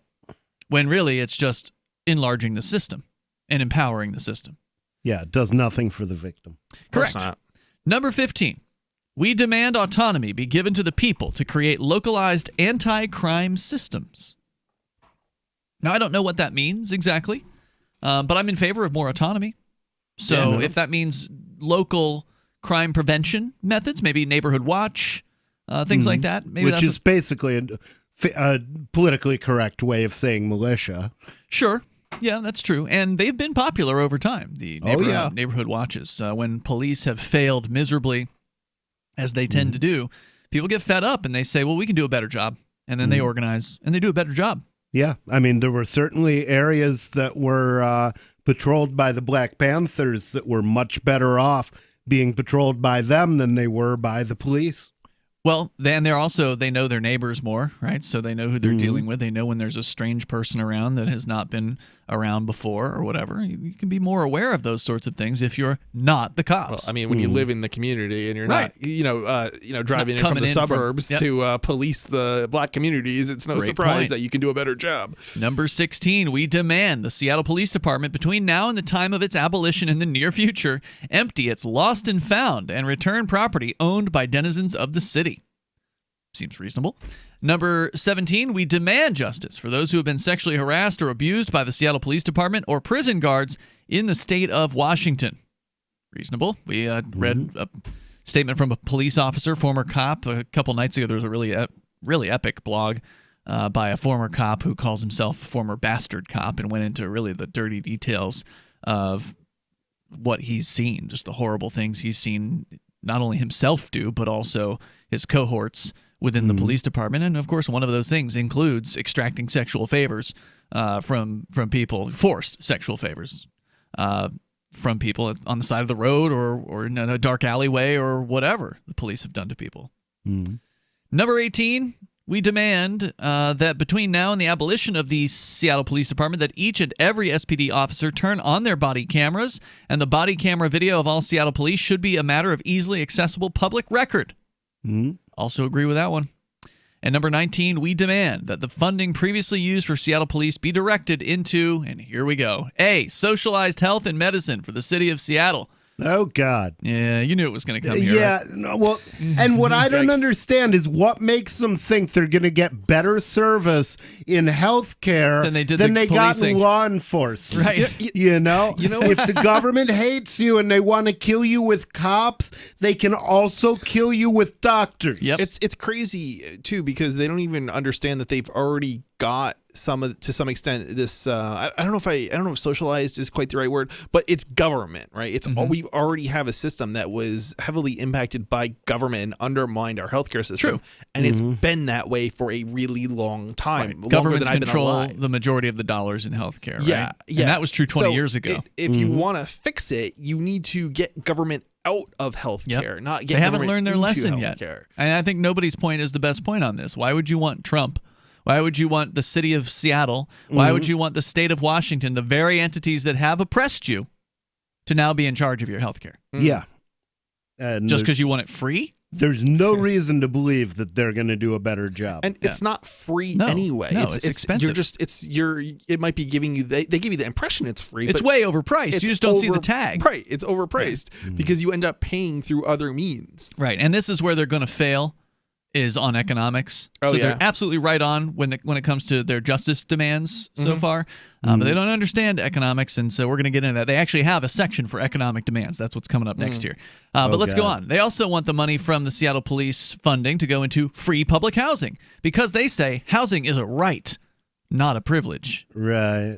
When really it's just enlarging the system and empowering the system. Yeah, it does nothing for the victim. Correct. Number 15. We demand autonomy be given to the people to create localized anti-crime systems. Now, I don't know what that means exactly, but I'm in favor of more autonomy. So if that means local crime prevention methods, maybe neighborhood watch, things like that. Maybe which is basically a politically correct way of saying militia. Sure. Yeah, that's true. And they've been popular over time, the neighborhood watches. When police have failed miserably, as they tend to do, people get fed up and they say, well, we can do a better job. And then they organize and they do a better job. Yeah. I mean, there were certainly areas that were patrolled by the Black Panthers that were much better off being patrolled by them than they were by the police. Well, then they know their neighbors more, right? So they know who they're dealing with. They know when there's a strange person around that has not been around before or whatever. You can be more aware of those sorts of things if you're not the cops. Well, I mean, when you live in the community and you're not, driving in from the suburbs to police the black communities, it's no surprise that you can do a better job. Number 16, we demand the Seattle Police Department, between now and the time of its abolition in the near future, empty its lost and found and return property owned by denizens of the city. Seems reasonable. Number 17, we demand justice for those who have been sexually harassed or abused by the Seattle Police Department or prison guards in the state of Washington. Reasonable. We read a statement from a police officer, former cop, a couple nights ago. There was a really epic blog by a former cop who calls himself a former bastard cop and went into really the dirty details of what he's seen, just the horrible things he's seen not only himself do, but also his cohorts within the police department. And of course, one of those things includes extracting sexual favors from people, forced sexual favors from people on the side of the road or in a dark alleyway or whatever the police have done to people. Number 18, we demand that between now and the abolition of the Seattle Police Department, that each and every SPD officer turn on their body cameras, and the body camera video of all Seattle police should be a matter of easily accessible public record. Also agree with that one. And number 19, we demand that the funding previously used for Seattle police be directed into, and here we go, A, socialized health and medicine for the city of Seattle. Oh, God. Yeah, you knew it was going to come here. Yeah, right? no, well, and what I don't understand is what makes them think they're going to get better service in healthcare than they got in law enforcement. Right. You know, if the government hates you and they want to kill you with cops, they can also kill you with doctors. Yep. It's crazy too, because they don't even understand that they've already got to some extent this I don't know if socialized is quite the right word, but it's government, right? It's we already have a system that was heavily impacted by government and undermined our healthcare system. True. And it's been that way for a really long time. Right. Governments control the majority of the dollars in healthcare, right? Yeah. And that was true 20 years ago. If you want to fix it, you need to get government out of healthcare, not get They haven't government learned their into lesson healthcare. yet. And I think nobody's point is the best point on this. Why would you want Trump? Why would you want the city of Seattle? Why would you want the state of Washington, the very entities that have oppressed you, to now be in charge of your health care? Yeah. And just because you want it free? There's no reason to believe that they're going to do a better job. And it's not free anyway. No, it's expensive. It might be giving you, they give you the impression it's free. It's but way overpriced. You just don't see the tag. Right. It's overpriced because you end up paying through other means. Right. And this is where they're going to fail, is on economics. They're absolutely right on when it comes to their justice demands so far, but they don't understand economics, and so we're going to get into that. They actually have a section for economic demands. That's what's coming up next year. But let's go on. They also want the money from the Seattle Police funding to go into free public housing, because they say housing is a right, not a privilege. Right.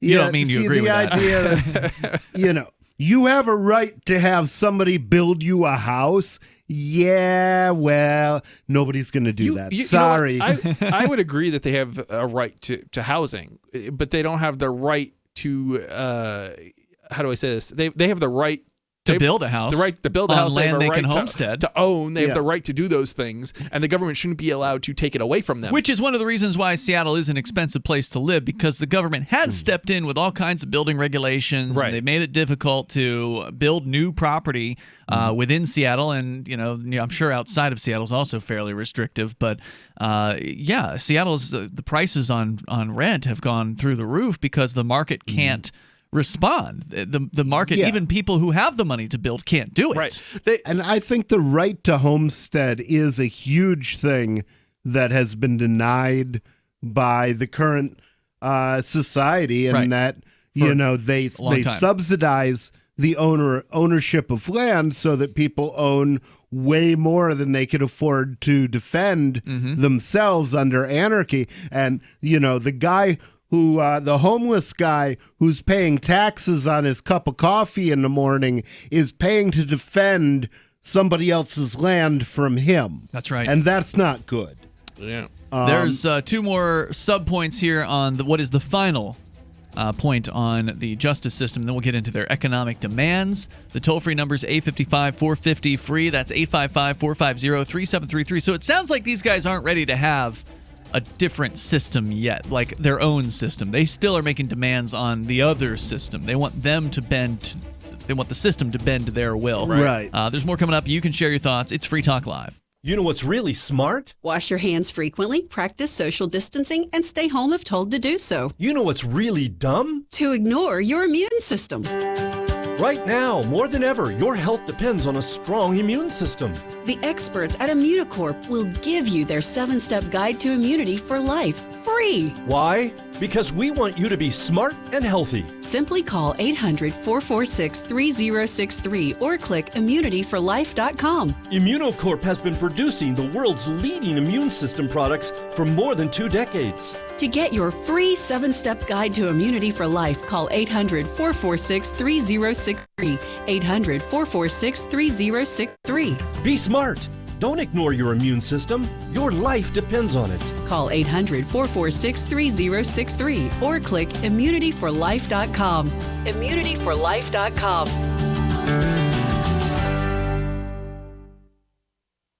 You don't mean you agree with that. The idea that, you have a right to have somebody build you a house. Yeah, well, nobody's going to do that. Sorry. I would agree that they have a right to housing, but they don't have the right to, how do I say this? They have the right to build a house. The right to build a house. Land they can homestead. To own. They have the right to do those things, and the government shouldn't be allowed to take it away from them. Which is one of the reasons why Seattle is an expensive place to live, because the government has stepped in with all kinds of building regulations. Right. And they've made it difficult to build new property within Seattle, and I'm sure outside of Seattle is also fairly restrictive. But Seattle's the prices on rent have gone through the roof because the market can't respond. The market, even people who have the money to build, can't do it. Right. And I think the right to homestead is a huge thing that has been denied by the current society, and that they subsidize the ownership of land so that people own way more than they could afford to defend themselves under anarchy. And the guy who the homeless guy who's paying taxes on his cup of coffee in the morning is paying to defend somebody else's land from him. That's right. And that's not good. Yeah. There's two more sub-points here on what is the final point on the justice system. Then we'll get into their economic demands. The toll-free number is 855-450-FREE. That's 855-450-3733. So it sounds like these guys aren't ready to have a different system yet, like their own system. They still are making demands on the other system. They want them to bend. They want the system to bend to their will. Right. There's more coming up. You can share your thoughts. It's Free Talk Live. You know what's really smart? Wash your hands frequently, practice social distancing, and stay home if told to do so. You know what's really dumb? To ignore your immune system. Right now, more than ever, your health depends on a strong immune system. The experts at Immunocorp will give you their 7-step guide to immunity for life, free. Why? Because we want you to be smart and healthy. Simply call 800-446-3063 or click immunityforlife.com. Immunocorp has been producing the world's leading immune system products for more than 2 decades. To get your free 7-step guide to immunity for life, call 800-446-3063. 800-446-3063. Be smart. Don't ignore your immune system. Your life depends on it. Call 800-446-3063 or click immunityforlife.com. Immunityforlife.com.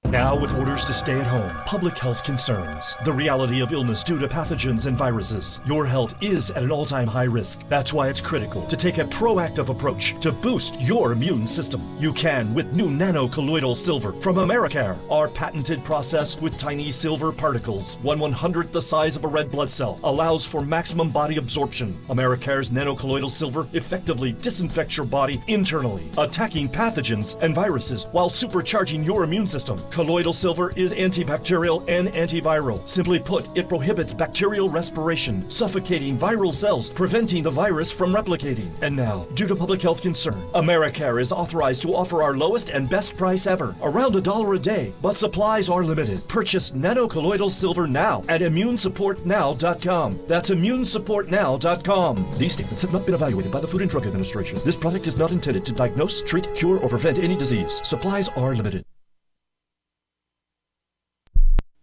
Now, with orders to stay at home, public health concerns, the reality of illness due to pathogens and viruses, your health is at an all-time high risk. That's why it's critical to take a proactive approach to boost your immune system. You can with new nano-colloidal silver from Americare, our patented process with tiny silver particles, 1/100th the size of a red blood cell, allows for maximum body absorption. Americare's nano-colloidal silver effectively disinfects your body internally, attacking pathogens and viruses while supercharging your immune system. Colloidal silver is antibacterial and antiviral. Simply put, it prohibits bacterial respiration, suffocating viral cells, preventing the virus from replicating. And now, due to public health concern, Americare is authorized to offer our lowest and best price ever, around $1 a day, but supplies are limited. Purchase nano-colloidal silver now at immunesupportnow.com. That's immunesupportnow.com. These statements have not been evaluated by the Food and Drug Administration. This product is not intended to diagnose, treat, cure, or prevent any disease. Supplies are limited.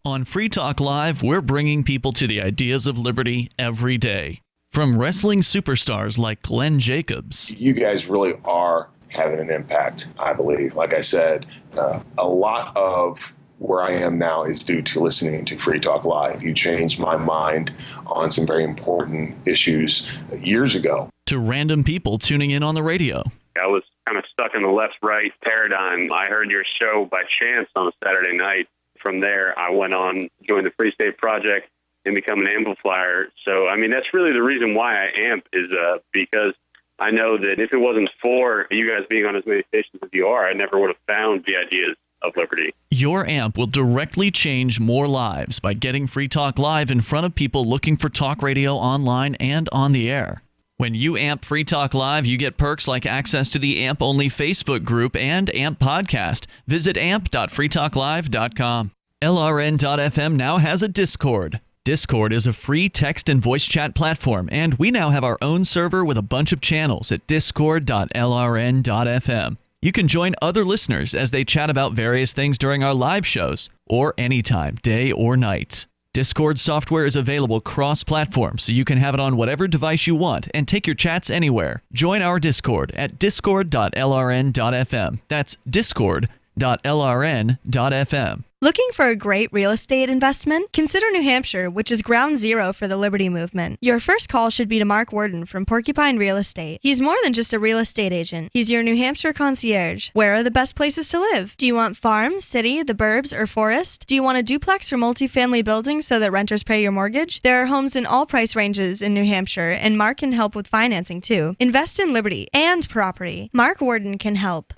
On Free Talk Live, we're bringing people to the ideas of liberty every day. From wrestling superstars like Glenn Jacobs. You guys really are having an impact, I believe. Like I said, a lot of where I am now is due to listening to Free Talk Live. You changed my mind on some very important issues years ago. To random people tuning in on the radio. I was kind of stuck in the left-right paradigm. I heard your show by chance on a Saturday night. From there, I went on, joined the Free State Project, and become an amplifier. So, I mean, that's really the reason why I amp is because I know that if it wasn't for you guys being on as many stations as you are, I never would have found the ideas of liberty. Your amp will directly change more lives by getting Free Talk Live in front of people looking for talk radio online and on the air. When you amp Free Talk Live, you get perks like access to the AMP-only Facebook group and AMP podcast. Visit amp.freetalklive.com. LRN.FM now has a Discord. Discord is a free text and voice chat platform, and we now have our own server with a bunch of channels at discord.lrn.fm. You can join other listeners as they chat about various things during our live shows, or anytime, day or night. Discord software is available cross-platform, so you can have it on whatever device you want and take your chats anywhere. Join our Discord at discord.lrn.fm. That's discord.lrn.fm. Looking for a great real estate investment? Consider New Hampshire, which is ground zero for the Liberty Movement. Your first call should be to Mark Worden from Porcupine Real Estate. He's more than just a real estate agent. He's your New Hampshire concierge. Where are the best places to live? Do you want farm, city, the burbs, or forest? Do you want a duplex or multifamily building so that renters pay your mortgage? There are homes in all price ranges in New Hampshire, and Mark can help with financing too. Invest in liberty and property. Mark Worden can help.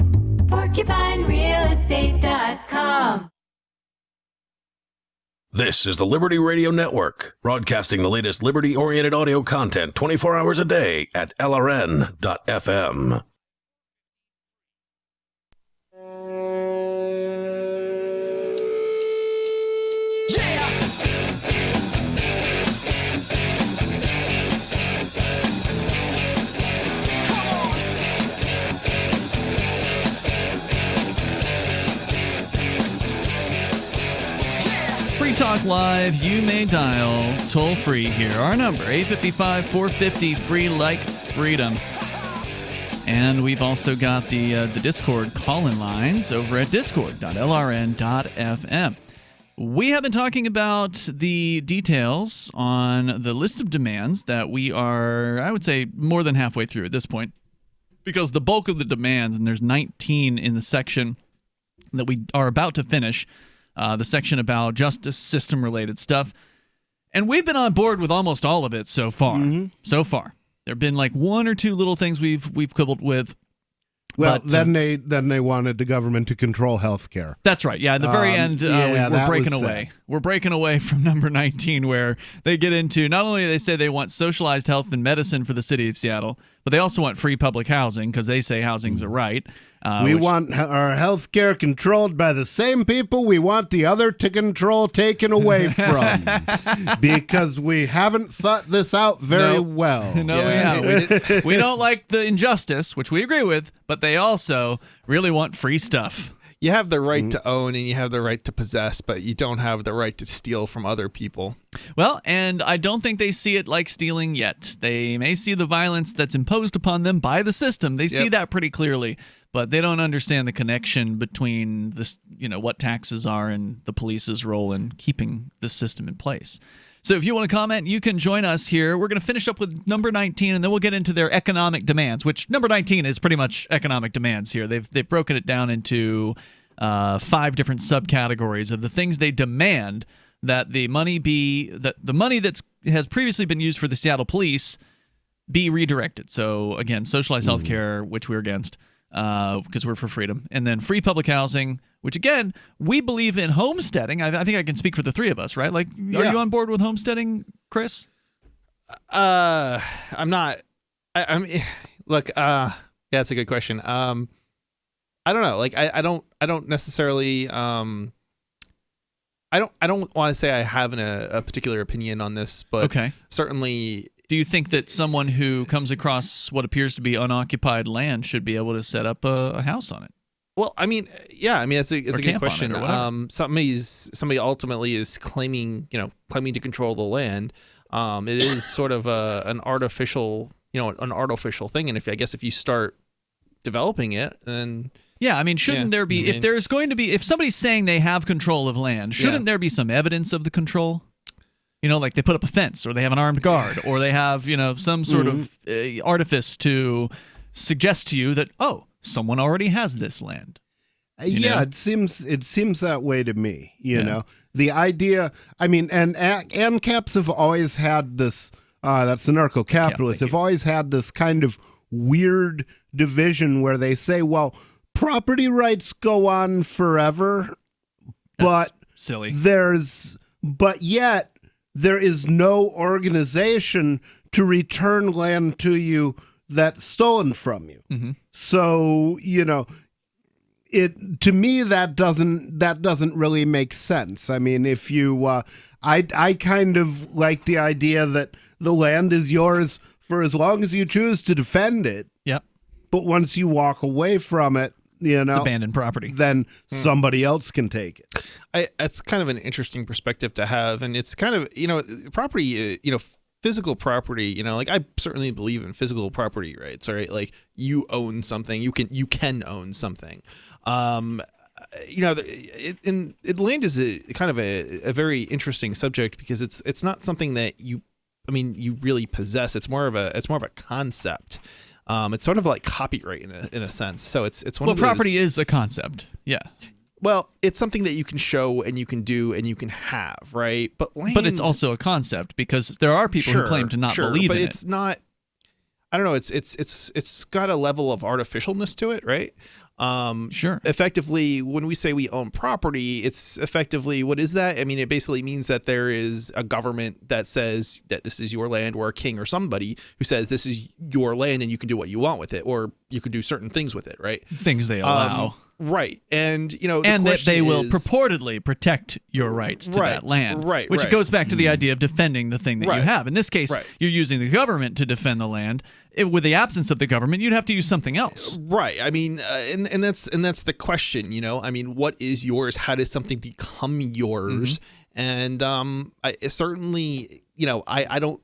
PorcupineRealEstate.com. This is the Liberty Radio Network, broadcasting the latest liberty-oriented audio content 24 hours a day at LRN.FM. Free Talk Live. You may dial toll free here. Our number, 855-450-FREE like freedom. And we've also got the Discord call-in lines over at discord.lrn.fm. We have been talking about the details on the list of demands that we are, I would say, more than halfway through at this point. Because the bulk of the demands, and there's 19 in the section that we are about to finish, the section about justice system-related stuff. And we've been on board with almost all of it so far. So far. There have been like one or two little things we've quibbled with. Well, but, then they wanted the government to control health care. That's right. Yeah, at the very end, we're breaking away. We're breaking away from number 19, where they get into, not only do they say they want socialized health and medicine for the city of Seattle, but they also want free public housing because they say housing's a right. We want our health care controlled by the same people we want the other to control taken away from. Because we haven't thought this out very well. No, we haven't. We don't like the injustice, which we agree with, but they also really want free stuff. You have the right to own and you have the right to possess, but you don't have the right to steal from other people. Well, and I don't think they see it like stealing yet. They may see the violence that's imposed upon them by the system. They see that pretty clearly, but they don't understand the connection between this, what taxes are and the police's role in keeping the system in place. So if you want to comment, you can join us here. We're going to finish up with number 19, and then we'll get into their economic demands, which number 19 is pretty much economic demands here. They've broken it down into 5 different subcategories of the things they demand that the money that has previously been used for the Seattle police be redirected. So again, socialized health care, which we're against because we're for freedom, and then free public housing, which again, we believe in homesteading. I think I can speak for the three of us, right? Like, are you on board with homesteading, Chris? I'm not. Look, that's a good question. I don't know. Like, I don't necessarily. I don't want to say I have a particular opinion on this, but certainly. Do you think that someone who comes across what appears to be unoccupied land should be able to set up a house on it? Well, I mean, it's a good question. Somebody ultimately is claiming to control the land. It is sort of an artificial thing, and if you start developing it, then shouldn't there be if somebody's saying they have control of land, shouldn't there be some evidence of the control? Like they put up a fence, or they have an armed guard, or they have some sort of artifice to suggest to you that someone already has this land. It seems that way to me. You know, the idea. I mean, and ANCAPs have always had this. That's anarcho-capitalists have always had this kind of weird division where they say, well, property rights go on forever, but silly. But yet there is no organization to return land to you that's stolen from you. Mm-hmm. So, to me that doesn't really make sense. I mean, if you I kind of like the idea that the land is yours for as long as you choose to defend it. Yep. But once you walk away from it, it's abandoned property. Then somebody else can take it. That's kind of an interesting perspective to have, and it's kind of property. Physical property. Like I certainly believe in physical property rights. All right, like you own something, you can own something. Land is a kind of a very interesting subject because it's not something that you really possess. It's more of a concept. It's sort of like copyright in a sense. So it's one of those. Property is a concept. Yeah. Well, it's something that you can show and you can do and you can have, right? But land, but it's also a concept because there are people who claim to not believe in it. But it's not. I don't know. It's got a level of artificialness to it, right? Sure. Effectively, when we say we own property, it's effectively, what is that? I mean, it basically means that there is a government that says that this is your land, or a king or somebody who says this is your land and you can do what you want with it, or you can do certain things with it, right? Things they allow. Right. And, and that they will purportedly protect your rights to that land. Right. Which goes back to the idea of defending the thing that you have. In this case, you're using the government to defend the land. With the absence of the government, you'd have to use something else. Right. I mean, and that's the question, I mean, what is yours? How does something become yours? And I certainly, I don't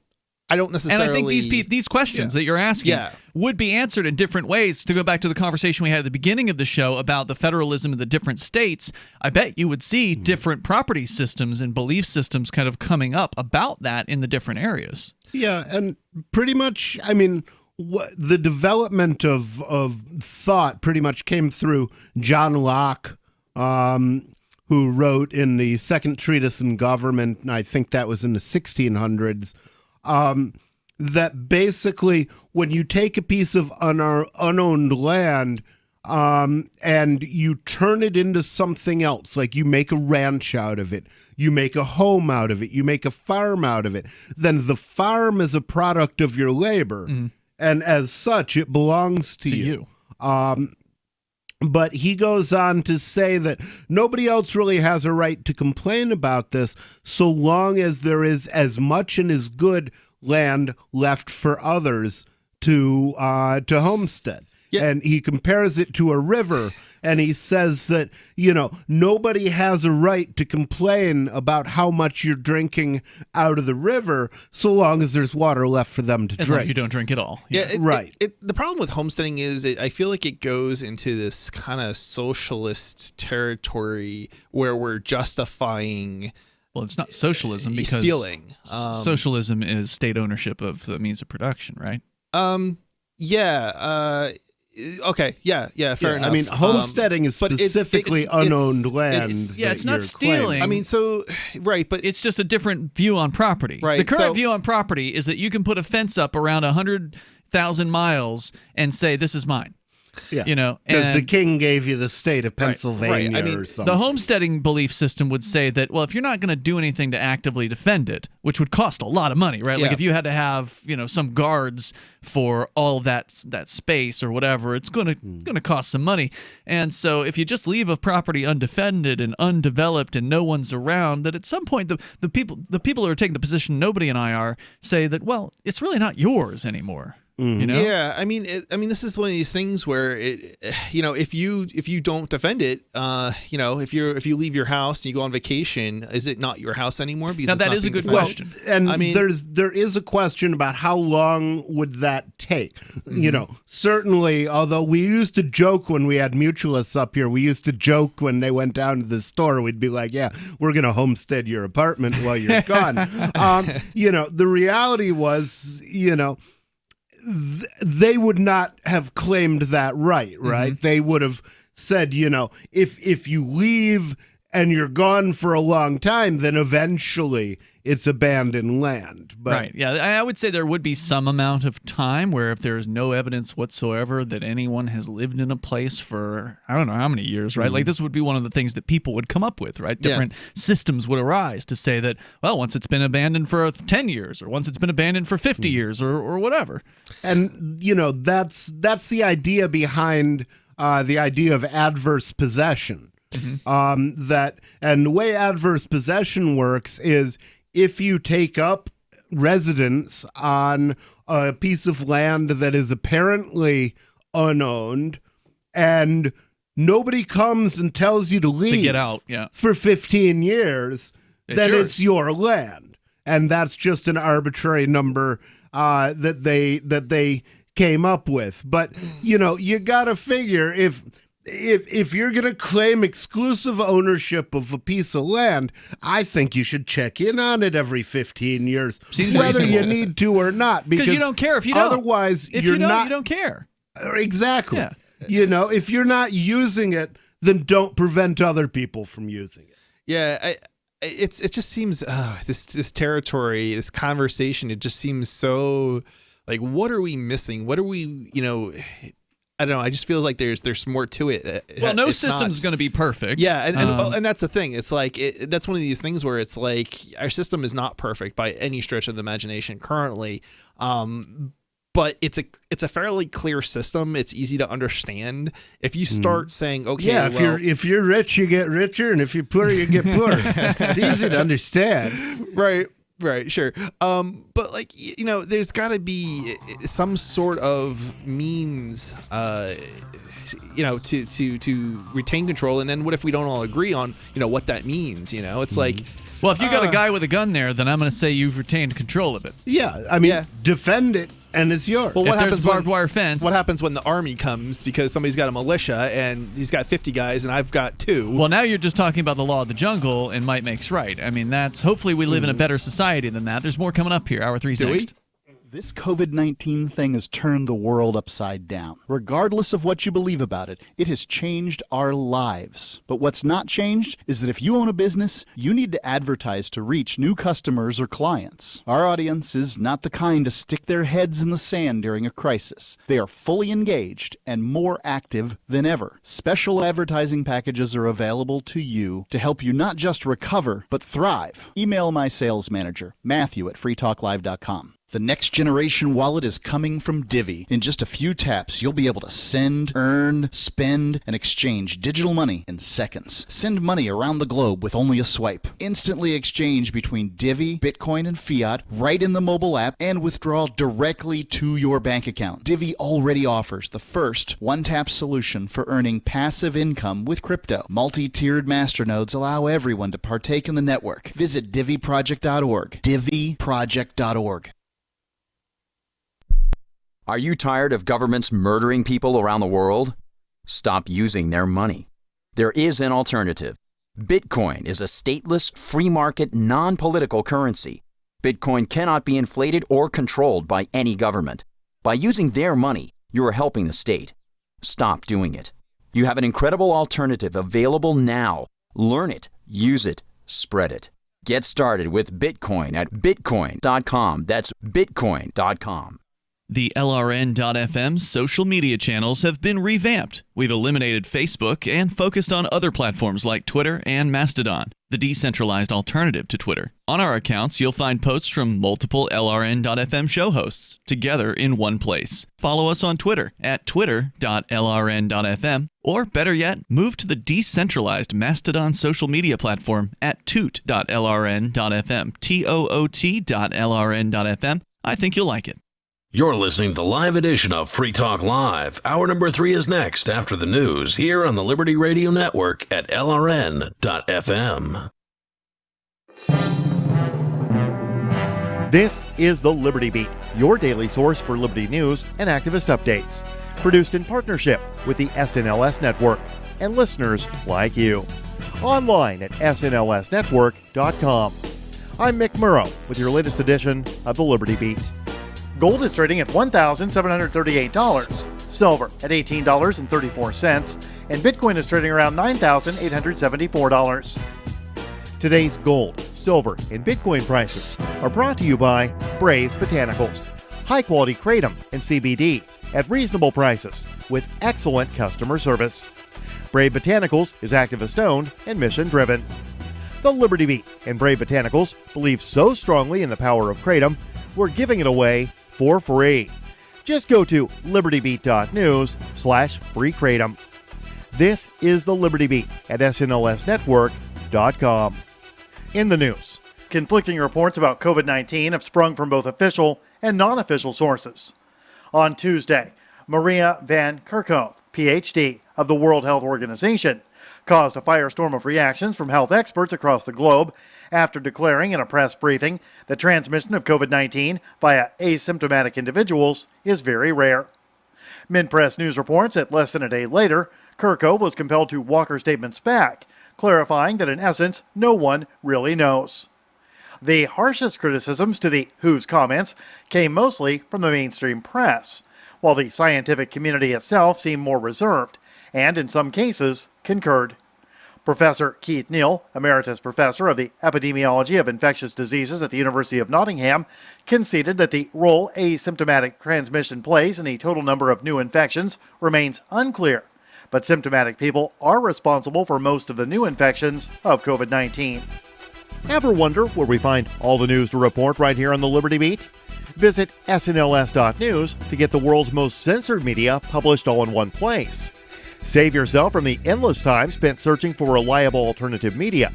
necessarily. And I think these questions that you're asking would be answered in different ways. To go back to the conversation we had at the beginning of the show about the federalism of the different states, I bet you would see different property systems and belief systems kind of coming up about that in the different areas. Yeah, and pretty much, I mean, the development of thought pretty much came through John Locke, who wrote in the Second Treatise on Government, and I think that was in the 1600s, that basically when you take a piece of unowned land and you turn it into something else, like you make a ranch out of it, you make a home out of it, you make a farm out of it, then the farm is a product of your labor, and as such, it belongs to you. But he goes on to say that nobody else really has a right to complain about this so long as there is as much and as good land left for others to homestead. Yeah. And he compares it to a river, and he says that, nobody has a right to complain about how much you're drinking out of the river so long as there's water left for them to drink. As long as you don't drink it all. Yeah, right. The problem with homesteading is I feel like it goes into this kind of socialist territory where we're justifying... Well, it's not socialism because stealing. Socialism is state ownership of the means of production, right? Okay. Yeah. Fair enough. I mean, homesteading is specifically unowned land. It's not stealing. Claiming. I mean, right, but it's just a different view on property. Right. The current view on property is that you can put a fence up around 100,000 miles and say this is mine. Yeah, because the king gave you the state of Pennsylvania right. I mean, or something. The homesteading belief system would say that, well, if you're not going to do anything to actively defend it, which would cost a lot of money, right? Yeah. Like if you had to have, some guards for all that space or whatever, it's going to cost some money. And so if you just leave a property undefended and undeveloped and no one's around, that at some point the people who are taking the position nobody and I are say that, well, it's really not yours anymore. Yeah, I mean, this is one of these things where if you don't defend it, if you leave your house and you go on vacation, is it not your house anymore? Because now that is a good question. Well, and I mean, there is a question about how long would that take? Certainly, although we used to joke when we had mutualists up here, we used to joke when they went down to the store, we'd be like, yeah, we're going to homestead your apartment while you're gone. The reality was, they would not have claimed that right? They would have said, if you leave and you're gone for a long time, then eventually it's abandoned land. But, right. Yeah, I would say there would be some amount of time where if there's no evidence whatsoever that anyone has lived in a place for I don't know how many years, right? Like this would be one of the things that people would come up with, right? Different systems would arise to say that, well, once it's been abandoned for 10 years or once it's been abandoned for 50 years or whatever. And, that's the idea behind the idea of adverse possession. And the way adverse possession works is if you take up residence on a piece of land that is apparently unowned and nobody comes and tells you to leave to get out, for 15 years, then it's your land. And that's just an arbitrary number that they came up with. But, you got to figure if you're going to claim exclusive ownership of a piece of land, I think you should check in on it every 15 years, whether you need to or not. Because you don't care if you don't. Otherwise, you don't care. Exactly. Yeah. If you're not using it, then don't prevent other people from using it. Yeah, it just seems this territory, this conversation, it just seems so like, what are we missing? What are we, I don't know. I just feel like there's more to it. Well, no system's going to be perfect. Yeah, and that's the thing. It's like that's one of these things where it's like our system is not perfect by any stretch of the imagination currently, but it's a fairly clear system. It's easy to understand. If you start saying, okay, if you're rich, you get richer, and if you're poor, you get poorer. It's easy to understand, right? Right, sure. But like, there's got to be some sort of means to retain control. And then what if we don't all agree on what that means? It's like, well, if you got a guy with a gun there, then I'm going to say you've retained control of it. Yeah, I mean, defend it. And it's yours. Well, if there's barbed wire fence. What happens when the army comes because somebody's got a militia and he's got 50 guys and I've got 2? Well, now you're just talking about the law of the jungle and might makes right. I mean, hopefully we live in a better society than that. There's more coming up here. Hour 3's next. This COVID-19 thing has turned the world upside down. Regardless of what you believe about it, it has changed our lives. But what's not changed is that if you own a business, you need to advertise to reach new customers or clients. Our audience is not the kind to stick their heads in the sand during a crisis. They are fully engaged and more active than ever. Special advertising packages are available to you to help you not just recover, but thrive. Email my sales manager, Matthew at freetalklive.com. The next generation wallet is coming from Divvy. In just a few taps, you'll be able to send, earn, spend, and exchange digital money in seconds. Send money around the globe with only a swipe. Instantly exchange between Divvy, Bitcoin, and fiat right in the mobile app and withdraw directly to your bank account. Divvy already offers the first one-tap solution for earning passive income with crypto. Multi-tiered masternodes allow everyone to partake in the network. Visit divvyproject.org. divvyproject.org. Are you tired of governments murdering people around the world? Stop using their money. There is an alternative. Bitcoin is a stateless, free market, non-political currency. Bitcoin cannot be inflated or controlled by any government. By using their money, you are helping the state. Stop doing it. You have an incredible alternative available now. Learn it, use it, spread it. Get started with Bitcoin at bitcoin.com. That's bitcoin.com. The LRN.FM social media channels have been revamped. We've eliminated Facebook and focused on other platforms like Twitter and Mastodon, the decentralized alternative to Twitter. On our accounts, you'll find posts from multiple LRN.FM show hosts together in one place. Follow us on Twitter at twitter.lrn.fm, or better yet, move to the decentralized Mastodon social media platform at toot.lrn.fm, toot.lrn.fm. I think you'll like it. You're listening to the live edition of Free Talk Live. Hour number 3 is next after the news here on the Liberty Radio Network at LRN.FM. This is the Liberty Beat, your daily source for Liberty news and activist updates. Produced in partnership with the SNLS Network and listeners like you. Online at snlsnetwork.com. I'm Mick Murrow with your latest edition of the Liberty Beat. Gold is trading at $1,738, silver at $18.34, and Bitcoin is trading around $9,874. Today's gold, silver, and Bitcoin prices are brought to you by Brave Botanicals, high-quality kratom and CBD at reasonable prices with excellent customer service. Brave Botanicals is activist-owned and mission-driven. The Liberty Beat and Brave Botanicals believe so strongly in the power of kratom, we're giving it away for free. Just go to libertybeat.news/free kratom. This is the Liberty Beat at snlsnetwork.com. In the news, conflicting reports about COVID-19 have sprung from both official and non-official sources. On Tuesday, Maria Van Kerkhove, PhD of the World Health Organization, caused a firestorm of reactions from health experts across the globe after declaring in a press briefing that transmission of COVID-19 via asymptomatic individuals is very rare. Minpress News reports that less than a day later, Kerkhove was compelled to walk her statements back, clarifying that in essence, no one really knows. The harshest criticisms to the WHO's comments came mostly from the mainstream press, while the scientific community itself seemed more reserved, and in some cases, concurred. Professor Keith Neal, Emeritus Professor of the Epidemiology of Infectious Diseases at the University of Nottingham, conceded that the role asymptomatic transmission plays in the total number of new infections remains unclear, but symptomatic people are responsible for most of the new infections of COVID-19. Ever wonder where we find all the news to report right here on the Liberty Beat? Visit snls.news to get the world's most censored media published all in one place. Save yourself from the endless time spent searching for reliable alternative media.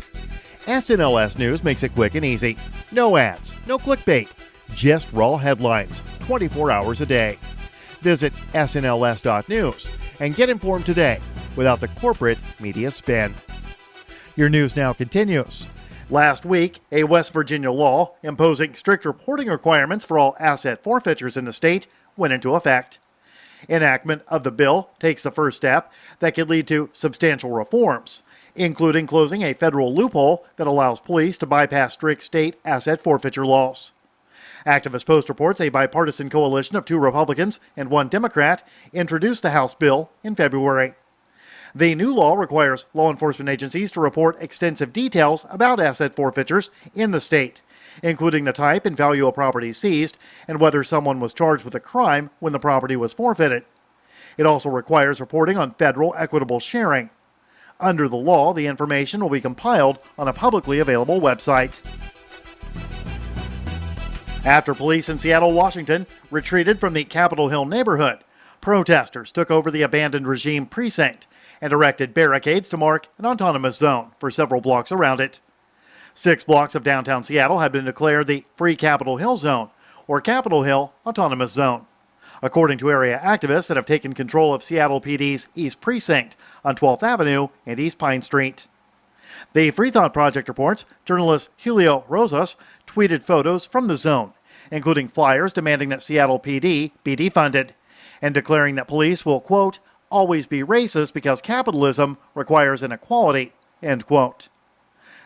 SNLS News makes it quick and easy. No ads, no clickbait, just raw headlines, 24 hours a day. Visit snls.news and get informed today without the corporate media spin. Your news now continues. Last week, a West Virginia law imposing strict reporting requirements for all asset forfeitures in the state went into effect. Enactment of the bill takes the first step that could lead to substantial reforms, including closing a federal loophole that allows police to bypass strict state asset forfeiture laws. Activist Post reports a bipartisan coalition of 2 Republicans and 1 Democrat introduced the House bill in February. The new law requires law enforcement agencies to report extensive details about asset forfeitures in the state, including the type and value of property seized and whether someone was charged with a crime when the property was forfeited. It also requires reporting on federal equitable sharing. Under the law, the information will be compiled on a publicly available website. After police in Seattle, Washington retreated from the Capitol Hill neighborhood, protesters took over the abandoned regime precinct and erected barricades to mark an autonomous zone for several blocks around it. 6 blocks of downtown Seattle have been declared the Free Capitol Hill Zone, or Capitol Hill Autonomous Zone, according to area activists that have taken control of Seattle PD's East Precinct on 12th Avenue and East Pine Street. The Free Thought Project reports journalist Julio Rosas tweeted photos from the zone, including flyers demanding that Seattle PD be defunded, and declaring that police will, quote, always be racist because capitalism requires inequality, end quote.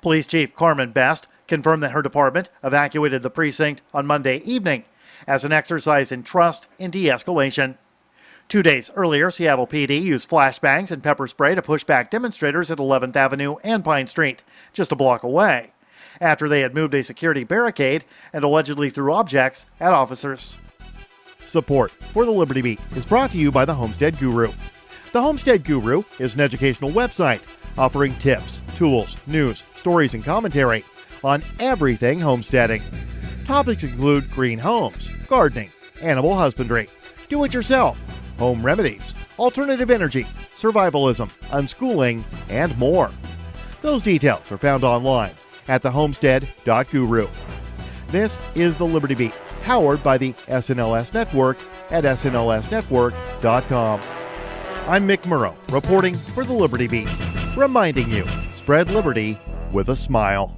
Police Chief Carmen Best confirmed that her department evacuated the precinct on Monday evening as an exercise in trust and de-escalation. 2 days earlier, Seattle PD used flashbangs and pepper spray to push back demonstrators at 11th Avenue and Pine Street, just a block away, after they had moved a security barricade and allegedly threw objects at officers. Support for the Liberty Beat is brought to you by the Homestead Guru. The Homestead Guru is an educational website offering tips, tools, news, stories, and commentary on everything homesteading. Topics include green homes, gardening, animal husbandry, do-it-yourself, home remedies, alternative energy, survivalism, unschooling, and more. Those details are found online at thehomestead.guru. This is the Liberty Beat, powered by the SNLS Network at snlsnetwork.com. I'm Mick Murrow, reporting for the Liberty Beat, reminding you, spread liberty with a smile.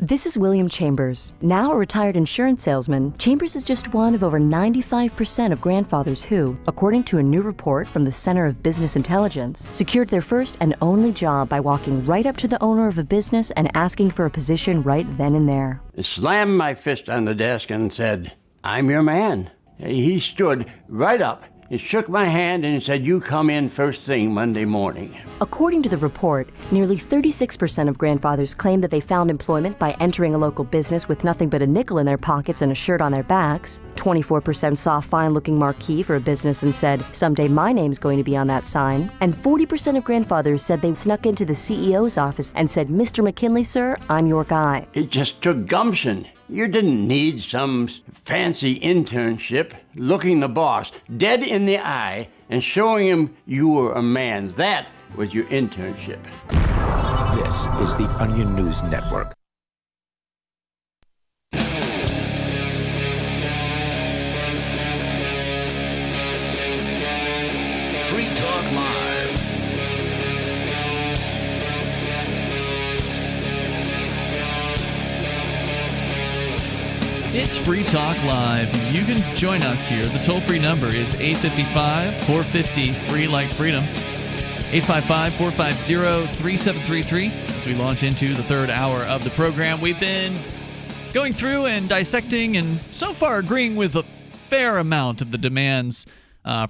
This is William Chambers. Now a retired insurance salesman, Chambers is just one of over 95% of grandfathers who, according to a new report from the Center of Business Intelligence, secured their first and only job by walking right up to the owner of a business and asking for a position right then and there. I slammed my fist on the desk and said, "I'm your man." He stood right up. He shook my hand and he said, "You come in first thing Monday morning." According to the report, nearly 36% of grandfathers claimed that they found employment by entering a local business with nothing but a nickel in their pockets and a shirt on their backs. 24% saw a fine-looking marquee for a business and said, "Someday my name's going to be on that sign." And 40% of grandfathers said they snuck into the CEO's office and said, "Mr. McKinley, sir, I'm your guy." It just took gumption. You didn't need some fancy internship. Looking the boss dead in the eye and showing him you were a man. That was your internship. This is the Onion News Network. Free Talk Live. It's Free Talk Live. You can join us here. The toll-free number is 855-450-FREE like freedom. 855-450-3733 as we launch into the third hour of the program. We've been going through and dissecting and so far agreeing with a fair amount of the demands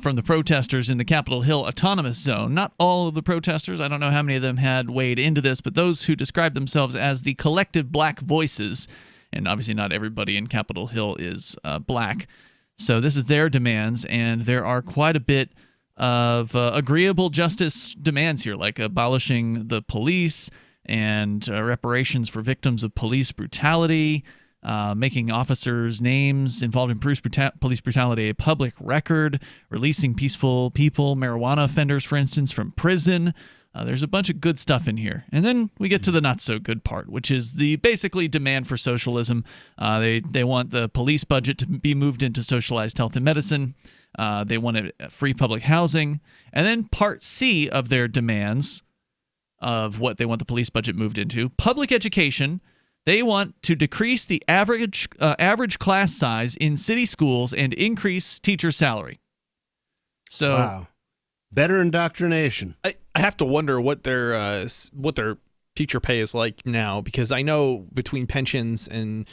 from the protesters in the Capitol Hill Autonomous Zone. Not all of the protesters. I don't know how many of them had weighed into this, but those who describe themselves as the collective black voices. And obviously not everybody in Capitol Hill is black. So this is their demands, and there are quite a bit of agreeable justice demands here, like abolishing the police and reparations for victims of police brutality, making officers' names involved in police brutality a public record, releasing peaceful people, marijuana offenders, for instance, from prison, There's a bunch of good stuff in here. And then we get to the not-so-good part, which is the basically demand for socialism. They want the police budget to be moved into socialized health and medicine. They want free public housing. And then part C of their demands of what they want the police budget moved into, public education. They want to decrease the average class size in city schools and increase teacher salary. So, wow. Better indoctrination. I have to wonder what their teacher pay is like now, because I know between pensions and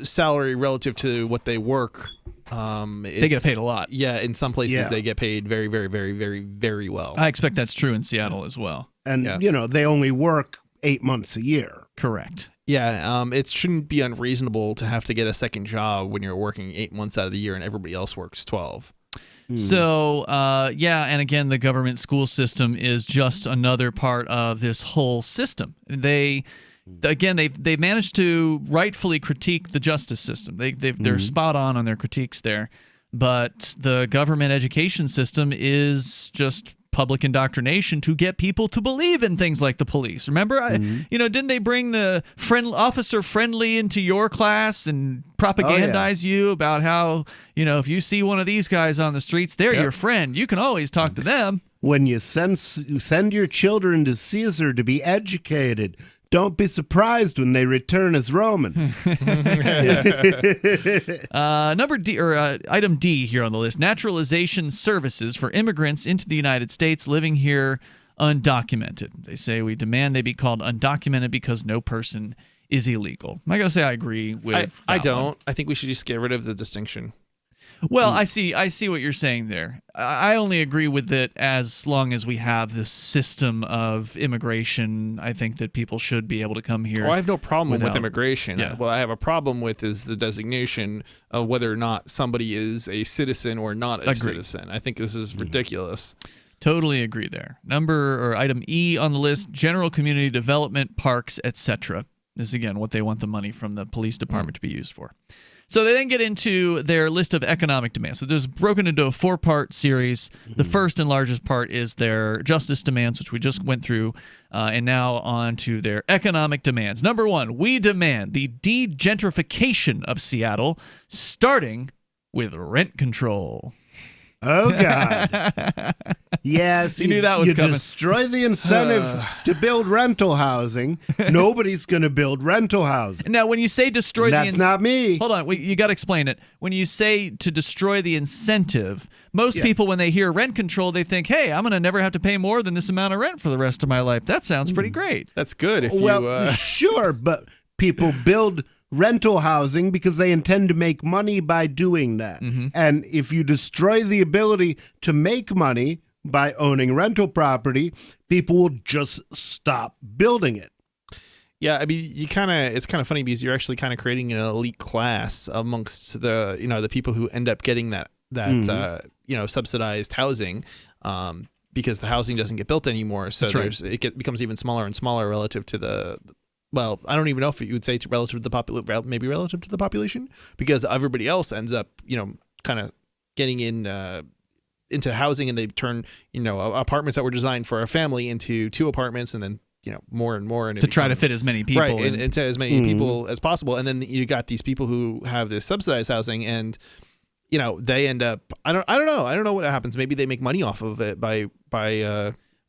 salary relative to what they work, they get paid a lot. Yeah, in some places they get paid very, very, very, very, very well. I expect that's true in Seattle as well. And they only work 8 months a year. Correct. Yeah, it shouldn't be unreasonable to have to get a second job when you're working 8 months out of the year and everybody else works 12. So, and again, the government school system is just another part of this whole system. They've managed to rightfully critique the justice system. They're spot on their critiques there. But the government education system is just public indoctrination to get people to believe in things like the police. Remember, didn't they bring the officer friendly into your class and propagandize you about how, if you see one of these guys on the streets, they're your friend. You can always talk to them. When you send your children to Caesar to be educated, don't be surprised when they return as Roman. Item D here on the list: naturalization services for immigrants into the United States living here undocumented. They say we demand they be called undocumented because no person is illegal. I got to say I agree with I don't. one. I think we should just get rid of the distinction. Well, I see what you're saying there. I only agree with it as long as we have this system of immigration. I think that people should be able to come here. Well, I have no problem with immigration. Yeah. What I have a problem with is the designation of whether or not somebody is a citizen or not a citizen. I think this is ridiculous. Totally agree there. Item E on the list: general community development, parks, etc. This is again what they want the money from the police department to be used for. So they then get into their list of economic demands. So there's broken into a 4-part series. The first and largest part is their justice demands, which we just went through, and now on to their economic demands. Number 1, we demand the de-gentrification of Seattle, starting with rent control. Oh, God. Yes, you knew that was coming. You destroy the incentive to build rental housing. Nobody's going to build rental housing. Now, when you say destroy that's not me. Hold on, you got to explain it. When you say to destroy the incentive, most people, when they hear rent control, they think, hey, I'm going to never have to pay more than this amount of rent for the rest of my life. That sounds pretty great. That's good. Sure, but people build rental housing because they intend to make money by doing that. And if you destroy the ability to make money by owning rental property, people will just stop building it. Yeah, I mean, it's kind of funny because you're actually kind of creating an elite class amongst the people who end up getting that subsidized housing, because the housing doesn't get built anymore. So it becomes even smaller and smaller relative to the. Well, I don't even know if you would say relative to the maybe relative to the population, because everybody else ends up, kind of getting into housing, and they turn, apartments that were designed for a family into 2 apartments, and then, more and more, and to try to fit as many people into as many people as possible. And then you got these people who have this subsidized housing, and they end up, I don't know what happens. Maybe they make money off of it by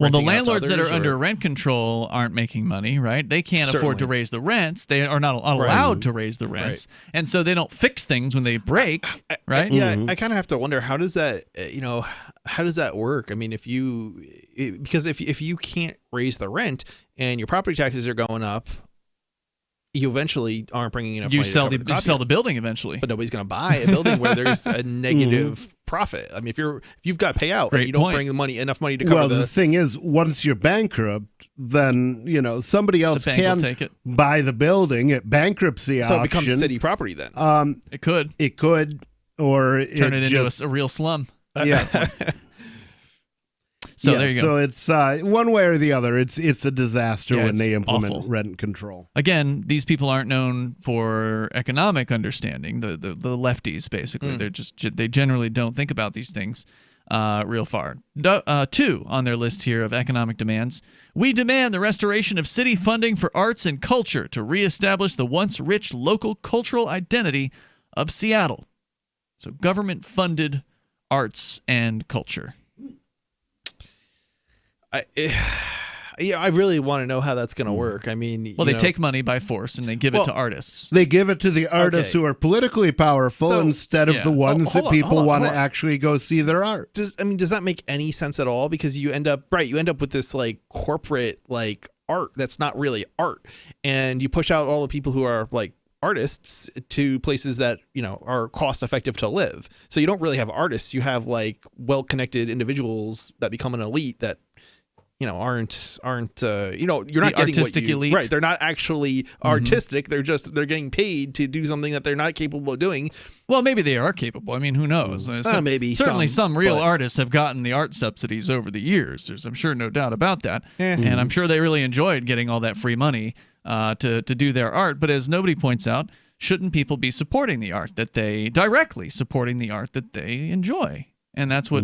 well, the landlords that are under rent control aren't making money, right? They can't afford to raise the rents. They are not allowed to raise the rents. And so they don't fix things when they break, right? I kind of have to wonder, how does that work? I mean, because if you can't raise the rent and your property taxes are going up, you eventually aren't bringing enough money to cover the cost. You sell the building eventually. But nobody's going to buy a building where there's a negative profit. I mean, if you've got payout and you don't bring enough money to cover the thing is, once you're bankrupt, then somebody else can take it. Buy the building at bankruptcy auction. So it becomes city property then. It could, or turn it into a real slum. Yeah. So there you go. So it's one way or the other. It's a disaster when they implement rent control. Again, these people aren't known for economic understanding. The lefties, basically, they generally don't think about these things. real far. 2 on their list here of economic demands. We demand the restoration of city funding for arts and culture to reestablish the once rich local cultural identity of Seattle. So government-funded arts and culture. I really want to know how that's going to work. I mean, well, they take money by force and they give it to artists. They give it to the artists who are politically powerful instead of the ones that people want to actually go see their art. Does that make any sense at all? Because you end up with this like corporate like art that's not really art, and you push out all the people who are like artists to places that are cost effective to live. So you don't really have artists. You have like well-connected individuals that become an elite that aren't you're not getting artistic elite. Right. They're not actually artistic. They're getting paid to do something that they're not capable of doing. Well, maybe they are capable. I mean, who knows? Maybe certainly some real artists have gotten the art subsidies over the years. I'm sure no doubt about that. And I'm sure they really enjoyed getting all that free money to do their art. But as nobody points out, shouldn't people be supporting the art that they enjoy? And that's what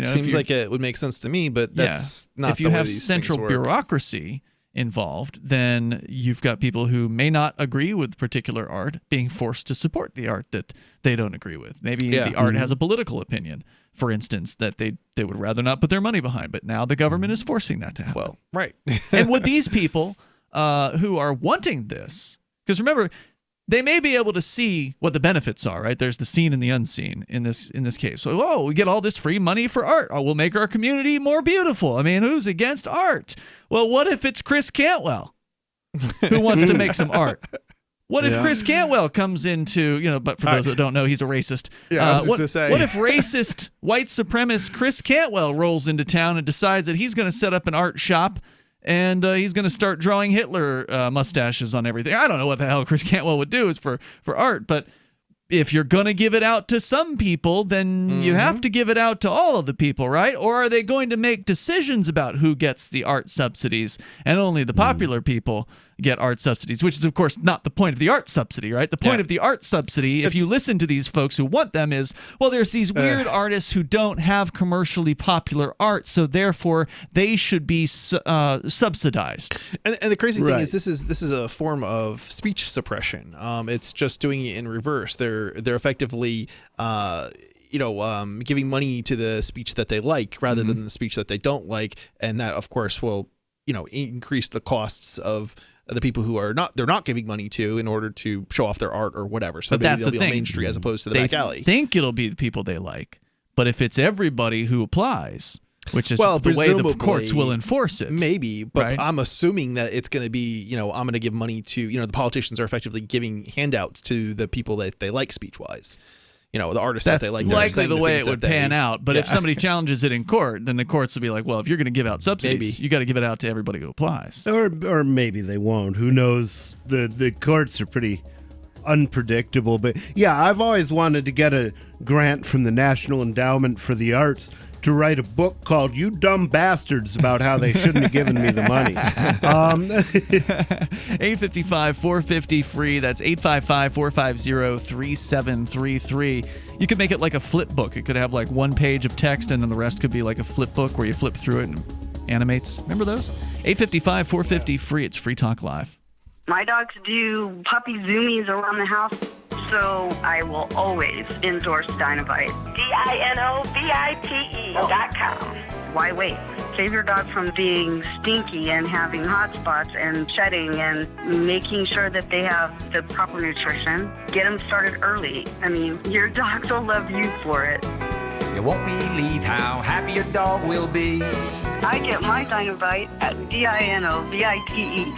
seems like it would make sense to me, but that's not. If you have central bureaucracy involved, then you've got people who may not agree with particular art being forced to support the art that they don't agree with. Maybe the art has a political opinion, for instance, that they would rather not put their money behind, but now the government is forcing that to happen. Well, right. And would these people who are wanting this, because remember, they may be able to see what the benefits are, right? There's the seen and the unseen in this case. So, we get all this free money for art. We'll make our community more beautiful. I mean, who's against art? Well, what if it's Chris Cantwell who wants to make some art? What if Chris Cantwell comes into, but for those that don't know, he's a racist. Yeah, what if racist white supremacist Chris Cantwell rolls into town and decides that he's going to set up an art shop and he's going to start drawing Hitler mustaches on everything? I don't know what the hell Chris Cantwell would do for art, but if you're going to give it out to some people, then you have to give it out to all of the people, right? Or are they going to make decisions about who gets the art subsidies and only the popular people get art subsidies, which is, of course, not the point of the art subsidy, right? The point of the art subsidy, if you listen to these folks who want them, is, well, there's these weird artists who don't have commercially popular art, so therefore they should be subsidized. And the crazy thing is this is a form of speech suppression. It's just doing it in reverse. They're effectively giving money to the speech that they like rather than the speech that they don't like, and that of course will increase the costs of the people who they're not giving money to in order to show off their art or whatever. So but they'll be on Main Street as opposed to the back alley. They think it'll be the people they like, but if it's everybody who applies, which is the way the courts will enforce it. Maybe, but I'm assuming that it's going to be, I'm going to give money to, the politicians are effectively giving handouts to the people that they like speech-wise. The artists that they like. That's likely the way it would pan out. But if somebody challenges it in court, then the courts will be like, well, if you're going to give out subsidies, you got to give it out to everybody who applies. Or maybe they won't. Who knows? The courts are pretty unpredictable. But yeah, I've always wanted to get a grant from the National Endowment for the Arts to write a book called "You Dumb Bastards" about how they shouldn't have given me the money. 855-450-FREE. That's 855-450-3733. You could make it like a flip book. It could have like one page of text, and then the rest could be like a flip book where you flip through it and animates. Remember those? 855-450-FREE. It's Free Talk Live. My dogs do puppy zoomies around the house, so I will always endorse Dinovite. DINOVITE.com. Why wait? Save your dog from being stinky and having hot spots and shedding and making sure that they have the proper nutrition. Get them started early. I mean, your dogs will love you for it. You won't believe how happy your dog will be. I get my Dinovite at DINOVITE.com.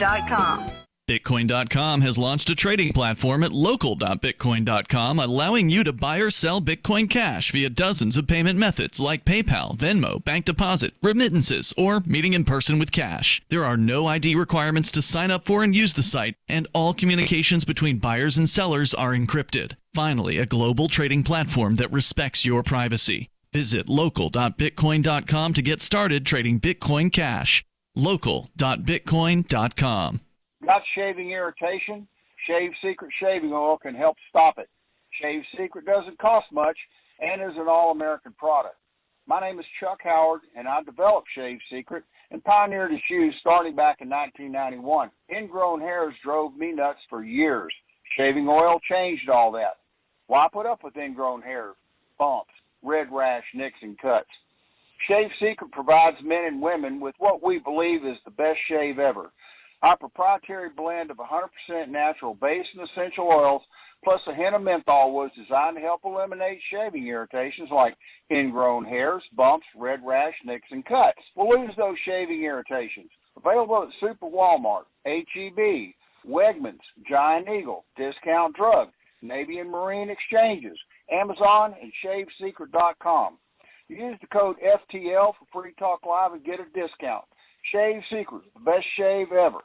Bitcoin.com has launched a trading platform at local.bitcoin.com, allowing you to buy or sell Bitcoin Cash via dozens of payment methods like PayPal, Venmo, bank deposit, remittances, or meeting in person with cash. There are no ID requirements to sign up for and use the site, and all communications between buyers and sellers are encrypted. Finally, a global trading platform that respects your privacy. Visit local.bitcoin.com to get started trading Bitcoin Cash. local.bitcoin.com. Got shaving irritation? Shave Secret shaving oil can help stop it. Shave Secret doesn't cost much and is an all-American product. My name is Chuck Howard, and I developed Shave Secret and pioneered its use starting back in 1991. Ingrown hairs drove me nuts for years. Shaving oil changed all that. Why put up with ingrown hair, bumps, red rash, nicks, and cuts? Shave Secret provides men and women with what we believe is the best shave ever. Our proprietary blend of 100% natural base and essential oils plus a hint of menthol was designed to help eliminate shaving irritations like ingrown hairs, bumps, red rash, nicks, and cuts. We'll lose those shaving irritations. Available at Super Walmart, H-E-B, Wegmans, Giant Eagle, Discount Drug, Navy and Marine Exchanges, Amazon, and ShaveSecret.com. Use the code FTL for Free Talk Live and get a discount. Shave Secret, the best shave ever.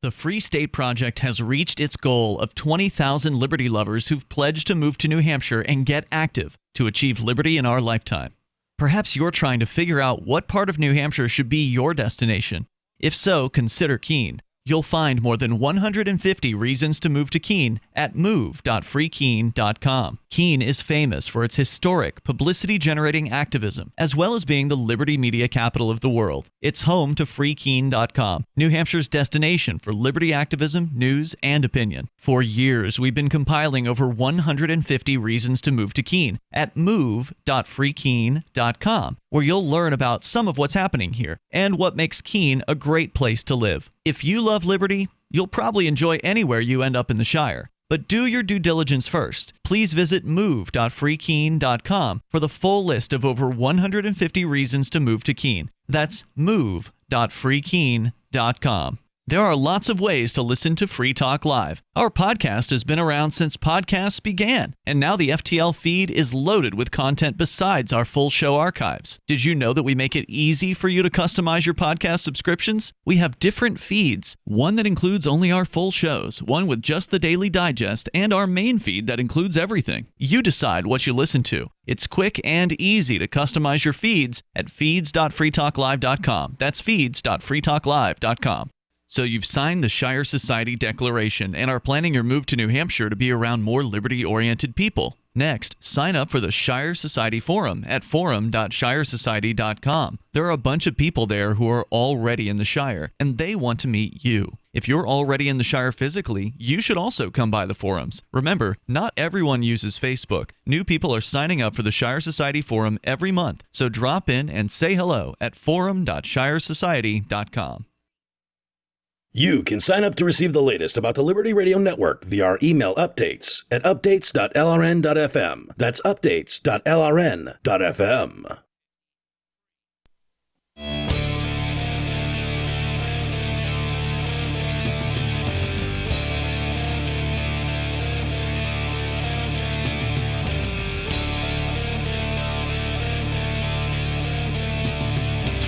The Free State Project has reached its goal of 20,000 liberty lovers who've pledged to move to New Hampshire and get active to achieve liberty in our lifetime. Perhaps you're trying to figure out what part of New Hampshire should be your destination. If so, consider Keene. You'll find more than 150 reasons to move to Keene at move.freekeene.com. Keene is famous for its historic, publicity-generating activism, as well as being the liberty media capital of the world. It's home to freekeene.com, New Hampshire's destination for liberty activism, news, and opinion. For years, we've been compiling over 150 reasons to move to Keene at move.freekeene.com, where you'll learn about some of what's happening here and what makes Keene a great place to live. If you love liberty, you'll probably enjoy anywhere you end up in the Shire. But do your due diligence first. Please visit move.freekeene.com for the full list of over 150 reasons to move to Keene. That's move.freekeene.com. There are lots of ways to listen to Free Talk Live. Our podcast has been around since podcasts began, and now the FTL feed is loaded with content besides our full show archives. Did you know that we make it easy for you to customize your podcast subscriptions? We have different feeds, one that includes only our full shows, one with just the Daily Digest, and our main feed that includes everything. You decide what you listen to. It's quick and easy to customize your feeds at feeds.freetalklive.com. That's feeds.freetalklive.com. So you've signed the Shire Society Declaration and are planning your move to New Hampshire to be around more liberty-oriented people. Next, sign up for the Shire Society Forum at forum.shiresociety.com. There are a bunch of people there who are already in the Shire, and they want to meet you. If you're already in the Shire physically, you should also come by the forums. Remember, not everyone uses Facebook. New people are signing up for the Shire Society Forum every month, so drop in and say hello at forum.shiresociety.com. You can sign up to receive the latest about the Liberty Radio Network via our email updates at updates.lrn.fm. That's updates.lrn.fm.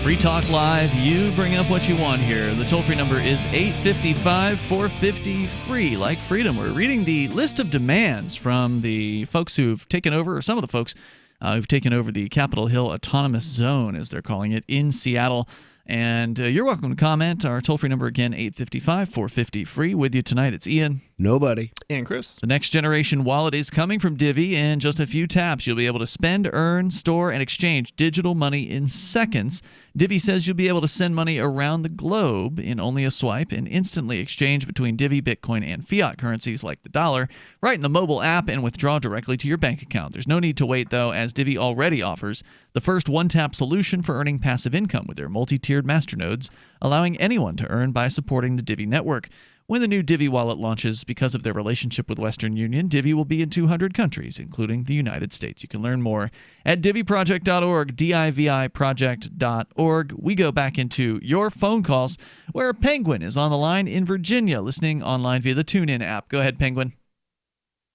Free Talk Live, you bring up what you want here. The toll-free number is 855-450-FREE, like freedom. We're reading the list of demands from the folks who've taken over, or some of the folks who've taken over the Capitol Hill Autonomous Zone, as they're calling it, in Seattle. And you're welcome to comment. Our toll-free number, again, 855-450-FREE. With you tonight, it's Ian. Nobody. And Chris. The next generation wallet is coming from Divvy. In just a few taps, you'll be able to spend, earn, store, and exchange digital money in seconds. Divvy says you'll be able to send money around the globe in only a swipe and instantly exchange between Divvy, Bitcoin, and fiat currencies like the dollar right in the mobile app and withdraw directly to your bank account. There's no need to wait, though, as Divvy already offers the first one-tap solution for earning passive income with their multi-tiered masternodes, allowing anyone to earn by supporting the Divvy network. When the new Divvy wallet launches, because of their relationship with Western Union, Divvy will be in 200 countries, including the United States. You can learn more at divvyproject.org, diviproject.org. We go back into your phone calls, where Penguin is on the line in Virginia, listening online via the TuneIn app. Go ahead, Penguin.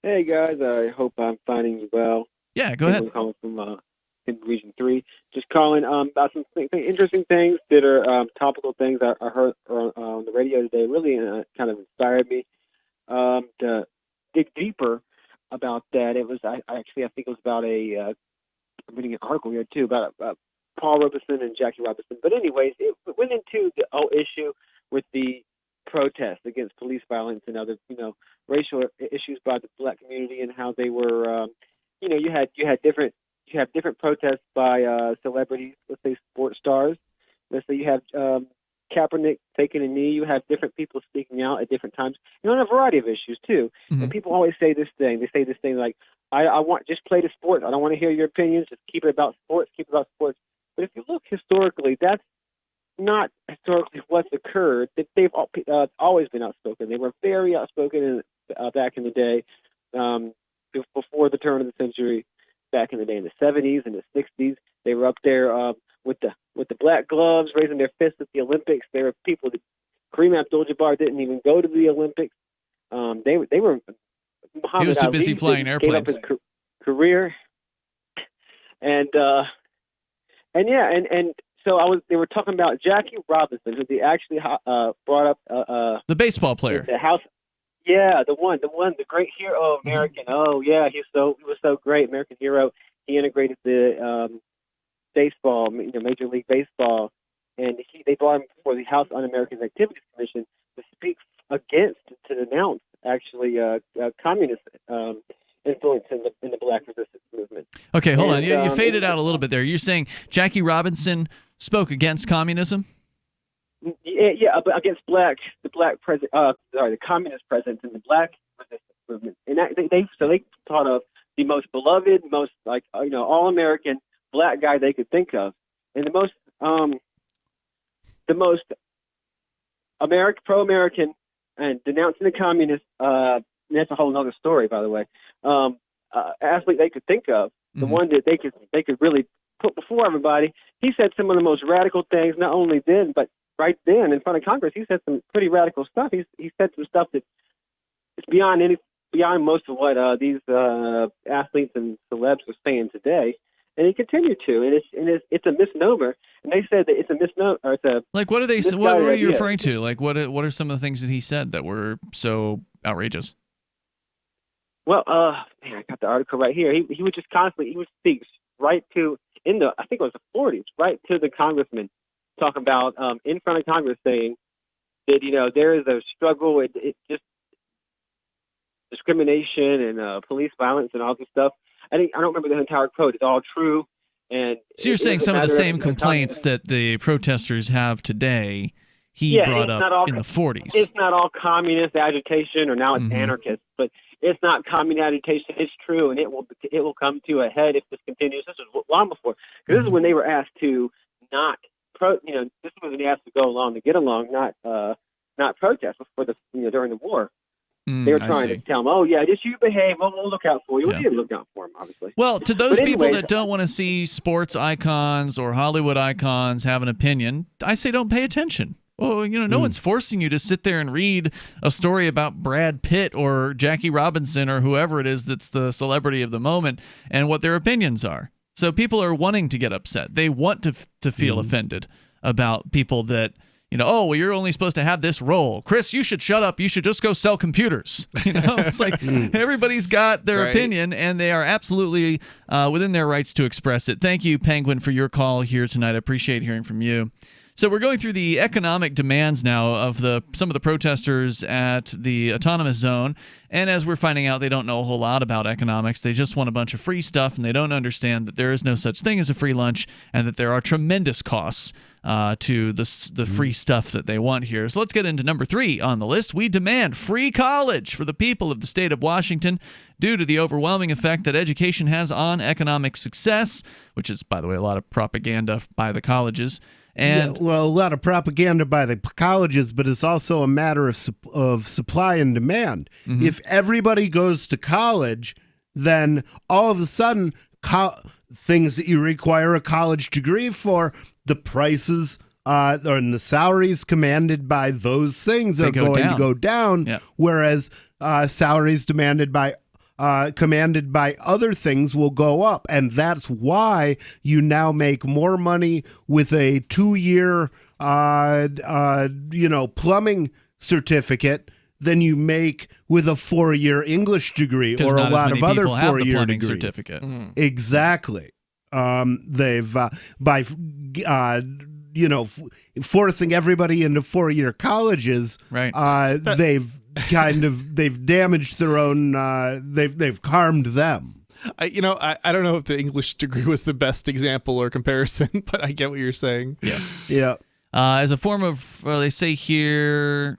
Hey, guys. I hope I'm finding you well. Yeah, go ahead. I'm calling from in Region 3. Just calling about some interesting things that are topical things I heard on the radio today. Really kind of inspired me to dig deeper about that. It was I think it was about I'm reading an article here too about Paul Robeson and Jackie Robinson. But anyways, it went into the whole issue with the protests against police violence and other racial issues by the black community and how they were you have different protests by celebrities, let's say sports stars. Let's say you have Kaepernick taking a knee. You have different people speaking out at different times, on a variety of issues too. Mm-hmm. And people always say this thing. They say this thing like, I want just play the sport. I don't want to hear your opinions. Just keep it about sports. Keep it about sports. But if you look historically, that's not historically what's occurred. They've always been outspoken. They were very outspoken back in the day, before the turn of the century. Back in the day, in the 70s and the 60s, they were up there with the black gloves, raising their fists at the Olympics. There were people that Kareem Abdul-Jabbar didn't even go to the Olympics. They were. Muhammad He was too Ali busy flying gave airplanes. up his career, and so they were talking about Jackie Robinson, who they actually brought up The baseball player. the house. Yeah, the great hero of American. Oh yeah, he was so great, American hero. He integrated the baseball, Major League Baseball, and they brought him before the House Un-American Activities Commission to speak against, to denounce actually communist influence in the Black resistance movement. Okay, hold on. And, You faded out a little bit there. You're saying Jackie Robinson spoke against communism? Yeah, but against the communist presence in the Black resistance movement, and they thought of the most beloved, most all-American Black guy they could think of, and the most pro-American and denouncing the communists. That's a whole other story, by the way. Athlete they could think of, the one that they could really put before everybody. He said some of the most radical things, not only then, but right then in front of Congress. He said some pretty radical stuff. He said some stuff that is beyond most of what these athletes and celebs are saying today. And he continued to, and it's a misnomer. And they said that it's a misnomer. Like, what are they? What are you referring to? Like, what are some of the things that he said that were so outrageous? Well, I got the article right here. He would just constantly speak right to I think it was the 40s, right to the congressman, talking about in front of Congress, saying that there is a struggle with just discrimination and police violence and all this stuff. I don't remember the entire quote. It's all true. And so you're saying some of the same complaints that the protesters have today, he brought up in the 40s. It's not all communist agitation, or now it's anarchist, but it's not communist agitation. It's true, and it will come to a head if this continues. This was long before, because this is when they were asked to not this is when they asked to go along, to get along, not protest before during the war. They were trying to tell them, oh, yeah, just you behave. We'll look out for you. We didn't look out for them, obviously. Well, to those people that don't want to see sports icons or Hollywood icons have an opinion, I say don't pay attention. Well, no one's forcing you to sit there and read a story about Brad Pitt or Jackie Robinson or whoever it is that's the celebrity of the moment and what their opinions are. So people are wanting to get upset. They want to feel offended about people that, oh, well, you're only supposed to have this role. Chris, you should shut up. You should just go sell computers. It's like everybody's got their opinion, and they are absolutely within their rights to express it. Thank you, Penguin, for your call here tonight. I appreciate hearing from you. So we're going through the economic demands now of some of the protesters at the autonomous zone. And as we're finding out, they don't know a whole lot about economics. They just want a bunch of free stuff, and they don't understand that there is no such thing as a free lunch and that there are tremendous costs to the free stuff that they want here. So let's get into number 3 on the list. We demand free college for the people of the state of Washington due to the overwhelming effect that education has on economic success, which is, by the way, a lot of propaganda by the colleges. And a lot of propaganda by the colleges, but it's also a matter of supply and demand. If everybody goes to college, then all of a sudden, things that you require a college degree for, the prices and the salaries commanded by those things are going to go down, whereas salaries commanded by other things will go up. And that's why you now make more money with a 2-year, plumbing certificate than you make with a 4-year English degree or a lot of other 4-year degrees. Certificate. Exactly. They've by forcing everybody into 4-year colleges. Right. They've damaged their own. They've harmed them. I don't know if the English degree was the best example or comparison, but I get what you're saying. Yeah. As a form of, they say here,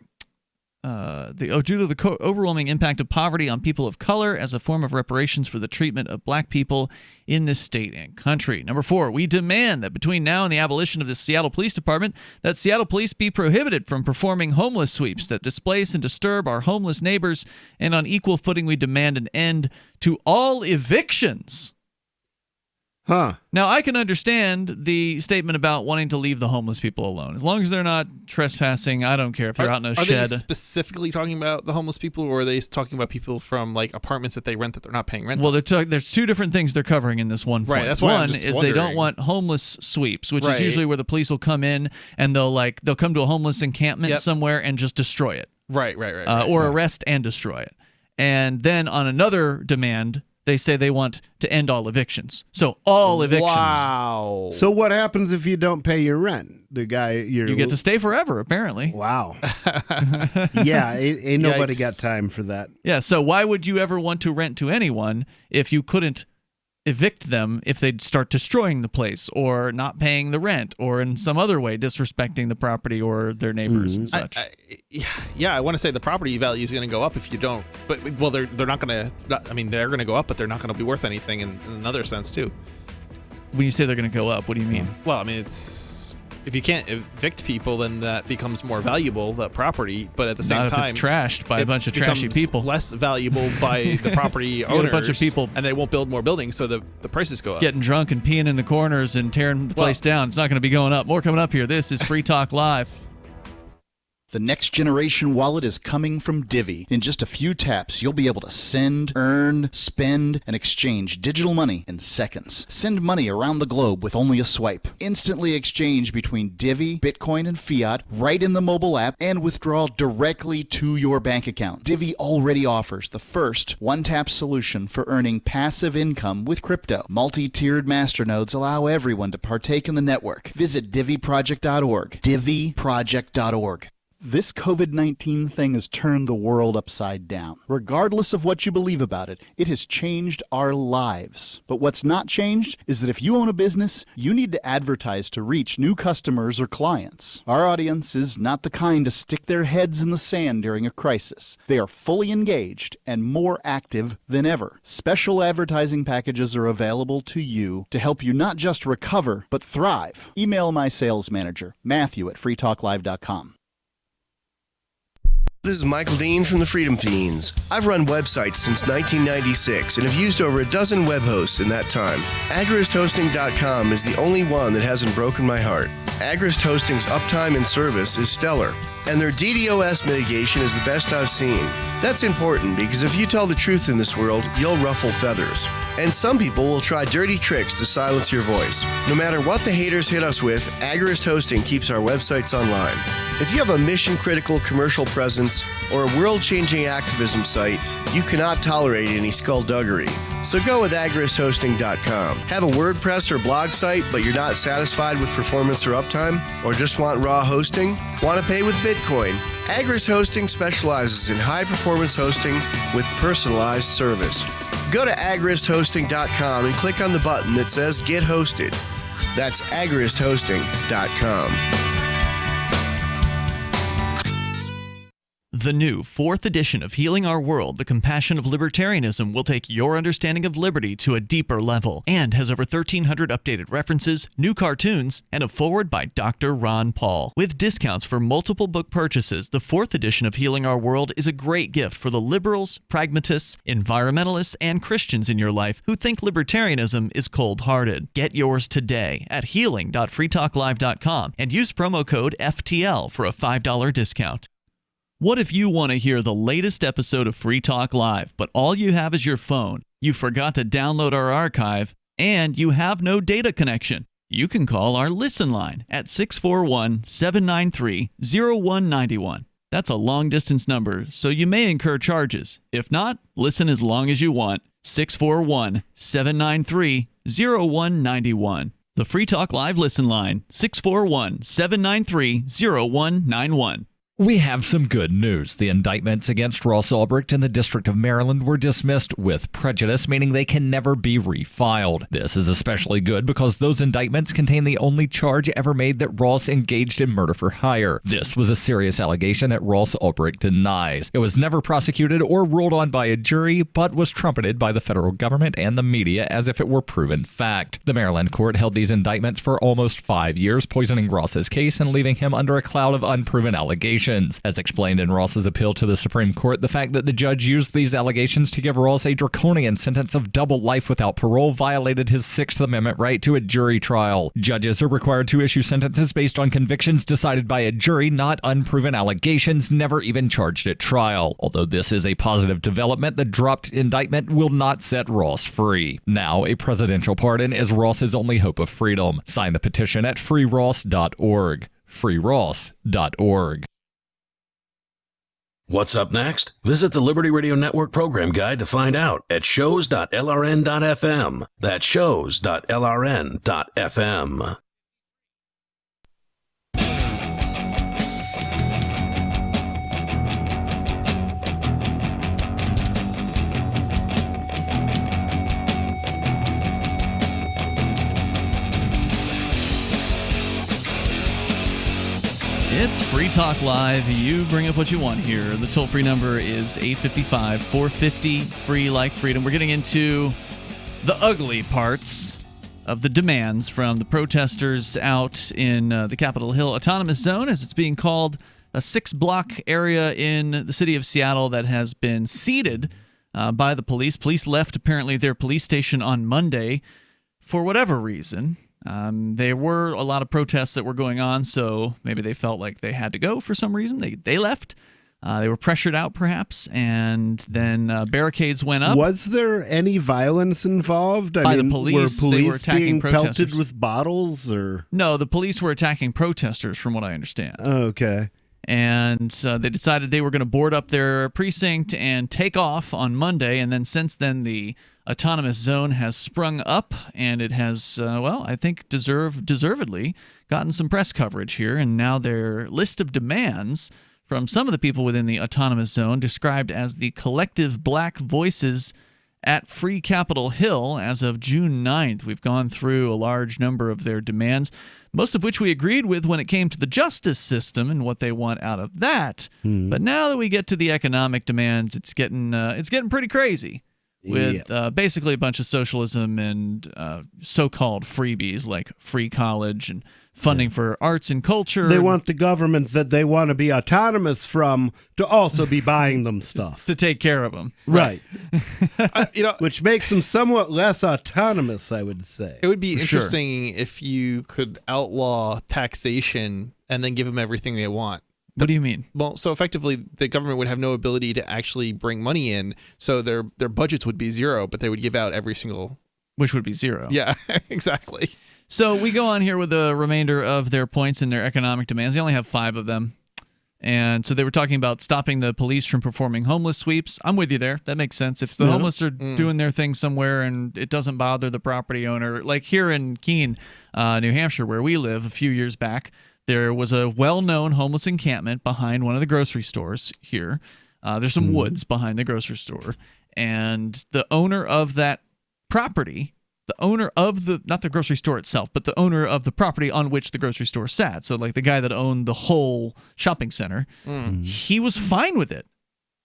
due to the overwhelming impact of poverty on people of color as a form of reparations for the treatment of black people in this state and country. Number 4, we demand that between now and the abolition of the Seattle Police Department, that Seattle Police be prohibited from performing homeless sweeps that displace and disturb our homeless neighbors, and on equal footing we demand an end to all evictions. Now, I can understand the statement about wanting to leave the homeless people alone. As long as they're not trespassing, I don't care if they're out in a shed. Are they specifically talking about the homeless people, or are they talking about people from like apartments that they rent that they're not paying rent? Well, there's two different things they're covering in this one point. Right, that's why one is they don't want homeless sweeps, which is usually where the police will come in and they'll come to a homeless encampment somewhere and just destroy it. Right. Or arrest and destroy it. And then on another demand, they say they want to end all evictions. So all evictions. Wow. So what happens if you don't pay your rent? You get to stay forever, apparently. Wow. Yeah, ain't nobody got time for that. Yeah, so why would you ever want to rent to anyone if you couldn't evict them if they'd start destroying the place or not paying the rent or in some other way disrespecting the property or their neighbors and such? I want to say the property value is going to go up if you don't. But they're not going to. I mean, they're going to go up, but they're not going to be worth anything in another sense too. When you say they're going to go up, what do you mean? Well, I mean, it's if you can't evict people, then that becomes more valuable, that property. But at the same time, if it's trashed by a bunch of trashy people, less valuable by the property owners. A bunch of people, and they won't build more buildings, so the prices go up. Getting drunk and peeing in the corners and tearing the place down. It's not going to be going up. More coming up here. This is Free Talk Live. The next generation wallet is coming from Divvy. In just a few taps, you'll be able to send, earn, spend, and exchange digital money in seconds. Send money around the globe with only a swipe. Instantly exchange between Divvy, Bitcoin, and fiat right in the mobile app and withdraw directly to your bank account. Divvy already offers the first one-tap solution for earning passive income with crypto. Multi-tiered masternodes allow everyone to partake in the network. Visit DivvyProject.org. DivvyProject.org. This COVID-19 thing has turned the world upside down. Regardless of what you believe about it, it has changed our lives. But what's not changed is that if you own a business, you need to advertise to reach new customers or clients. Our audience is not the kind to stick their heads in the sand during a crisis. They are fully engaged and more active than ever. Special advertising packages are available to you to help you not just recover, but thrive. Email my sales manager, Matthew at freetalklive.com. This is Michael Dean from the Freedom Fiends. I've run websites since 1996 and have used over a dozen web hosts in that time. AgristHosting.com is the only one that hasn't broken my heart. Agrist Hosting's uptime and service is stellar, and their DDoS mitigation is the best I've seen. That's important because if you tell the truth in this world, you'll ruffle feathers. And some people will try dirty tricks to silence your voice. No matter what the haters hit us with, Agrist Hosting keeps our websites online. If you have a mission-critical commercial presence or a world-changing activism site, you cannot tolerate any skullduggery. So go with agristhosting.com. Have a WordPress or blog site, but you're not satisfied with performance or uptime? Or just want raw hosting? Want to pay with Bitcoin? Agrist Hosting specializes in high-performance hosting with personalized service. Go to agristhosting.com and click on the button that says Get Hosted. That's agristhosting.com. The new 4th edition of Healing Our World, The Compassion of Libertarianism, will take your understanding of liberty to a deeper level and has over 1,300 updated references, new cartoons, and a foreword by Dr. Ron Paul. With discounts for multiple book purchases, the 4th edition of Healing Our World is a great gift for the liberals, pragmatists, environmentalists, and Christians in your life who think libertarianism is cold-hearted. Get yours today at healing.freetalklive.com and use promo code FTL for a $5 discount. What if you want to hear the latest episode of Free Talk Live, but all you have is your phone, you forgot to download our archive, and you have no data connection? You can call our Listen line at 641-793-0191. That's a long-distance number, so you may incur charges. If not, listen as long as you want. 641-793-0191. The Free Talk Live Listen line, 641-793-0191. We have some good news. The indictments against Ross Ulbricht in the District of Maryland were dismissed with prejudice, meaning they can never be refiled. This is especially good because those indictments contain the only charge ever made that Ross engaged in murder for hire. This was a serious allegation that Ross Ulbricht denies. It was never prosecuted or ruled on by a jury, but was trumpeted by the federal government and the media as if it were proven fact. The Maryland court held these indictments for almost 5 years, poisoning Ross's case and leaving him under a cloud of unproven allegations. As explained in Ross's appeal to the Supreme Court, the fact that the judge used these allegations to give Ross a draconian sentence of double life without parole violated his Sixth Amendment right to a jury trial. Judges are required to issue sentences based on convictions decided by a jury, not unproven allegations never even charged at trial. Although this is a positive development, the dropped indictment will not set Ross free. Now, a presidential pardon is Ross's only hope of freedom. Sign the petition at freeross.org. freeross.org. What's up next? Visit the Liberty Radio Network program guide to find out at shows.lrn.fm. That's shows.lrn.fm. It's Free Talk Live. You bring up what you want here. The toll-free number is 855-450-FREE like freedom. We're getting into the ugly parts of the demands from the protesters out in the Capitol Hill Autonomous Zone, as it's being called, a 6-block area in the city of Seattle that has been ceded by the police. Police left, apparently, their police station on Monday for whatever reason. There were a lot of protests that were going on, so maybe they felt like they had to go for some reason. They left. They were pressured out, perhaps, and then barricades went up. Was there any violence involved? By the police? Were They police were attacking being protesters. pelted with bottles? Or No, the police were attacking protesters, from what I understand. Okay. And they decided they were going to board up their precinct and take off on Monday. And then since then, the autonomous zone has sprung up, and it has, I think deservedly gotten some press coverage here. And now their list of demands from some of the people within the autonomous zone, described as the collective black voices at Free Capitol Hill as of June 9th. We've gone through a large number of their demands, most of which we agreed with when it came to the justice system and what they want out of that. But now that we get to the economic demands, it's getting pretty crazy with basically a bunch of socialism and so-called freebies like free college and funding for arts and culture. They want the government that they want to be autonomous from to also be buying them stuff. To take care of them. Right. Which makes them somewhat less autonomous, I would say. It would be interesting if you could outlaw taxation and then give them everything they want. What do you mean? Well, so effectively, the government would have no ability to actually bring money in, so their budgets would be zero, but they would give out every single... Which would be zero. Yeah, exactly. So we go on here with the remainder of their points in their economic demands. They only have 5 of them. And so they were talking about stopping the police from performing homeless sweeps. I'm with you there. That makes sense. If the homeless are doing their thing somewhere and it doesn't bother the property owner, like here in Keene, New Hampshire, where we live a few years back, there was a well-known homeless encampment behind one of the grocery stores here. There's some woods behind the grocery store. And the owner of that property, the owner of the, not the grocery store itself, but the owner of the property on which the grocery store sat, so like the guy that owned the whole shopping center, he was fine with it.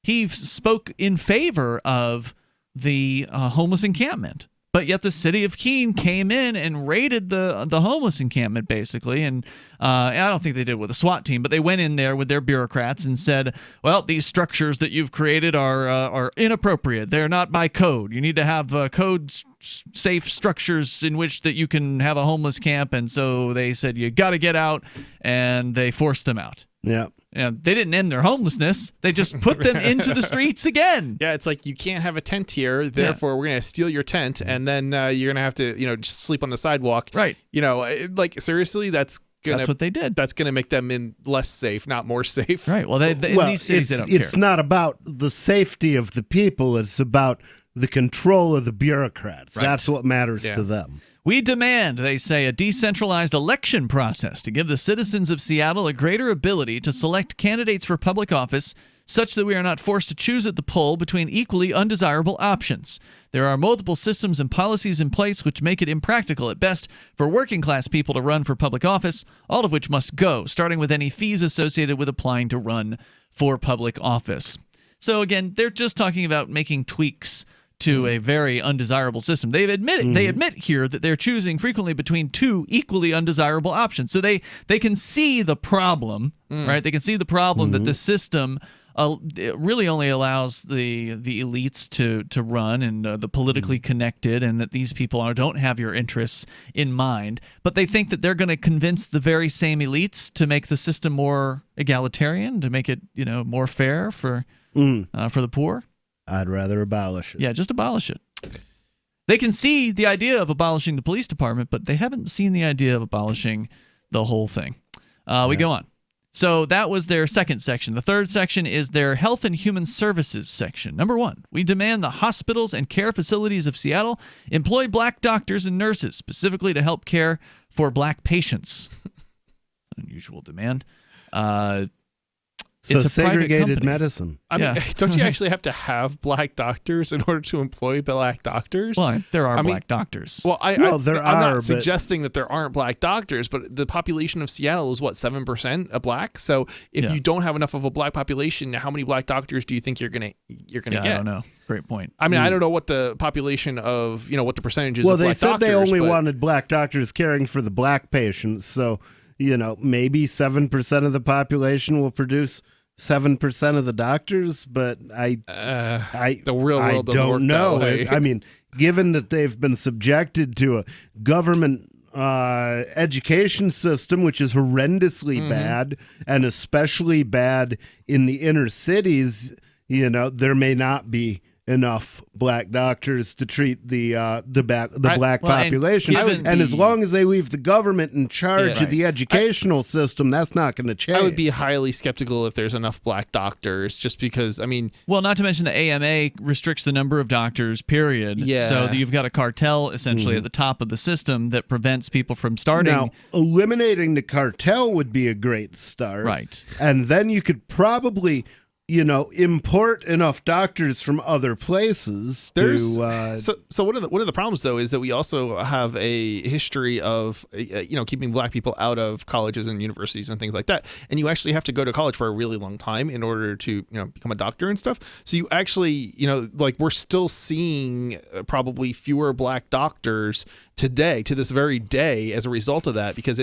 He spoke in favor of the homeless encampment. But yet the city of Keene came in and raided the homeless encampment, basically. And I don't think they did it with a SWAT team, but they went in there with their bureaucrats and said, well, these structures that you've created are inappropriate. They're not by code. You need to have code-safe structures in which that you can have a homeless camp. And so they said, you got to get out, and they forced them out. Yeah. They didn't end their homelessness. They just put them into the streets again. Yeah, it's like, you can't have a tent here, therefore we're going to steal your tent, and then you're going to have to, just sleep on the sidewalk. Right. Like, seriously, that's what they did. That's going to make them less safe, not more safe. Right. Well, in these cities, they don't care. It's not about the safety of the people. It's about the control of the bureaucrats. Right. That's what matters to them. We demand, they say, a decentralized election process to give the citizens of Seattle a greater ability to select candidates for public office such that we are not forced to choose at the poll between equally undesirable options. There are multiple systems and policies in place which make it impractical at best for working-class people to run for public office, all of which must go, starting with any fees associated with applying to run for public office. So again, they're just talking about making tweaks to a very undesirable system. They admit here that they're choosing frequently between two equally undesirable options. So they can see the problem, right? They can see the problem that the system really only allows the elites to run and the politically connected, and that these people don't have your interests in mind. But they think that they're going to convince the very same elites to make the system more egalitarian, to make it more fair for the poor. I'd rather abolish it. Yeah, just abolish it. They can see the idea of abolishing the police department, but they haven't seen the idea of abolishing the whole thing. We go on. So that was their second section. The third section is their Health and Human Services section. Number 1, we demand the hospitals and care facilities of Seattle employ black doctors and nurses, specifically to help care for black patients. Unusual demand. So it's a segregated medicine. I mean, don't you actually have to have black doctors in order to employ black doctors? Well, there are black doctors. Well, I'm are, not suggesting that there aren't black doctors, but the population of Seattle is, what, 7% of black? So if you don't have enough of a black population, how many black doctors do you think you're gonna get? I don't know. Great point. I mean, I don't know what the population of, what the percentage is well, of black doctors. Well, they said they only wanted black doctors caring for the black patients, so maybe 7% of the population will produce 7% of the doctors, but the real world doesn't work that way. I mean, given that they've been subjected to a government education system, which is horrendously bad, and especially bad in the inner cities, there may not be enough black doctors to treat the black population. And as long as they leave the government in charge of the educational system, that's not going to change. I would be highly skeptical if there's enough black doctors, just because, Well, not to mention the AMA restricts the number of doctors, period. Yeah. So you've got a cartel, essentially, at the top of the system that prevents people from starting. Now, eliminating the cartel would be a great start. Right. And then you could probably import enough doctors from other places. So one of the problems, though, is that we also have a history of keeping black people out of colleges and universities and things like that. And you actually have to go to college for a really long time in order to become a doctor and stuff. So you actually we're still seeing probably fewer black doctors today, to this very day, as a result of that, because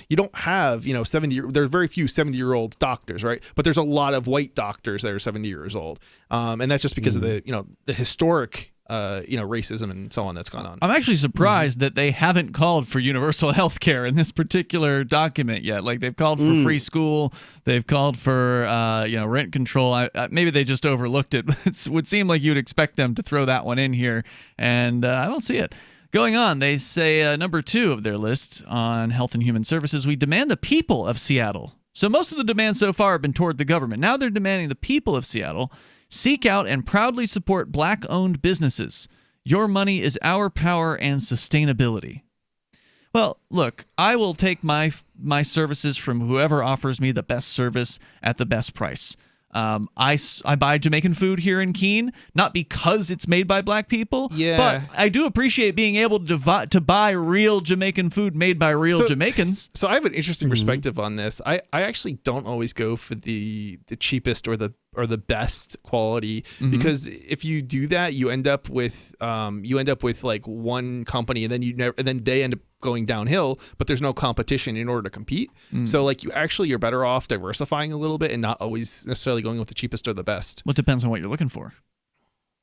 you don't have 70. There's very few 70-year-old doctors, right? But there's a lot of white doctors that are 70 years old, and that's just because of the historic racism and so on that's gone on. I'm actually surprised that they haven't called for universal health care in this particular document yet. Like, they've called for free school, they've called for rent control. Maybe they just overlooked it. It would seem like you'd expect them to throw that one in here, and I don't see it. Going on, they say number 2 of their list on Health and Human Services, we demand the people of Seattle. So most of the demands so far have been toward the government. Now they're demanding the people of Seattle seek out and proudly support black-owned businesses. Your money is our power and sustainability. Well, look, I will take my services from whoever offers me the best service at the best price. I buy Jamaican food here in Keene, not because it's made by black people, but I do appreciate being able to buy real Jamaican food made by real Jamaicans. So I have an interesting perspective on this. I actually don't always go for the cheapest or the best quality, because if you do that, you end up with like one company, and then they end up going downhill, but there's no competition in order to compete. So like you're better off diversifying a little bit and not always necessarily going with the cheapest or the best. Well, it depends on what you're looking for.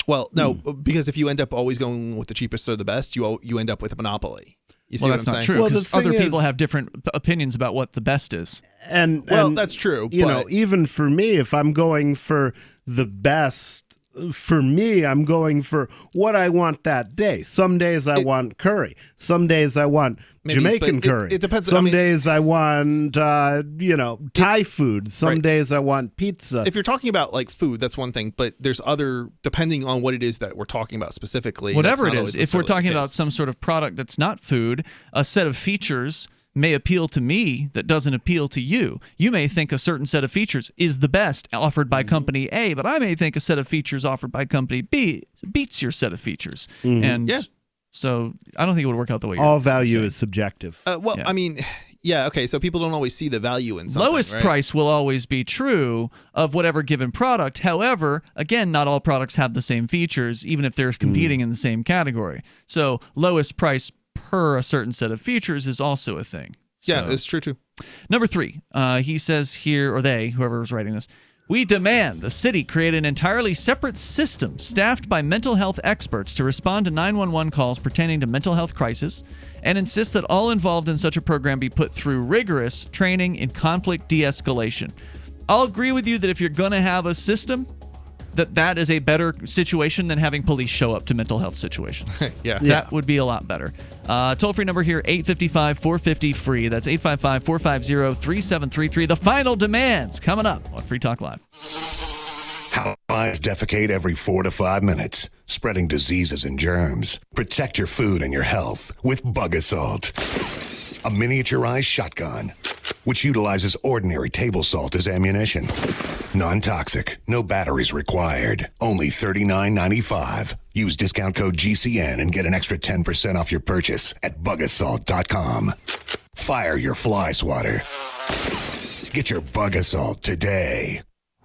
Well, no, because if you end up always going with the cheapest or the best, you end up with a monopoly. You see well, what that's I'm not saying? true, because other people have different opinions about what the best is. And that's true. Even for me, if I'm going for the best for me, I'm going for what I want that day. Some days I want curry. Some days I want Jamaican curry. It depends. Some days I want, Thai food. Some days I want pizza. If you're talking about like food, that's one thing. But there's other, depending on what it is that we're talking about specifically. Whatever it is, if we're talking about some sort of product that's not food, a set of features may appeal to me that doesn't appeal to you. You may think a certain set of features is the best offered by company A, but I may think a set of features offered by company B beats your set of features. And so I don't think it would work out the way all value is subjective. I mean, okay, so people don't always see the value in something. Lowest price will always be true of whatever given product. However, again, not all products have the same features, even if they're competing in the same category. So lowest price per a certain set of features is also a thing. Yeah, it's true too. Number 3, he says here, or they, whoever was writing this, we demand the city create an entirely separate system staffed by mental health experts to respond to 911 calls pertaining to mental health crisis, and insist that all involved in such a program be put through rigorous training in conflict de-escalation. I'll agree with you that if you're going to have a system, that is a better situation than having police show up to mental health situations. That would be a lot better. Toll-free number here, 855-450-FREE. That's 855-450-3733. The final demands coming up on Free Talk Live. How flies defecate every 4 to 5 minutes, spreading diseases and germs. Protect your food and your health with Bug Assault, a miniaturized shotgun which utilizes ordinary table salt as ammunition. Non-toxic, no batteries required. Only $39.95. Use discount code GCN and get an extra 10% off your purchase at bugassault.com. Fire your fly swatter. Get your Bug Assault today.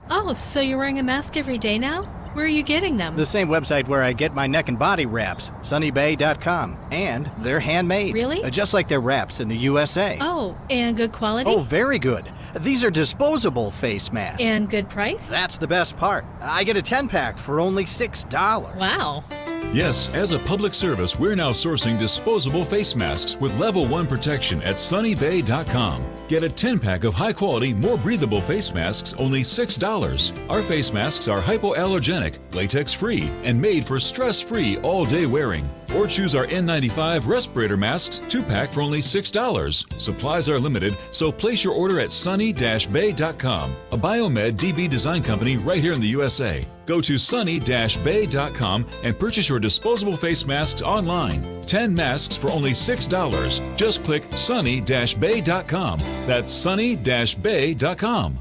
Oh, so you're wearing a mask every day now? Where are you getting them? The same website where I get my neck and body wraps, sunnybay.com. And they're handmade. Really? Just like their wraps in the USA. Oh, and good quality? Oh, very good. These are disposable face masks. And good price? That's the best part. I get a 10-pack for only $6. Wow. Yes, as a public service, we're now sourcing disposable face masks with level 1 protection at sunnybay.com. Get a 10-pack of high-quality, more breathable face masks, only $6. Our face masks are hypoallergenic, latex-free, and made for stress-free all-day wearing. Or choose our N95 respirator masks 2-pack for only $6. Supplies are limited, so place your order at sunny-bay.com, a Biomed DB design company right here in the USA. Go to sunny-bay.com and purchase your disposable face masks online. 10 masks for only $6. Just click sunny-bay.com. That's sunny-bay.com.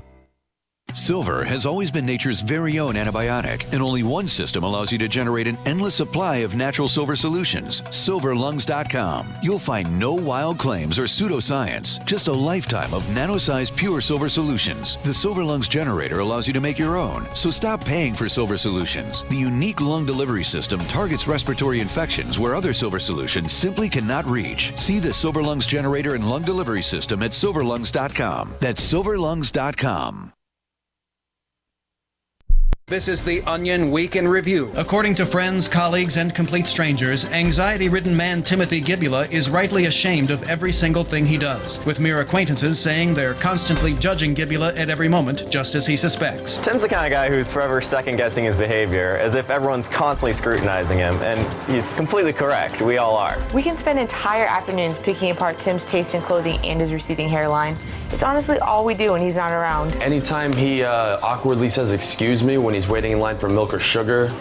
Silver has always been nature's very own antibiotic, and only one system allows you to generate an endless supply of natural silver solutions. SilverLungs.com. You'll find no wild claims or pseudoscience, just a lifetime of nano-sized pure silver solutions. The Silver Lungs generator allows you to make your own, so stop paying for silver solutions. The unique lung delivery system targets respiratory infections where other silver solutions simply cannot reach. See the Silver Lungs generator and lung delivery system at SilverLungs.com. That's SilverLungs.com. This is the Onion Week in Review. According to friends, colleagues, and complete strangers, anxiety-ridden man Timothy Gibbula is rightly ashamed of every single thing he does, with mere acquaintances saying they're constantly judging Gibbula at every moment, just as he suspects. Tim's the kind of guy who's forever second-guessing his behavior, as if everyone's constantly scrutinizing him, and he's completely correct. We all are. We can spend entire afternoons picking apart Tim's taste in clothing and his receding hairline. It's honestly all we do when he's not around. Anytime he awkwardly says excuse me when he's waiting in line for milk or sugar,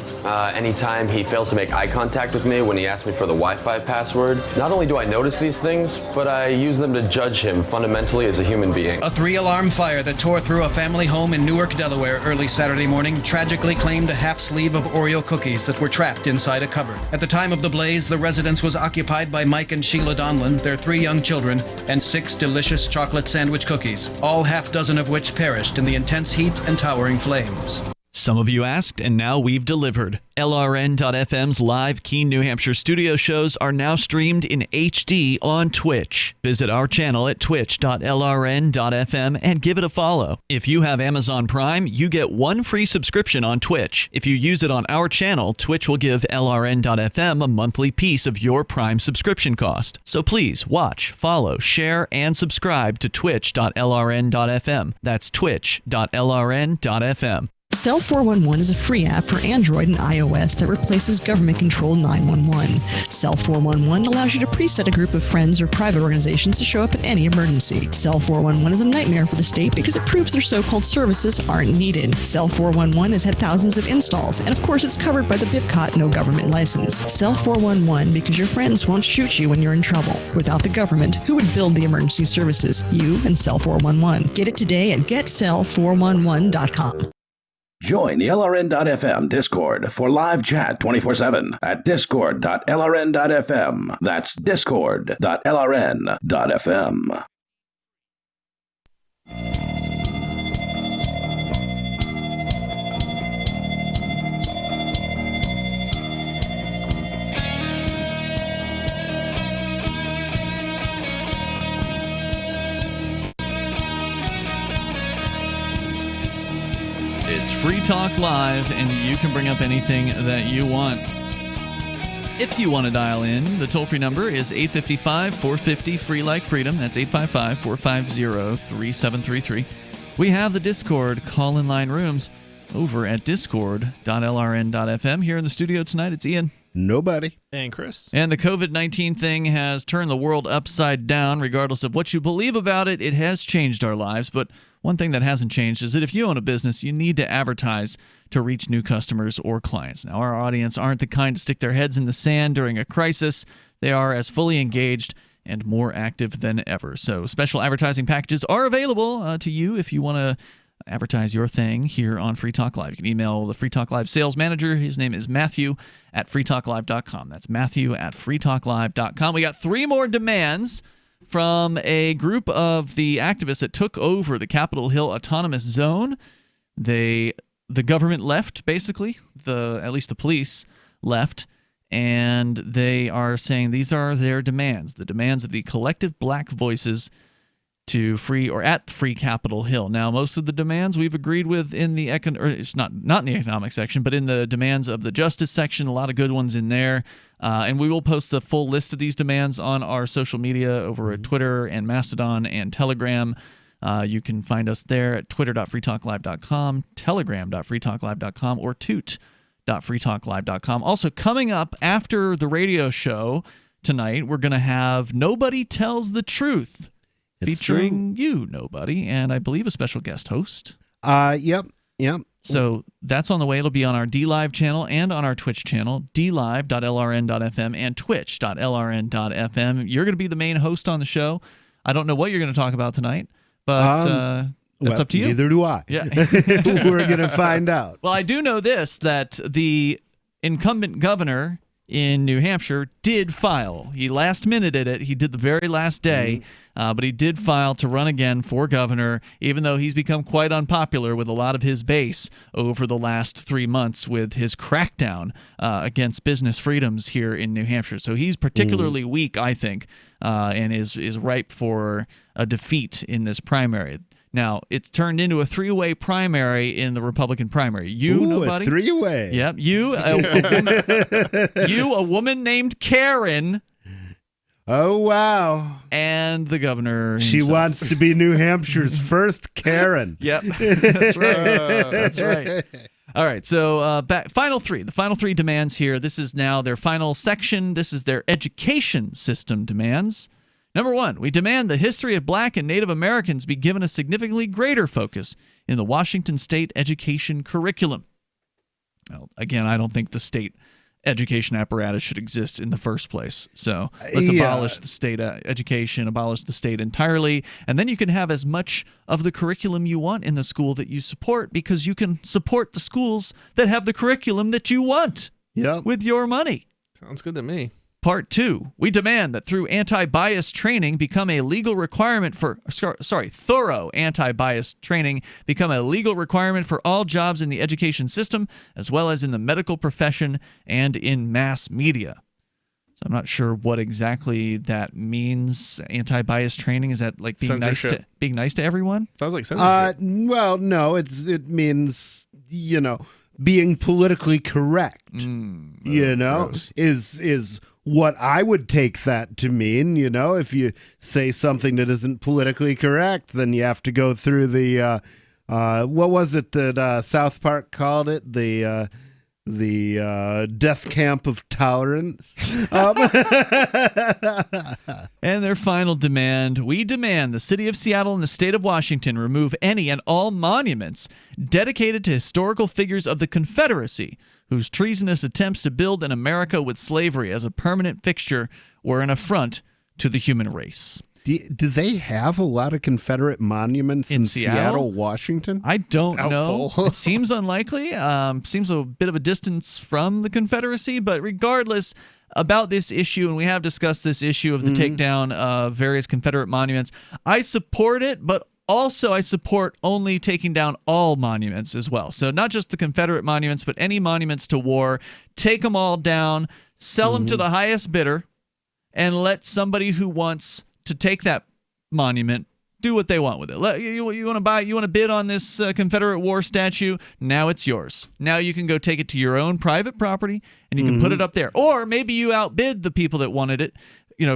anytime he fails to make eye contact with me when he asks me for the Wi-Fi password. Not only do I notice these things, but I use them to judge him fundamentally as a human being. A 3-alarm fire that tore through a family home in Newark, Delaware early Saturday morning tragically claimed a half sleeve of Oreo cookies that were trapped inside a cupboard. At the time of the blaze, the residence was occupied by Mike and Sheila Donlan, their 3 young children, and 6 delicious chocolate sandwich cookies, all half dozen of which perished in the intense heat and towering flames. Some of you asked, and now we've delivered. LRN.FM's live Keene, New Hampshire studio shows are now streamed in HD on Twitch. Visit our channel at twitch.lrn.fm and give it a follow. If you have Amazon Prime, you get 1 free subscription on Twitch. If you use it on our channel, Twitch will give LRN.FM a monthly piece of your Prime subscription cost. So please watch, follow, share, and subscribe to twitch.lrn.fm. That's twitch.lrn.fm. Cell 411 is a free app for Android and iOS that replaces government-controlled 911. Cell 411 allows you to preset a group of friends or private organizations to show up in any emergency. Cell 411 is a nightmare for the state because it proves their so-called services aren't needed. Cell 411 has had thousands of installs, and of course it's covered by the BIPCOT no government license. Cell 411 because your friends won't shoot you when you're in trouble. Without the government, who would build the emergency services? You and Cell 411. Get it today at getcell411.com. Join the LRN.FM Discord for live chat 24/7 at discord.lrn.fm. That's discord.lrn.fm. It's Free Talk Live, and you can bring up anything that you want. If you want to dial in, the toll-free number is 855-450-FREE like freedom. That's 855-450-3733. We have the Discord call-in line rooms over at discord.lrn.fm. Here in the studio tonight, it's Ian. Nobody. And Chris. And the COVID-19 thing has turned the world upside down. Regardless of what you believe about it, it has changed our lives. But one thing that hasn't changed is that if you own a business, you need to advertise to reach new customers or clients. Now, our audience aren't the kind to stick their heads in the sand during a crisis. They are as fully engaged and more active than ever. So special advertising packages are available to you if you want to advertise your thing here on Free Talk Live. You can email the Free Talk Live sales manager. His name is Matthew at freetalklive.com. That's Matthew at freetalklive.com. We got 3 more demands from a group of the activists that took over the Capitol Hill Autonomous Zone. The government left, basically. At least the police left. And they are saying these are their demands, the demands of the collective black voices to at free Capitol Hill. Now, most of the demands we've agreed with in the it's not in the economic section, but in the demands of the justice section. A lot of good ones in there, and we will post the full list of these demands on our social media over at Twitter and Mastodon and Telegram. You can find us there at twitter.freetalklive.com, telegram.freetalklive.com, or toot.freetalklive.com. Also, coming up after the radio show tonight, we're going to have Nobody Tells the Truth. Featuring you, Nobody, and I believe a special guest host. Yep. So that's on the way. It'll be on our DLive channel and on our Twitch channel, dlive.lrn.fm and twitch.lrn.fm. You're going to be the main host on the show. I don't know what you're going to talk about tonight, but that's up to you. Neither do I. Yeah. We're going to find out. Well, I do know this, that the incumbent governor in New Hampshire did file. He last-minuted it. He did the very last day, but he did file to run again for governor, even though he's become quite unpopular with a lot of his base over the last 3 months with his crackdown against business freedoms here in New Hampshire. So he's particularly weak, I think, and is ripe for a defeat in this primary. Now, it's turned into a 3-way primary in the Republican primary. Nobody. A 3-way. Yep. A woman named Karen. Oh, wow. And the governor himself. She wants to be New Hampshire's first Karen. Yep. That's right. That's right. All right, so the final 3 demands here. This is now their final section. This is their education system demands. Number 1, we demand the history of black and Native Americans be given a significantly greater focus in the Washington state education curriculum. Well, again, I don't think the state education apparatus should exist in the first place. So let's abolish the state education, abolish the state entirely, and then you can have as much of the curriculum you want in the school that you support, because you can support the schools that have the curriculum that you want with your money. Sounds good to me. Part 2, we demand that through anti-bias training become a legal requirement thorough anti-bias training become a legal requirement for all jobs in the education system, as well as in the medical profession and in mass media. So I'm not sure what exactly that means. Anti-bias training, is that like being nice to everyone? Sounds like censorship. Well, no, it means, being politically correct. Gross. is what I would take that to mean. If you say something that isn't politically correct, then you have to go through the what was it that South Park called it? The death camp of tolerance. And their final demand: we demand the city of Seattle and the state of Washington remove any and all monuments dedicated to historical figures of the Confederacy whose treasonous attempts to build an America with slavery as a permanent fixture were an affront to the human race. Do they have a lot of Confederate monuments in Seattle, Washington? I don't know. It seems unlikely. Seems a bit of a distance from the Confederacy, but regardless about this issue, and we have discussed this issue of the takedown of various Confederate monuments, I support it, but also I support only taking down all monuments as well. So not just the Confederate monuments, but any monuments to war. Take them all down, sell them to the highest bidder, and let somebody who wants to take that monument do what they want with it. You want to bid on this Confederate war statue? Now it's yours. Now you can go take it to your own private property and you can put it up there. Or maybe you outbid the people that wanted it,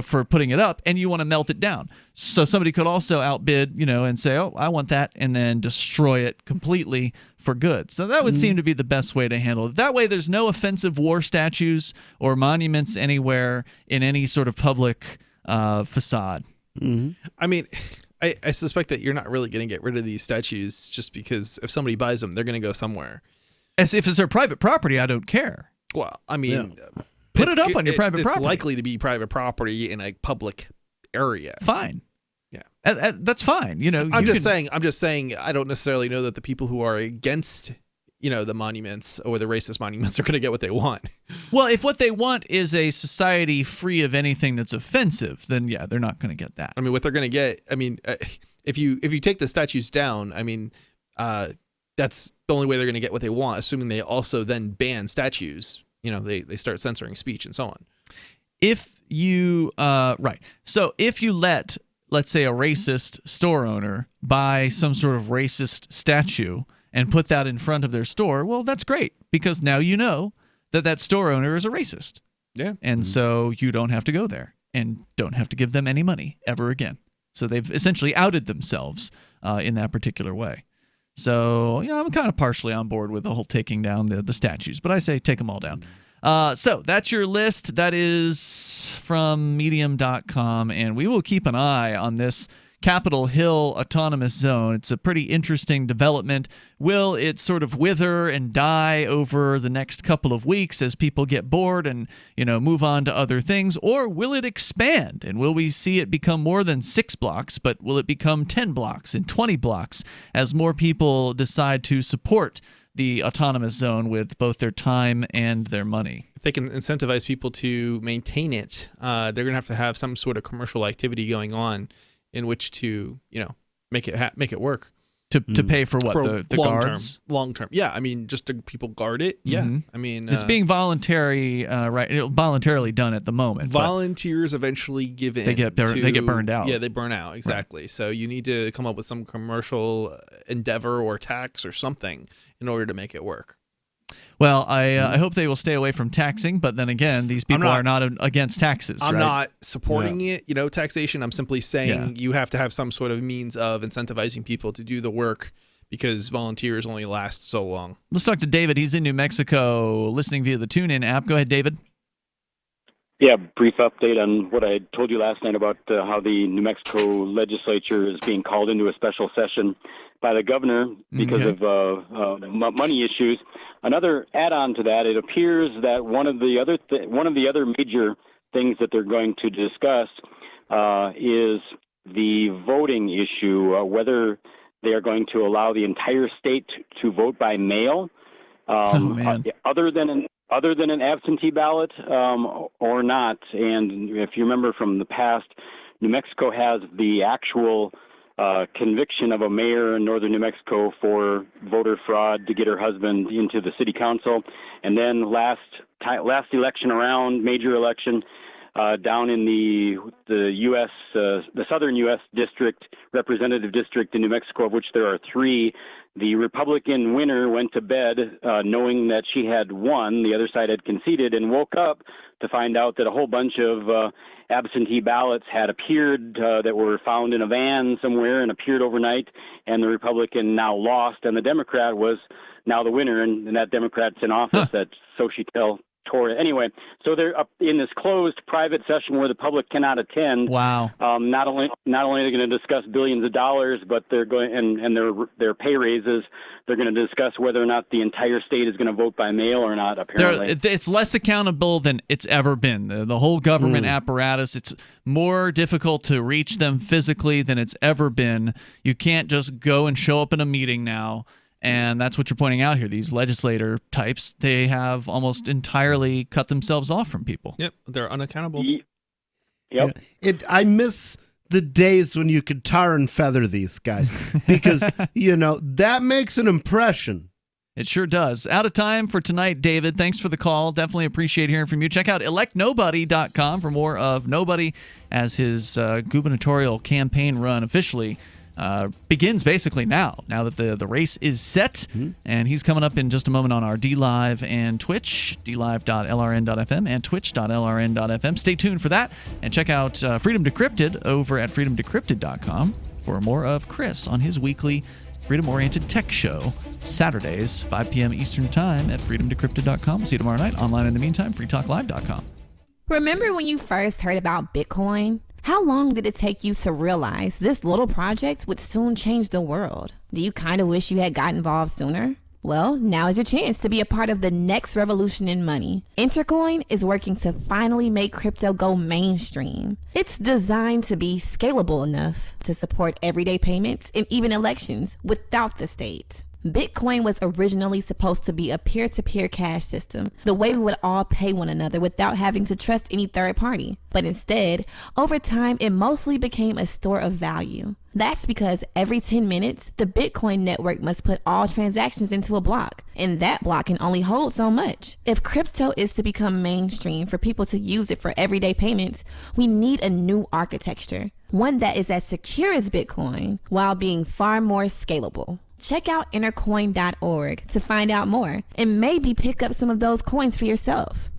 for putting it up, and you want to melt it down. So somebody could also outbid, and say, "Oh, I want that," and then destroy it completely for good. So that would seem to be the best way to handle it. That way there's no offensive war statues or monuments anywhere in any sort of public facade. I mean, I suspect that you're not really going to get rid of these statues just because if somebody buys them, they're going to go somewhere. As if it's their private property, I don't care. Well, I mean, put it up on your private property. It's likely to be private property in a public area. Fine. Yeah, that's fine. I'm just saying. I don't necessarily know that the people who are against the monuments or the racist monuments are going to get what they want. Well, if what they want is a society free of anything that's offensive, then yeah, they're not going to get that. I mean, what they're going to get, if you take the statues down, that's the only way they're going to get what they want, assuming they also then ban statues. They start censoring speech and so on. If you so if you let, let's say, a racist store owner buy some sort of racist statue and put that in front of their store, well, that's great, because now you know that store owner is a racist. Yeah. And so you don't have to go there and don't have to give them any money ever again. So they've essentially outed themselves in that particular way. So, I'm kind of partially on board with the whole taking down the statues, but I say take them all down. So that's your list. That is from medium.com, and we will keep an eye on this Capitol Hill Autonomous Zone. It's a pretty interesting development. Will it sort of wither and die over the next couple of weeks as people get bored and, move on to other things? Or will it expand? And will we see it become more than 6 blocks, but will it become 10 blocks and 20 blocks as more people decide to support the autonomous zone with both their time and their money? If they can incentivize people to maintain it, they're going to have some sort of commercial activity going on in which to, make it work. To pay for what? For the guards? Long term. Yeah, just to people guard it. Yeah. It's being voluntarily done at the moment. Volunteers eventually give in. They get burned out. Yeah, they burn out, exactly. Right. So you need to come up with some commercial endeavor or tax or something in order to make it work. Well, I hope they will stay away from taxing, but then again, these people are not against taxes. I'm not supporting it, taxation. I'm simply saying you have to have some sort of means of incentivizing people to do the work because volunteers only last so long. Let's talk to David. He's in New Mexico listening via the TuneIn app. Go ahead, David. Yeah, brief update on what I told you last night about how the New Mexico legislature is being called into a special session by the governor because of money issues. Another add-on to that, it appears that one of the other major things that they're going to discuss is the voting issue, whether they are going to allow the entire state to vote by mail, other than an absentee ballot, or not. And if you remember from the past, New Mexico has the actual conviction of a mayor in northern New Mexico for voter fraud to get her husband into the city council. And then last election around, major election, down in the U.S., the southern U.S. district, representative district in New Mexico, of which there are 3. The Republican winner went to bed knowing that she had won. The other side had conceded, and woke up to find out that a whole bunch of absentee ballots had appeared that were found in a van somewhere and appeared overnight, and the Republican now lost, and the Democrat was now the winner, and that Democrat's in office. That's Xochitl. Anyway, so they're up in this closed private session where the public cannot attend. Wow. Not only are they going to discuss billions of dollars, but they're going and their pay raises. They're going to discuss whether or not the entire state is going to vote by mail or not. Apparently, it's less accountable than it's ever been. The whole government apparatus. It's more difficult to reach them physically than it's ever been. You can't just go and show up in a meeting now. And that's what you're pointing out here. These legislator types, they have almost entirely cut themselves off from people. Yep, they're unaccountable. Yep. I miss the days when you could tar and feather these guys because, that makes an impression. It sure does. Out of time for tonight, David. Thanks for the call. Definitely appreciate hearing from you. Check out electnobody.com for more of Nobody as his gubernatorial campaign run officially begins basically now that the race is set. And he's coming up in just a moment on our DLive and Twitch, dlive.lrn.fm and twitch.lrn.fm. Stay tuned for that, and check out Freedom Decrypted over at freedomdecrypted.com for more of Chris on his weekly freedom-oriented tech show, Saturdays, 5 p.m. Eastern Time at freedomdecrypted.com. See you tomorrow night. Online in the meantime, freetalklive.com. Remember when you first heard about Bitcoin? How long did it take you to realize this little project would soon change the world? Do you kind of wish you had got involved sooner? Well, now is your chance to be a part of the next revolution in money. Intercoin is working to finally make crypto go mainstream. It's designed to be scalable enough to support everyday payments and even elections without the state. Bitcoin was originally supposed to be a peer-to-peer cash system, the way we would all pay one another without having to trust any third party. But instead, over time, it mostly became a store of value. That's because every 10 minutes, the Bitcoin network must put all transactions into a block, and that block can only hold so much. If crypto is to become mainstream for people to use it for everyday payments, we need a new architecture, one that is as secure as Bitcoin while being far more scalable. Check out intercoin.org to find out more and maybe pick up some of those coins for yourself.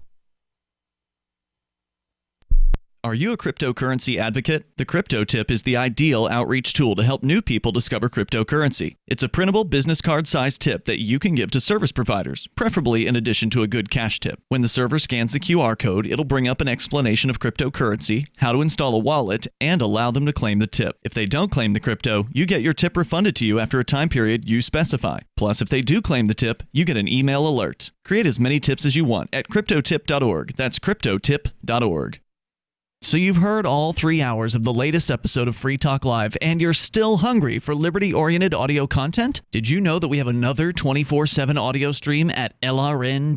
Are you a cryptocurrency advocate? The Crypto Tip is the ideal outreach tool to help new people discover cryptocurrency. It's a printable business card-sized tip that you can give to service providers, preferably in addition to a good cash tip. When the server scans the QR code, it'll bring up an explanation of cryptocurrency, how to install a wallet, and allow them to claim the tip. If they don't claim the crypto, you get your tip refunded to you after a time period you specify. Plus, if they do claim the tip, you get an email alert. Create as many tips as you want at cryptotip.org. That's cryptotip.org. So you've heard all 3 hours of the latest episode of Free Talk Live, and you're still hungry for liberty-oriented audio content? Did you know that we have another 24/7 audio stream at lrn.fm?